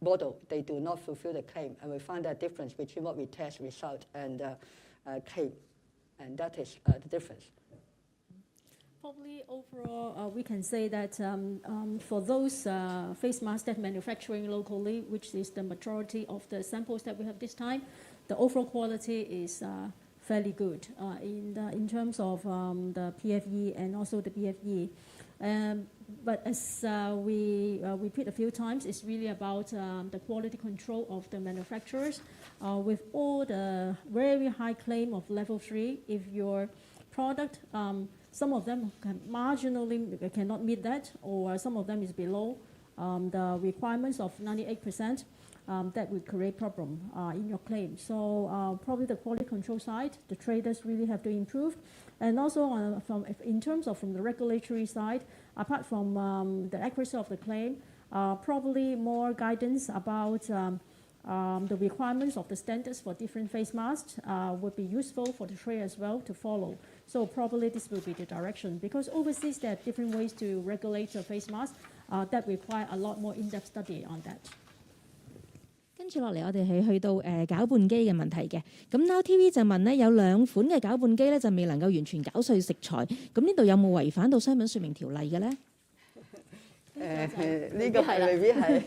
model. They do not fulfill the claim, and we find that difference between what we test result and claim, and that is the difference. Probably overall, we can say that for those face masks that manufacturing locally, which is the majority of the samples that we have this time, the overall quality is fairly good in terms of the PFE and also the BFE. But as we repeat a few times, it's really about the quality control of the manufacturers. With all the very high claim of level 3, if your product, some of them marginally cannot meet that, or some of them is below the requirements of 98%, that would create problem in your claim. So probably the quality control side, the traders really have to improve. And also in terms of from the regulatory side, apart from the accuracy of the claim, probably more guidance about the requirements of the standards for different face masks would be useful for the trade as well to follow. So probably this will be the direction, because overseas there are different ways to regulate the face mask that require a lot more in-depth study on that. 跟住落嚟，我哋係去到攪拌機嘅問題嘅。咁 Now TV 就問咧，有2款嘅攪拌機咧就未能夠完全攪碎食材，咁呢度有冇違反到商品説明條例嘅咧？呢個係未必係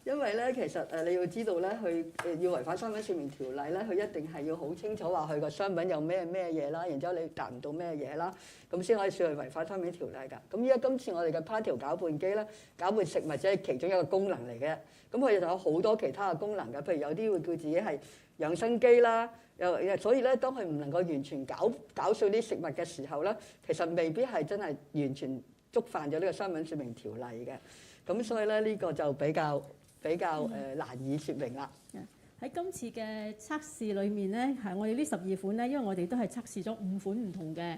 因為咧其實你要知道咧，佢要違反商品説明條例咧，佢一定係要好清楚話佢個商品有咩嘢啦，然之後你達唔到咩嘢啦，咁先可以算係違反商品條例㗎。咁依家今次我哋嘅烹調攪拌機咧，攪拌食物只係其中一個功能嚟嘅。咁佢就有好多其他嘅功能嘅，譬如有啲會叫自己係養生機啦，所以咧當佢唔能夠完全攪碎啲食物嘅時候咧，其實未必係真係完全觸犯咗呢個商品説明條例嘅。咁所以咧呢個就比較難以説明啦。喺今次嘅測試裏面咧，係我哋呢12款咧，因為我哋都係測試咗5款唔同嘅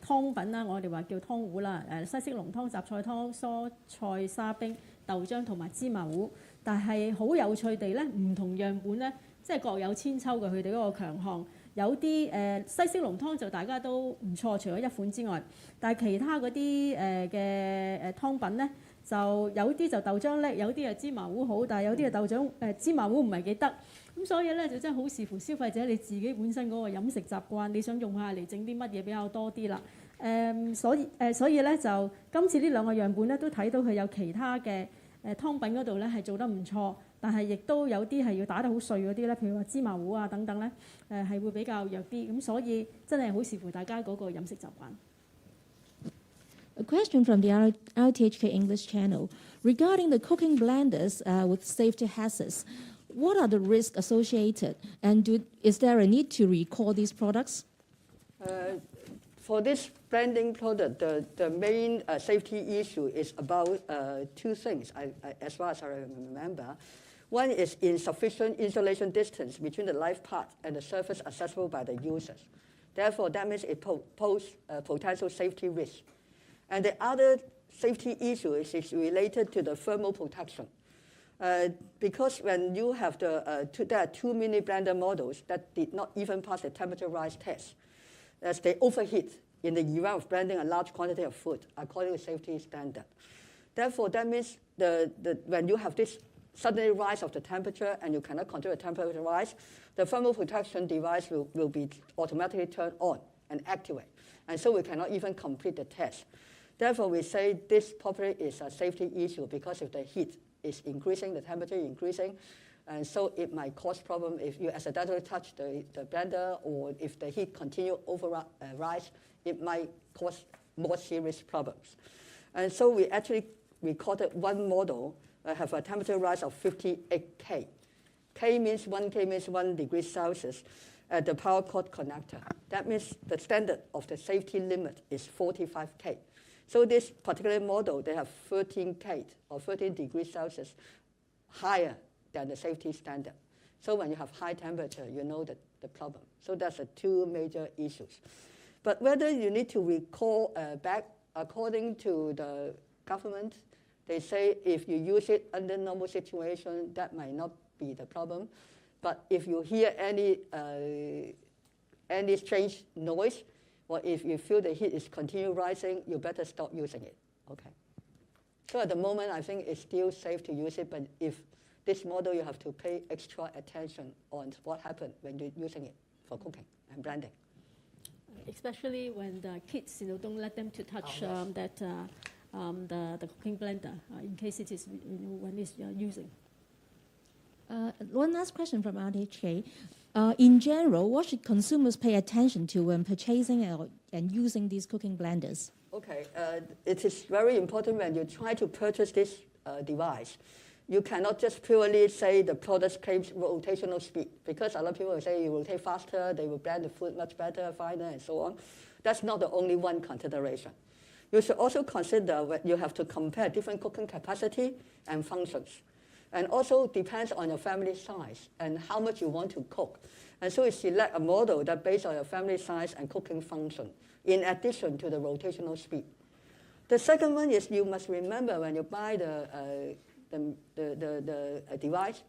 湯品啦，我哋話叫湯壺啦，西式濃湯、雜菜湯、蔬菜沙冰、豆漿同埋芝麻糊。但係好有趣地咧，唔同樣本咧，即係各有千秋嘅佢哋嗰個強項。有啲西式濃湯就大家都唔錯，除咗1款之外，但係其他嗰啲嘅湯品咧，就有啲就豆漿叻，有啲係芝麻糊好，但係有啲係豆漿芝麻糊唔係幾得。咁所以咧就真係好視乎消費者你自己本身嗰個飲食習慣，你想用下嚟整啲乜嘢比較多啲啦。所以咧就今次呢2個樣本咧都睇到佢有其他嘅湯品嗰度咧係做得唔錯，但係亦都有啲係要打得好碎嗰啲咧，譬如話芝麻糊啊等等咧，係會比較弱啲。咁所以真係好視乎大家嗰個飲食習慣。A question from the RTHK English channel regarding the cooking blenders with safety hazards. What are the risks associated, and is there a need to recall these products? For this blending product, the main safety issue is about two things, as far as I remember. One is insufficient insulation distance between the live part and the surface accessible by the users. Therefore, that means it poses potential safety risk. And the other safety issue is related to the thermal protection. Because when you have there are two mini blender models that did not even pass the temperature rise test, as they overheat in the event of blending a large quantity of food according to safety standard. Therefore, that means when you have this sudden rise of the temperature and you cannot control the temperature rise, the thermal protection device will be automatically turned on and activate. And so we cannot even complete the test. Therefore, we say this probably is a safety issue because if the heat is increasing, the temperature is increasing, and so it might cause problem if you accidentally touch the blender, or if the heat continue rise, it might cause more serious problems. And so we actually recorded one model have a temperature rise of 58 K. K means 1 degree Celsius at the power cord connector. That means the standard of the safety limit is 45 K. So this particular model, they have 13 K or 13 degrees Celsius higher than the safety standard. So when you have high temperature, you know the problem. So that's the two major issues. But whether you need to recall back, according to the government, they say if you use it under normal situation, that might not be the problem. But if you hear any strange noise, or if you feel the heat is continue rising, you better stop using it. Okay. So at the moment, I think it's still safe to use it, but if this model, you have to pay extra attention on what happened when you're using it for cooking and blending. Especially when the kids, don't let them to touch the cooking blender in case it is when it's using. One last question from RTHK. In general, what should consumers pay attention to when purchasing and using these cooking blenders? Okay, it is very important when you try to purchase this device. You cannot just purely say the product claims rotational speed, because a lot of people will say you rotate faster, they will blend the food much better, finer, and so on. That's not the only one consideration. You should also consider that you have to compare different cooking capacity and functions. And also depends on your family size and how much you want to cook. And so you select a model that based on your family size and cooking function, in addition to the rotational speed. The second one is you must remember when you buy the device,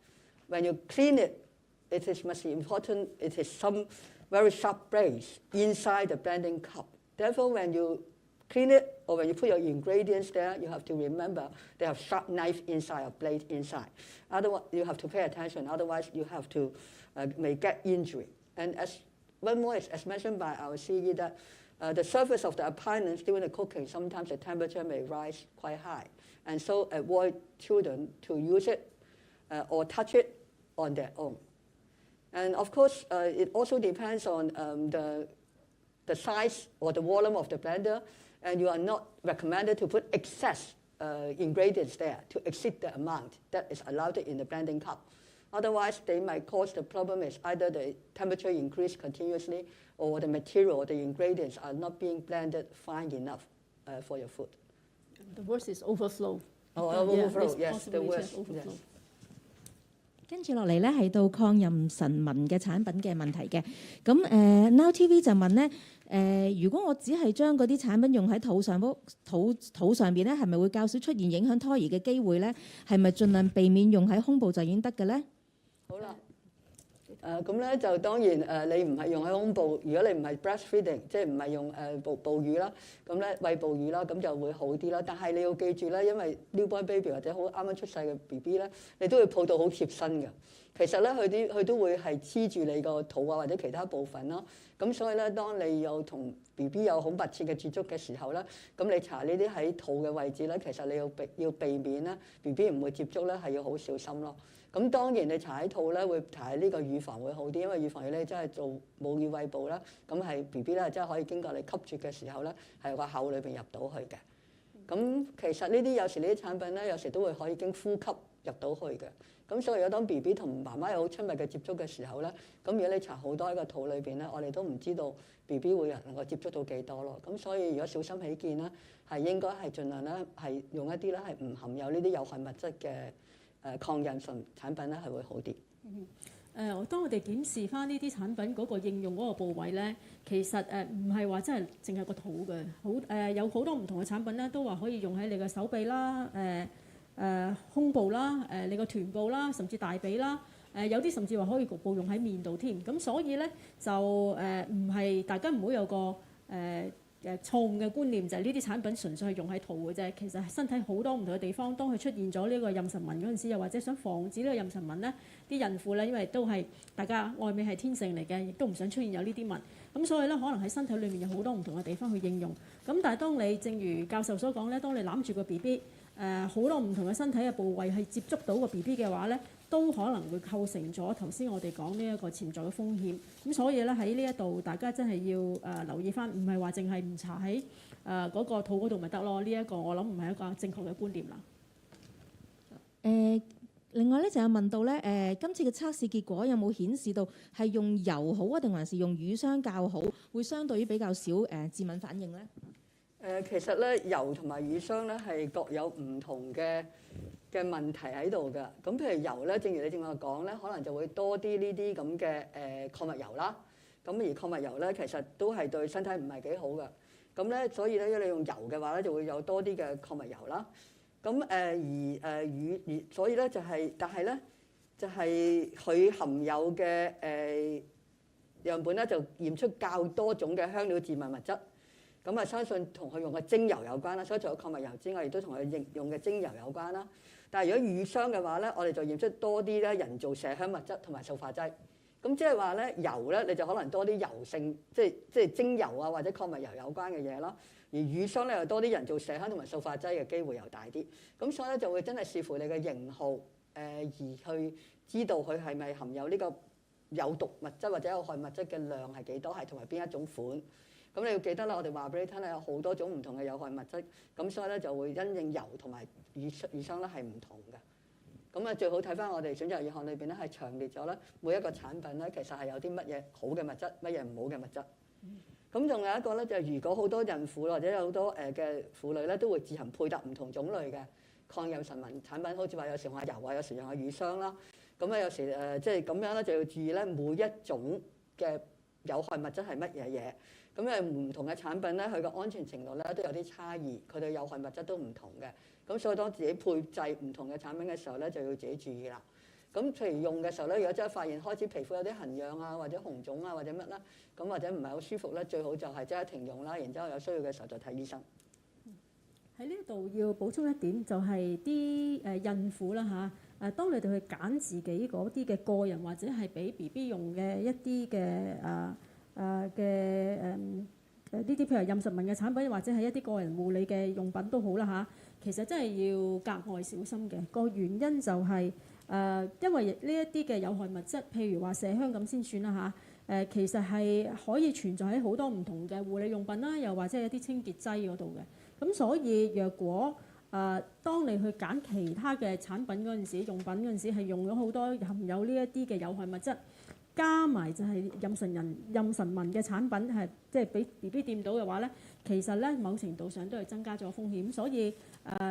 when you clean it, it is must be important, it is some very sharp blades inside the blending cup. Therefore, when you clean it or when you put your ingredients there, you have to remember they have sharp knife inside or blade inside. Otherwise, you have to pay attention. Otherwise, you have to may get injury. And as one more is as mentioned by our CE that the surface of the appliance during the cooking, sometimes the temperature may rise quite high. And so avoid children to use it or touch it on their own. And of course, it also depends on the size or the volume of the blender, and you are not recommended to put excess ingredients there to exceed the amount that is allowed in the blending cup. Otherwise, they might cause the problem is either the temperature increase continuously or the material or the ingredients are not being blended fine enough for your food. The worst is overflow. Oh, overflow, yes, the worst. Yes. 跟住落嚟咧係到抗妊娠紋嘅產品嘅問題嘅。咁Now TV 就問咧如果我只係將嗰啲產品用喺肚上邊咧，係咪會較少出現影響胎兒嘅機會咧？係咪盡量避免用喺胸部就已經得嘅咧？好啦。咁咧就當然你唔係用喺胸部，如果你唔係 breastfeeding， 即係唔係用哺乳啦，咁咧餵哺乳啦，咁就會好啲啦。但係你要記住咧，因為 newborn baby 或者好啱啱出世嘅 BB 咧，你都會抱到好貼身嘅。其實咧佢都會係黐住你個肚啊或者其他部分咯。咁所以咧，當你有同 BB 有好密切嘅接觸嘅時候咧，咁你搽呢啲喺肚嘅位置咧，其實你要避免咧 BB 唔會接觸咧，係要好小心咯。咁當然你搽喺肚咧，會搽喺呢個乳房會好啲，因為乳房你真係做母乳餵哺啦，咁係 BB 咧真係可以經過你吸啜嘅時候咧，係個口裏邊入到去嘅。咁其實呢啲有時呢啲產品咧，有時都會可以經呼吸入到去嘅。咁所以如果當 B B 同媽媽有好親密嘅接觸嘅時候咧，咁如果你搽好多喺個肚裏邊咧，我哋都唔知道 B B 會能夠接觸到幾多咯。咁所以如果小心起見咧，係應該係盡量咧係用一啲咧係唔含有呢啲有害物質嘅抗妊娠產品咧係會好啲。當我哋檢視翻呢啲產品嗰個應用嗰個部位咧，其實唔係話真係淨係個肚嘅，有好多唔同嘅產品咧都話可以用喺你嘅手臂啦、胸部啦、你個臀部啦，甚至大髀啦，有啲甚至話可以局部用喺面度添。咁所以咧就唔係大家唔好有個錯誤嘅觀念，就係呢啲產品純粹係用喺肚嘅啫。其實身體好多唔同嘅地方，當佢出現咗呢個妊娠紋嗰陣時，又或者想防止呢個妊娠紋咧，啲孕婦咧因為都係大家愛美係天性嚟嘅，亦都唔想出現有呢啲紋，咁所以咧可能喺身體裏面有好多唔同嘅地方去應用。咁但係當你正如教授所講咧，當你攬住個 B B，好多唔同嘅身體嘅部位係接觸到個 B B 嘅話咧，都可能會構成咗頭先我哋講呢一個潛在嘅風險。咁所以咧喺呢一度，大家真係要留意翻，唔係話淨係唔搽喺嗰個肚嗰度咪得咯。呢一個我諗唔係一個正確嘅觀念啦。另外咧就有問到咧，今次嘅測試結果有冇顯示到係用油好啊，定還是用乳霜較好，會相對於比較少致敏反應咧？其實咧油同埋乳霜咧係各有唔同嘅問題喺度㗎。咁譬如油咧，正如你正話講咧，可能就會多啲呢啲咁嘅礦物油啦。咁而礦物油咧，其實都係對身體唔係幾好㗎。咁咧，所以咧，如果你用油嘅話咧，就會有多啲嘅礦物油啦。咁所以咧就係、但係咧就係、佢含有嘅樣本咧就驗出較多種嘅香料致敏物質。咁相信同佢用嘅精油有關啦，所以除咗礦物油之外，亦都同佢用嘅精油有關啦。但係如果乳霜嘅話咧，我哋就驗出多啲咧人造麝香物質同埋塑化劑。咁即係話咧油咧，你就可能多啲油性，即係精油啊或者礦物油有關嘅嘢咯。而乳霜咧又多啲人造麝香同埋塑化劑嘅機會又大啲。咁所以咧就會真係視乎你嘅型號而去知道佢係咪含有呢個有毒物質或者有害物質嘅量係幾多，係同埋邊一種款。咁你要記得啦，我哋話俾你聽咧，有好多種唔同嘅有害物質，咁所以咧就會因應油同埋乳霜咧係唔同嘅。咁最好睇翻我哋選擇月刊裏邊咧係詳列咗咧每一個產品咧其實係有啲乜嘢好嘅物質，乜嘢唔好嘅物質。咁仲有一個咧就係如果好多孕婦或者有好多嘅婦女咧都會自行配搭唔同種類嘅抗妊娠紋產品，好似話有時用下油啊，有時用下乳霜啦。咁有時即係咁樣咧就要注意咧每一種嘅有害物質係乜嘢嘢。咁唔同嘅產品咧，佢嘅安全程度咧都有啲差異，佢哋有害物質都唔同嘅。咁所以當自己配製唔同嘅產品嘅時候咧，就要自己注意啦。咁譬如用嘅時候咧，如果真係發現開始皮膚有啲痕癢啊，或者紅腫啊，或者乜啦，咁或者唔係好舒服咧，最好就係即刻停用啦。然之後有需要嘅時候就睇醫生。喺呢度要補充一點，就係啲孕婦啦嚇，當你哋去揀自己嗰啲嘅個人或者係俾 BB 用嘅一啲嘅呢啲譬如妊娠紋嘅產品，或者係一啲個人護理嘅用品都好啦嚇，其實真係要格外小心嘅。個原因就係因為呢一啲嘅有害物質，譬如話麝香咁先算啦嚇，其實係可以存在喺好多唔同嘅護理用品啦，又或者係一啲清潔劑嗰度嘅。咁所以若果當你去揀其他嘅產品嗰陣時，用品嗰陣時係用咗好多含有呢一啲嘅有害物質，加埋就係妊娠紋嘅產品係即係俾 BB 掂到嘅話咧，其實咧某程度上都係增加咗風險。所以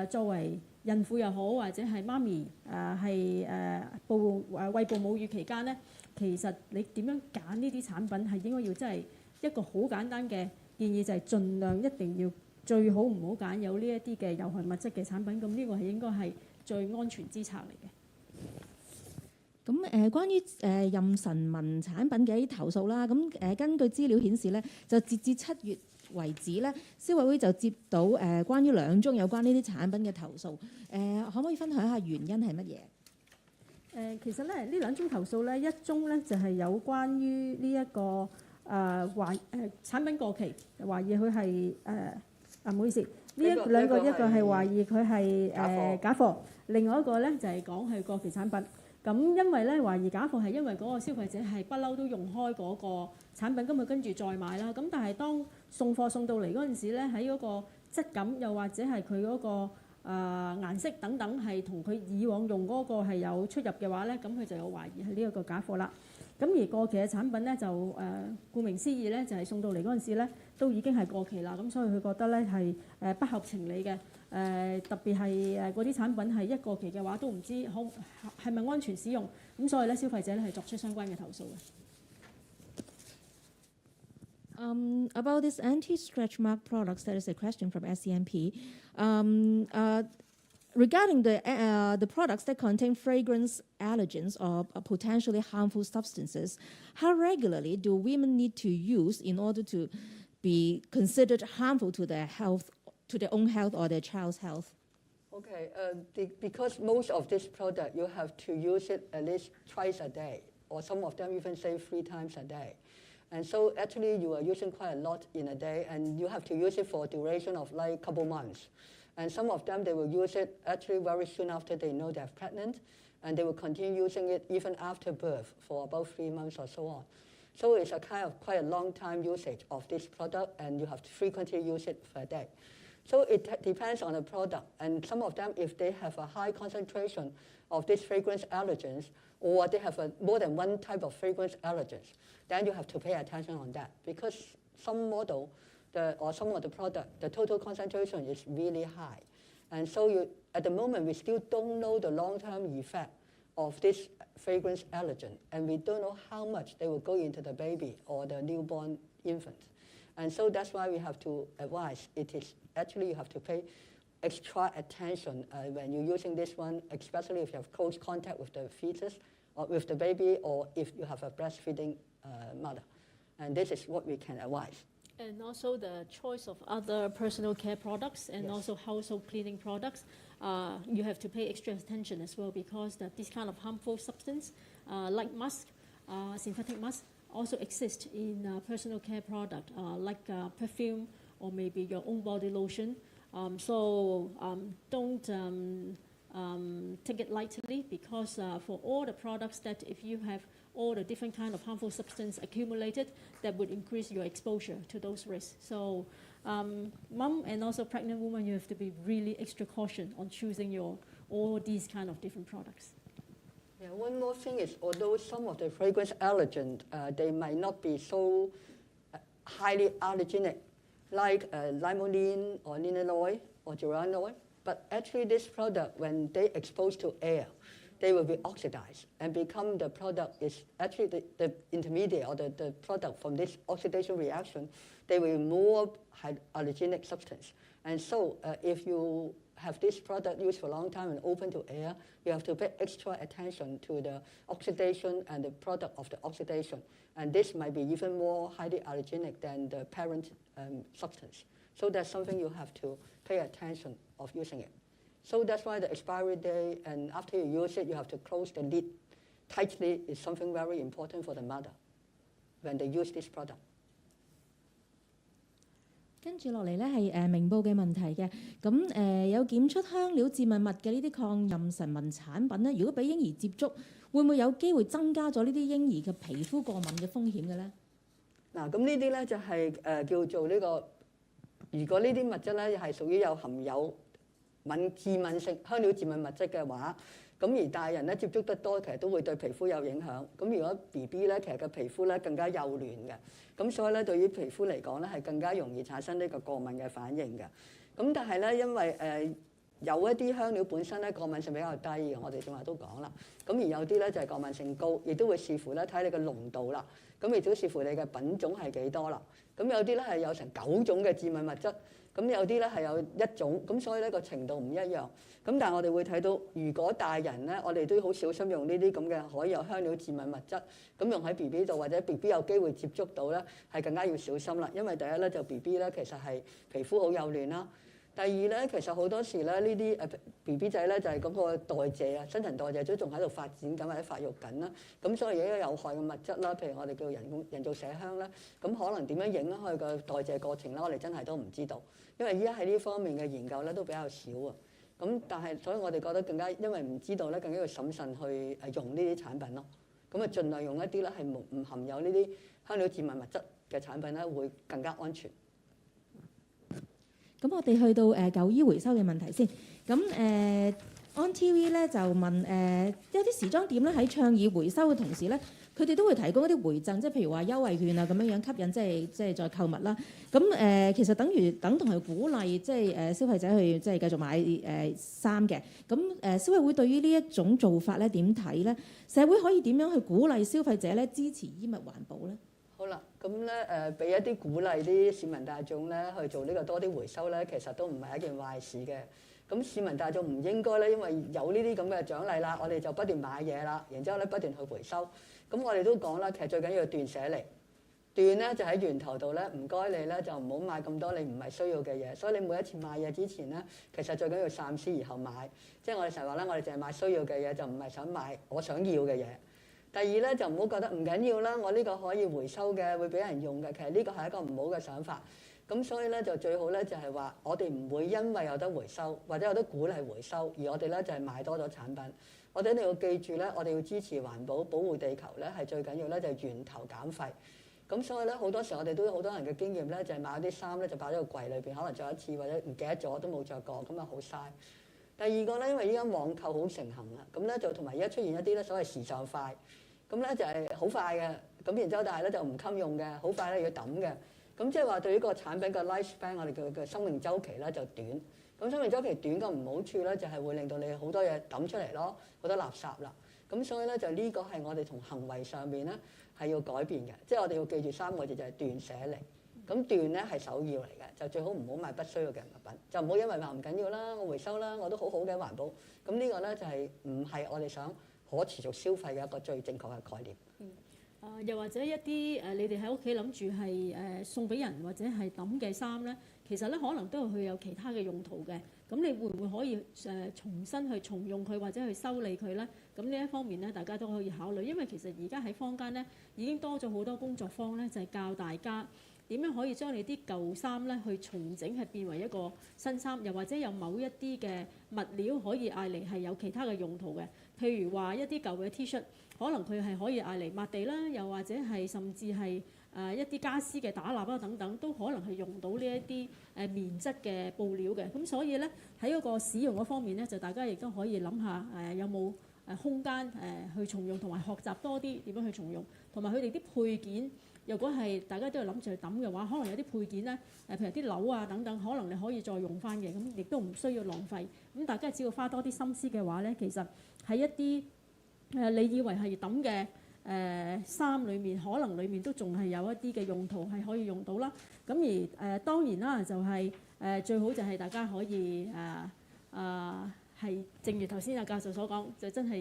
作為孕婦又好，或者係媽咪係餵哺母乳期間咧，其實你點樣揀呢啲產品係應該要真係一個好簡單嘅建議，就係盡量一定要最好唔好揀有呢一啲嘅有害物質嘅產品。咁呢個係應該係最安全之策嚟嘅。咁關於妊娠紋產品嘅一啲投訴啦，咁根據資料顯示咧，就截至7月為止咧，消委會就接到關於2宗有關呢啲產品嘅投訴。可唔可以分享一下原因係乜嘢？其實咧呢2宗投訴咧，一宗咧就係有關於呢一個產品過期，懷疑佢係唔好意思，呢兩個一個係懷疑佢係假貨，另外一個咧就係講係過期產品。咁因為咧懷疑假貨係因為嗰個消費者係不嬲都用開嗰個產品，咁佢跟住再買啦。咁但係當送貨送到嚟嗰陣時咧，喺嗰個質感，又或者係佢嗰個顏色等等係同佢以往用嗰個係有出入嘅話咧，咁佢就有懷疑係呢一個假貨啦。咁而過期嘅產品咧就顧名思義咧就係送到嚟嗰陣時咧都已經係過期啦，咁所以佢覺得咧係不合情理嘅。特別係嗰啲產品係一過期嘅話都唔知係咪安全使用，咁所以咧消費者咧係作出相關嘅投訴嘅。About this anti-stretch mark products, that is a question from SCMP. Regarding the products that contain fragrance allergens or potentially harmful substances, how regularly do women need to use in order to be considered harmful to their health, to their own health or their child's health? Okay, because most of this product you have to use it at least twice a day, or some of them even say 3 times a day. And so actually you are using quite a lot in a day, and you have to use it for a duration of like a couple months. And some of them, they will use it actually very soon after they know they're pregnant, and they will continue using it even after birth for about 3 months or so on. So it's a kind of quite a long time usage of this product, and you have to frequently use it per day. So it depends on the product, and some of them, if they have a high concentration of these fragrance allergens, or they have more than one type of fragrance allergens, then you have to pay attention on that, because some model or some of the product, the total concentration is really high. And so at the moment, we still don't know the long-term effect of this fragrance allergen, and we don't know how much they will go into the baby or the newborn infant. And so that's why we have to advise, it is actually you have to pay extra attention when you're using this one, especially if you have close contact with the fetus or with the baby, or if you have a breastfeeding mother. And this is what we can advise. And also the choice of other personal care products and also household cleaning products, you have to pay extra attention as well, because this kind of harmful substance, like musk, synthetic musk, also exist in personal care product, like perfume or maybe your own body lotion. So don't take it lightly, because for all the products that if you have all the different kind of harmful substance accumulated, that would increase your exposure to those risks. So mom and also pregnant woman, you have to be really extra cautious on choosing all these kind of different products. Yeah, one more thing is, although some of the fragrance allergens, they might not be so highly allergenic, like limonene or linalool or geraniol, but actually this product, when they expose to air, they will be oxidized and become the product is actually the intermediate or the product from this oxidation reaction, they will be more allergenic substance. And so if you have this product used for a long time and open to air, you have to pay extra attention to the oxidation and the product of the oxidation. And this might be even more highly allergenic than the parent substance. So that's something you have to pay attention of using it. So that's why the expiry date, and after you use it, you have to close the lid tightly, is something very important for the mother when they use this product. 跟住落嚟咧係明報嘅問題嘅，咁有檢出香料致敏物嘅呢啲抗妊娠紋產品咧，如果俾嬰兒接觸，會唔會有機會增加咗呢啲嬰兒嘅皮膚過敏嘅風險嘅咧？嗱，咁呢啲咧就係叫做呢個，如果呢啲物質咧係屬於有含有致敏性香料致敏物質嘅話，咁而大人咧接觸得多，其實都會對皮膚有影響。咁如果 BB 咧，其實個皮膚咧更加幼嫩嘅，咁所以咧對於皮膚嚟講咧係更加容易產生呢個過敏嘅反應嘅。咁但係咧因為有一啲香料本身咧過敏性比較低嘅，我哋正話都講啦。咁而有啲咧就係過敏性高，亦都會視乎咧睇你嘅濃度啦。咁亦都視乎你嘅品種係幾多啦。咁有啲咧係有成9種嘅致敏物質。咁有啲咧係有1種，咁所以呢個程度唔一樣。咁但係我哋會睇到，如果大人咧，我哋都好小心用呢啲咁嘅可以有香料致敏物質，咁用喺 BB 度或者 BB 有機會接觸到咧，係更加要小心啦。因為第一咧就 BB 咧其實係皮膚好幼嫩啦。第二咧，其實好多時咧呢啲BB 仔咧就係嗰個代謝啊，新陳代謝都仲喺度發展緊或者發育緊啦。咁所以有啲有害嘅物質啦，譬如我哋叫人造麝香啦，咁可能點樣影響佢個代謝過程啦，我哋真係都唔知道。因為依家喺呢方面嘅研究咧都比較少啊。咁但係所以我哋覺得更加因為唔知道咧，更加要審慎去用呢啲產品咯。咁啊，盡量用一啲咧係唔含有呢啲香料致敏物質嘅產品咧，會更加安全。咁我哋去到舊衣回收嘅問題先。咁On TV 咧就問一啲時裝店咧喺倡議回收嘅同時咧，佢哋都會提供一啲回贈，即係譬如話優惠券啊咁樣吸引即係再購物啦。咁其實等同係鼓勵消費者去繼續買衫嘅。咁消委會對於呢一種做法咧點睇咧？社會可以點樣去鼓勵消費者咧支持衣物環保咧？好啦，咁咧俾一啲鼓勵啲市民大眾咧去做呢個多啲回收咧，其實都唔係一件壞事嘅。咁市民大眾唔應該咧，因為有呢啲咁嘅獎勵啦，我哋就不斷買嘢啦，然之後咧不斷去回收。咁我哋都講啦，其實最緊要斷捨離。斷咧就喺源頭度咧，唔該你咧就唔好買咁多你唔係需要嘅嘢。所以你每一次買嘢之前咧，其實最緊要三思而後買。即係我哋成日話咧，我哋淨係買需要嘅嘢，就唔係想買我想要嘅嘢。第二咧就唔好覺得唔緊要啦，我呢個可以回收嘅，會俾人用嘅。其實呢個係一個唔好嘅想法。咁所以咧就最好咧就係話，我哋唔會因為有得回收或者有得鼓勵回收，而我哋咧就係買多咗產品。我哋一定要記住咧，我哋要支持環保、保護地球咧，係最緊要咧就係源頭減廢。咁所以咧好多時我哋都有好多人嘅經驗咧，就係買啲衫咧就擺喺個櫃裏邊，可能着一次或者唔記得咗都冇着過，咁啊好嘥。第二個咧，因為依家網購好盛行啦，咁咧就同埋而家出現一啲咧所謂時尚快，咁咧就係好快嘅，咁然之後但係咧就唔襟用嘅，好快咧要抌嘅。咁即係話對於個產品嘅 lifespan， 我哋嘅生命週期咧就短。咁生命週期短嘅唔好處咧，就係會令到你好多嘢抌出嚟咯，好多垃圾啦。咁所以咧就呢個係我哋從行為上面咧係要改變嘅，即係我哋要記住3個字就係斷捨離。咁斷咧係首要嚟嘅，就最好唔好買不需要嘅物品，就唔好因為話唔緊要啦，我回收啦，我都好好嘅環保。咁呢個咧就係唔係我哋想可持續消費嘅一個最正確嘅概念。又或者一啲你哋喺屋企諗住係送俾人或者係抌嘅衫咧，其實咧可能都係佢有其他嘅用途嘅。咁你會唔會可以重新去重用佢或者去修理佢咧？咁呢一方面咧，大家都可以考慮，因為其實而家喺坊間咧已經多咗好多工作坊咧，就係教大家點樣可以將你啲舊衫咧去重整，係變為一個新衫，又或者有某一啲嘅物料可以嗌嚟係有其他嘅用途嘅，譬如話一啲舊嘅 T-shirt。可能佢係可以嗌嚟抹地啦，又或者係甚至係一啲家私嘅打蠟啦等等，都可能係用到呢一啲棉質嘅布料嘅。咁所以咧喺嗰個使用嗰方面咧，就大家亦都可以諗下有冇空間去重用，同埋學習多啲點樣去重用，同埋佢哋啲配件。如果係大家都係諗住去抌嘅話，可能有啲配件咧譬如啲鈕啊等等，可能你可以再用翻嘅，咁亦都唔需要浪費。咁大家只要花多啲心思嘅話咧，其實喺一啲你以為係抌嘅衫裏面，可能裏面都仲係有一啲嘅用途係可以用到啦。咁而當然啦，就係最好就係大家可以係正如頭先阿教授所講，就真係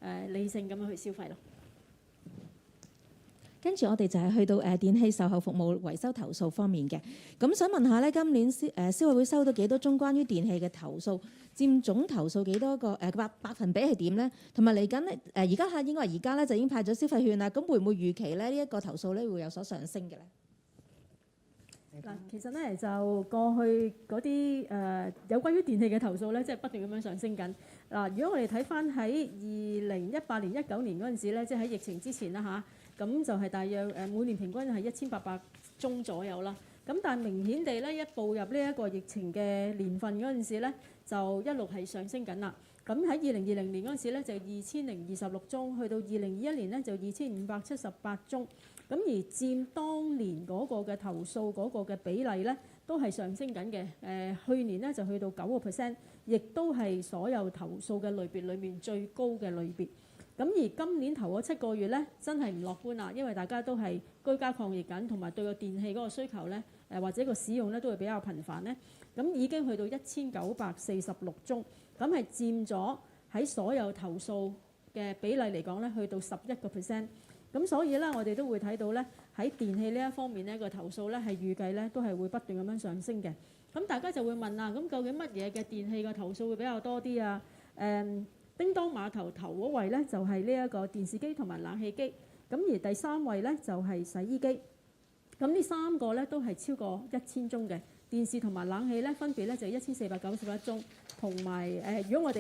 要理性咁樣去消費咯。跟住我哋就係去到電器售後服務維修投訴方面嘅。咁想問下咧，今年消委會收到幾多宗關於電器嘅投訴？佔總投訴幾多個百分比係點咧？同埋嚟緊咧而家應該話而家咧就已經派咗消費券啦。咁會唔會預期咧呢一個投訴咧會有所上升嘅咧？嗱，其實咧就過去嗰啲有關於電器嘅投訴咧，即係不斷咁樣上升緊。嗱，如果我哋睇翻喺2018年、19年嗰陣時咧，即係喺疫情之前啦嚇，咁就係大約每年平均係1800宗左右啦。咁但係明顯地咧，一步入呢一個疫情嘅年份嗰陣時咧，就一路係上升緊啦。咁喺2020年嗰陣時咧，就2026宗，去到2021年咧就2578宗。咁而佔當年嗰個嘅投訴嗰個嘅比例咧，都係上升緊嘅。去年咧就去到9%，亦都係所有投訴嘅類別裏面最高嘅類別。咁而今年頭嗰7個月咧，真係唔樂觀啦，因為大家都係居家抗疫緊，同埋對個電器嗰個需求咧，或者個使用咧都會比較頻繁咧。咁已經去到1946宗，咁係佔咗喺所有投訴嘅比例嚟講咧，去到11%。咁所以咧，我哋都會睇到咧，喺電器呢一方面咧，個投訴咧係預計咧都係會不斷咁樣上升嘅。咁大家就會問啦，咁究竟乜嘢嘅電器嘅投訴會比較多啲啊？叮當碼頭頭嗰位咧就係呢一個電視機同埋冷氣機，咁而第3位咧就係洗衣機。咁呢3個咧都係超過1000宗嘅，電視同埋冷氣咧分別咧就係1491宗，同埋如果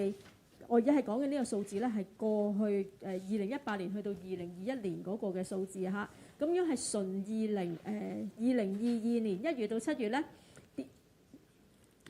我而家係講緊呢個數字咧係過去2018年去到2021年嗰個嘅數字嚇，咁樣係純2022年1月到7月咧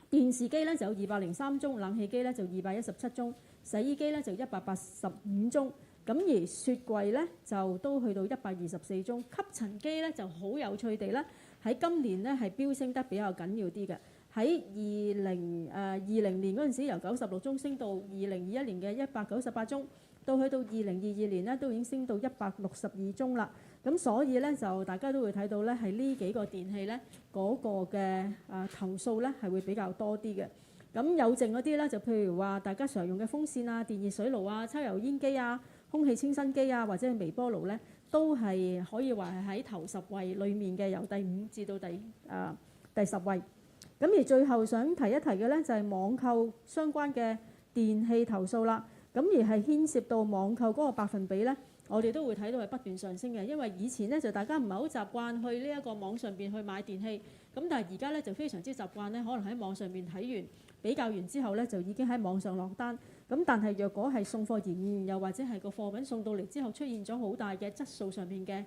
電視機咧就有203宗，冷氣機咧就217宗，洗衣機咧就185宗。咁而雪櫃咧就都去到124宗，吸塵機咧就好有趣地咧喺今年咧係飆升得比較緊要啲嘅。喺2020年嗰陣時，由96宗升到2021年嘅198宗，到去到2022年咧都已經升到162宗啦。咁所以咧就大家都會睇到咧係呢幾個電器咧嗰個嘅投訴咧係會比較多啲嘅。咁有剩嗰啲咧就譬如話大家常用嘅風扇啊、電熱水爐啊、抽油煙機啊、空氣清新機啊或者係微波爐咧，都係可以話係喺頭10位裡面嘅，由第5至到第10位。咁而最後想提一提嘅咧就係網購相關嘅電器投訴啦。咁而係牽涉到網購嗰個百分比咧，我哋都會睇到係不斷上升嘅。因為以前咧就大家唔係好習慣去呢一個網上邊去買電器，咁但係而家咧就非常之習慣咧，可能喺網上邊睇完比較完之後咧，就已經喺網上落單。咁但係若果係送貨延誤，又或者係個貨品送到嚟之後出現咗好大嘅質素上面嘅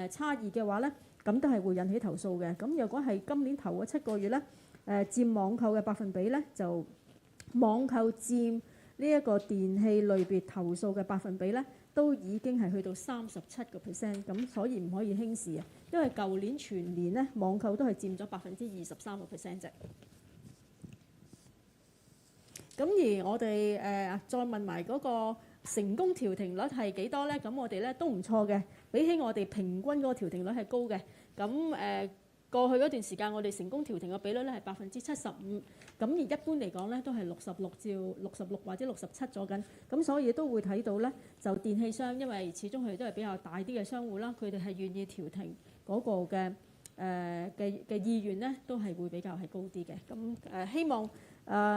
差異嘅話咧，咁都係會引起投訴嘅。咁若果係今年頭嗰7個月咧，佔網購嘅百分比咧，就網購佔呢一個電器類別投訴嘅百分比咧，都已經係去到37%，咁所以唔可以輕視啊。因為舊年全年咧網購都係佔咗23%啫。咁而我哋再問埋嗰個成功調停率係幾多咧？咁我哋咧都唔錯嘅，比起我哋平均嗰個調停率係高嘅。咁過去嗰段時間，我哋成功調停嘅比率咧係75%，咁而一般嚟講咧都係66至66或者67咗緊。咁所以都會睇到咧，就電器商因為始終佢哋都係比較大啲嘅商戶啦，佢哋係願意調停嗰個嘅意願咧，都係會比較係高啲嘅。咁希望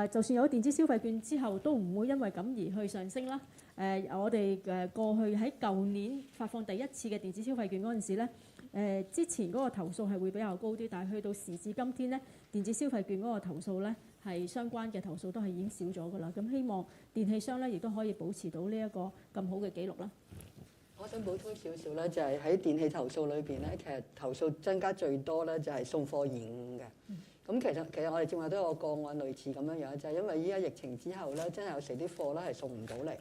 就算有電子消費券之後，都唔會因為咁而去上升啦。我哋過去喺舊年發放第一次嘅電子消費券嗰陣時咧，之前嗰個投訴係會比較高啲，但係去到時至今天咧，電子消費券嗰個投訴咧係相關嘅投訴都係已經少咗㗎啦。咁希望電器商咧亦都可以保持到呢一個咁好嘅記錄啦。我想補充少少咧，就係喺電器投訴裏邊咧，其實投訴增加最多咧就係送貨延誤嘅。咁其實我哋正話都有個個案類似咁樣樣，就係因為依家疫情之後咧，真係有時啲貨咧係送唔到嚟，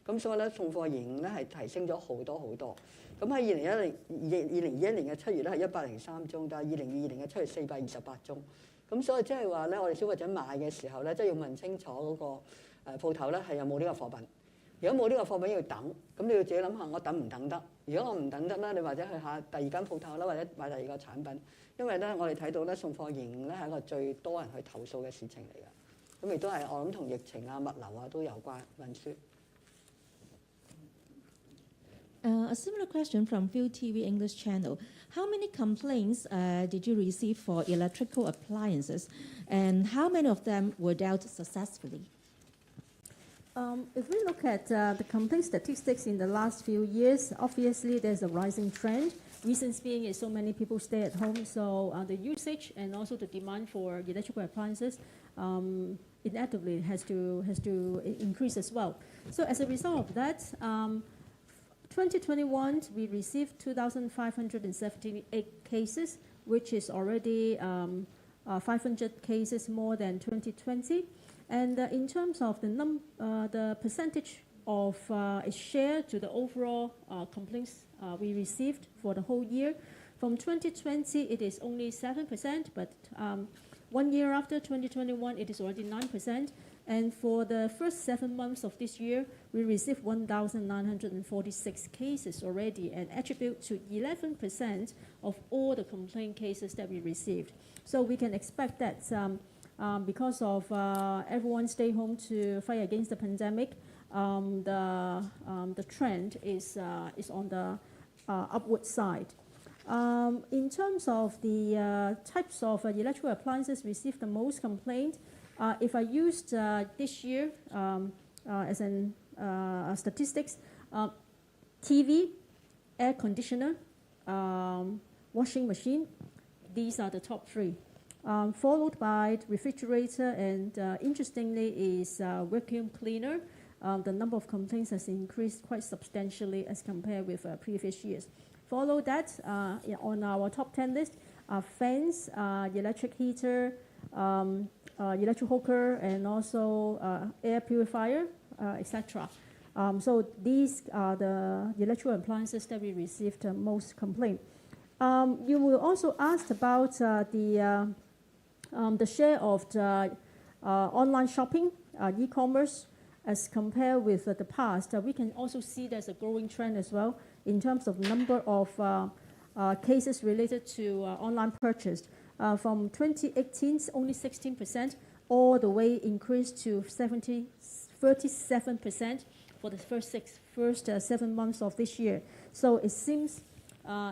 咁所以咧送貨延誤咧係提升咗好多好多。咁喺2021年嘅7月咧係103宗，但係2022年嘅7月428宗。咁所以即係話咧，我哋消費者買嘅時候咧，即係要問清楚嗰個鋪頭咧係有冇呢個貨品。如果冇呢個貨品要等，咁你要自己諗下，我等唔等得？如果我唔等得咧，你或者去下第二間鋪頭啦，或者買第二個產品。因為咧，我哋睇到咧送貨延誤咧係一個最多人去投訴嘅事情嚟嘅。咁亦都係我諗同疫情啊、物流啊都有關運輸。A similar question from View TV English channel. How many complaints did you receive for electrical appliances, and how many of them were dealt successfully? If we look at the complaint statistics in the last few years, obviously there's a rising trend. Reasons being is so many people stay at home, so the usage and also the demand for electrical appliances inevitably has to increase as well. So as a result of that, 2021 we received 2,578 cases, which is already 500 cases more than 2020. And in terms of the percentage of its share to the overall complaints we received for the whole year, from 2020 it is only 7%, but 1 year after 2021 it is already 9%. And for the first 7 months of this year, we received 1,946 cases already, and attribute to 11% of all the complaint cases that we received. So we can expect that because of everyone stay home to fight against the pandemic, the trend is on the upward side. In terms of the types of electrical appliances received the most complaint, if I used this year as an statistics, TV, air conditioner, washing machine, these are the top 3. Followed by refrigerator, and interestingly is vacuum cleaner. The number of complaints has increased quite substantially as compared with previous years. Follow that on our top 10 list are fans, electric heater, electric cooker and also air purifier, etc. So these are the electrical appliances that we received most complaint. You will also ask about the share of the online shopping, e-commerce, as compared with the past. We can also see there's a growing trend as well in terms of number of cases related to online purchase. From 2018, only 16%, all the way increased to 37% for the first 7 months of this year. So it seems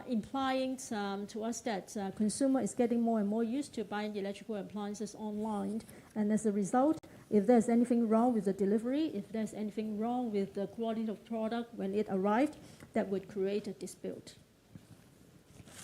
implying to us that consumer is getting more and more used to buying electrical appliances online. And as a result, if there's anything wrong with the delivery, if there's anything wrong with the quality of product when it arrived, that would create a dispute.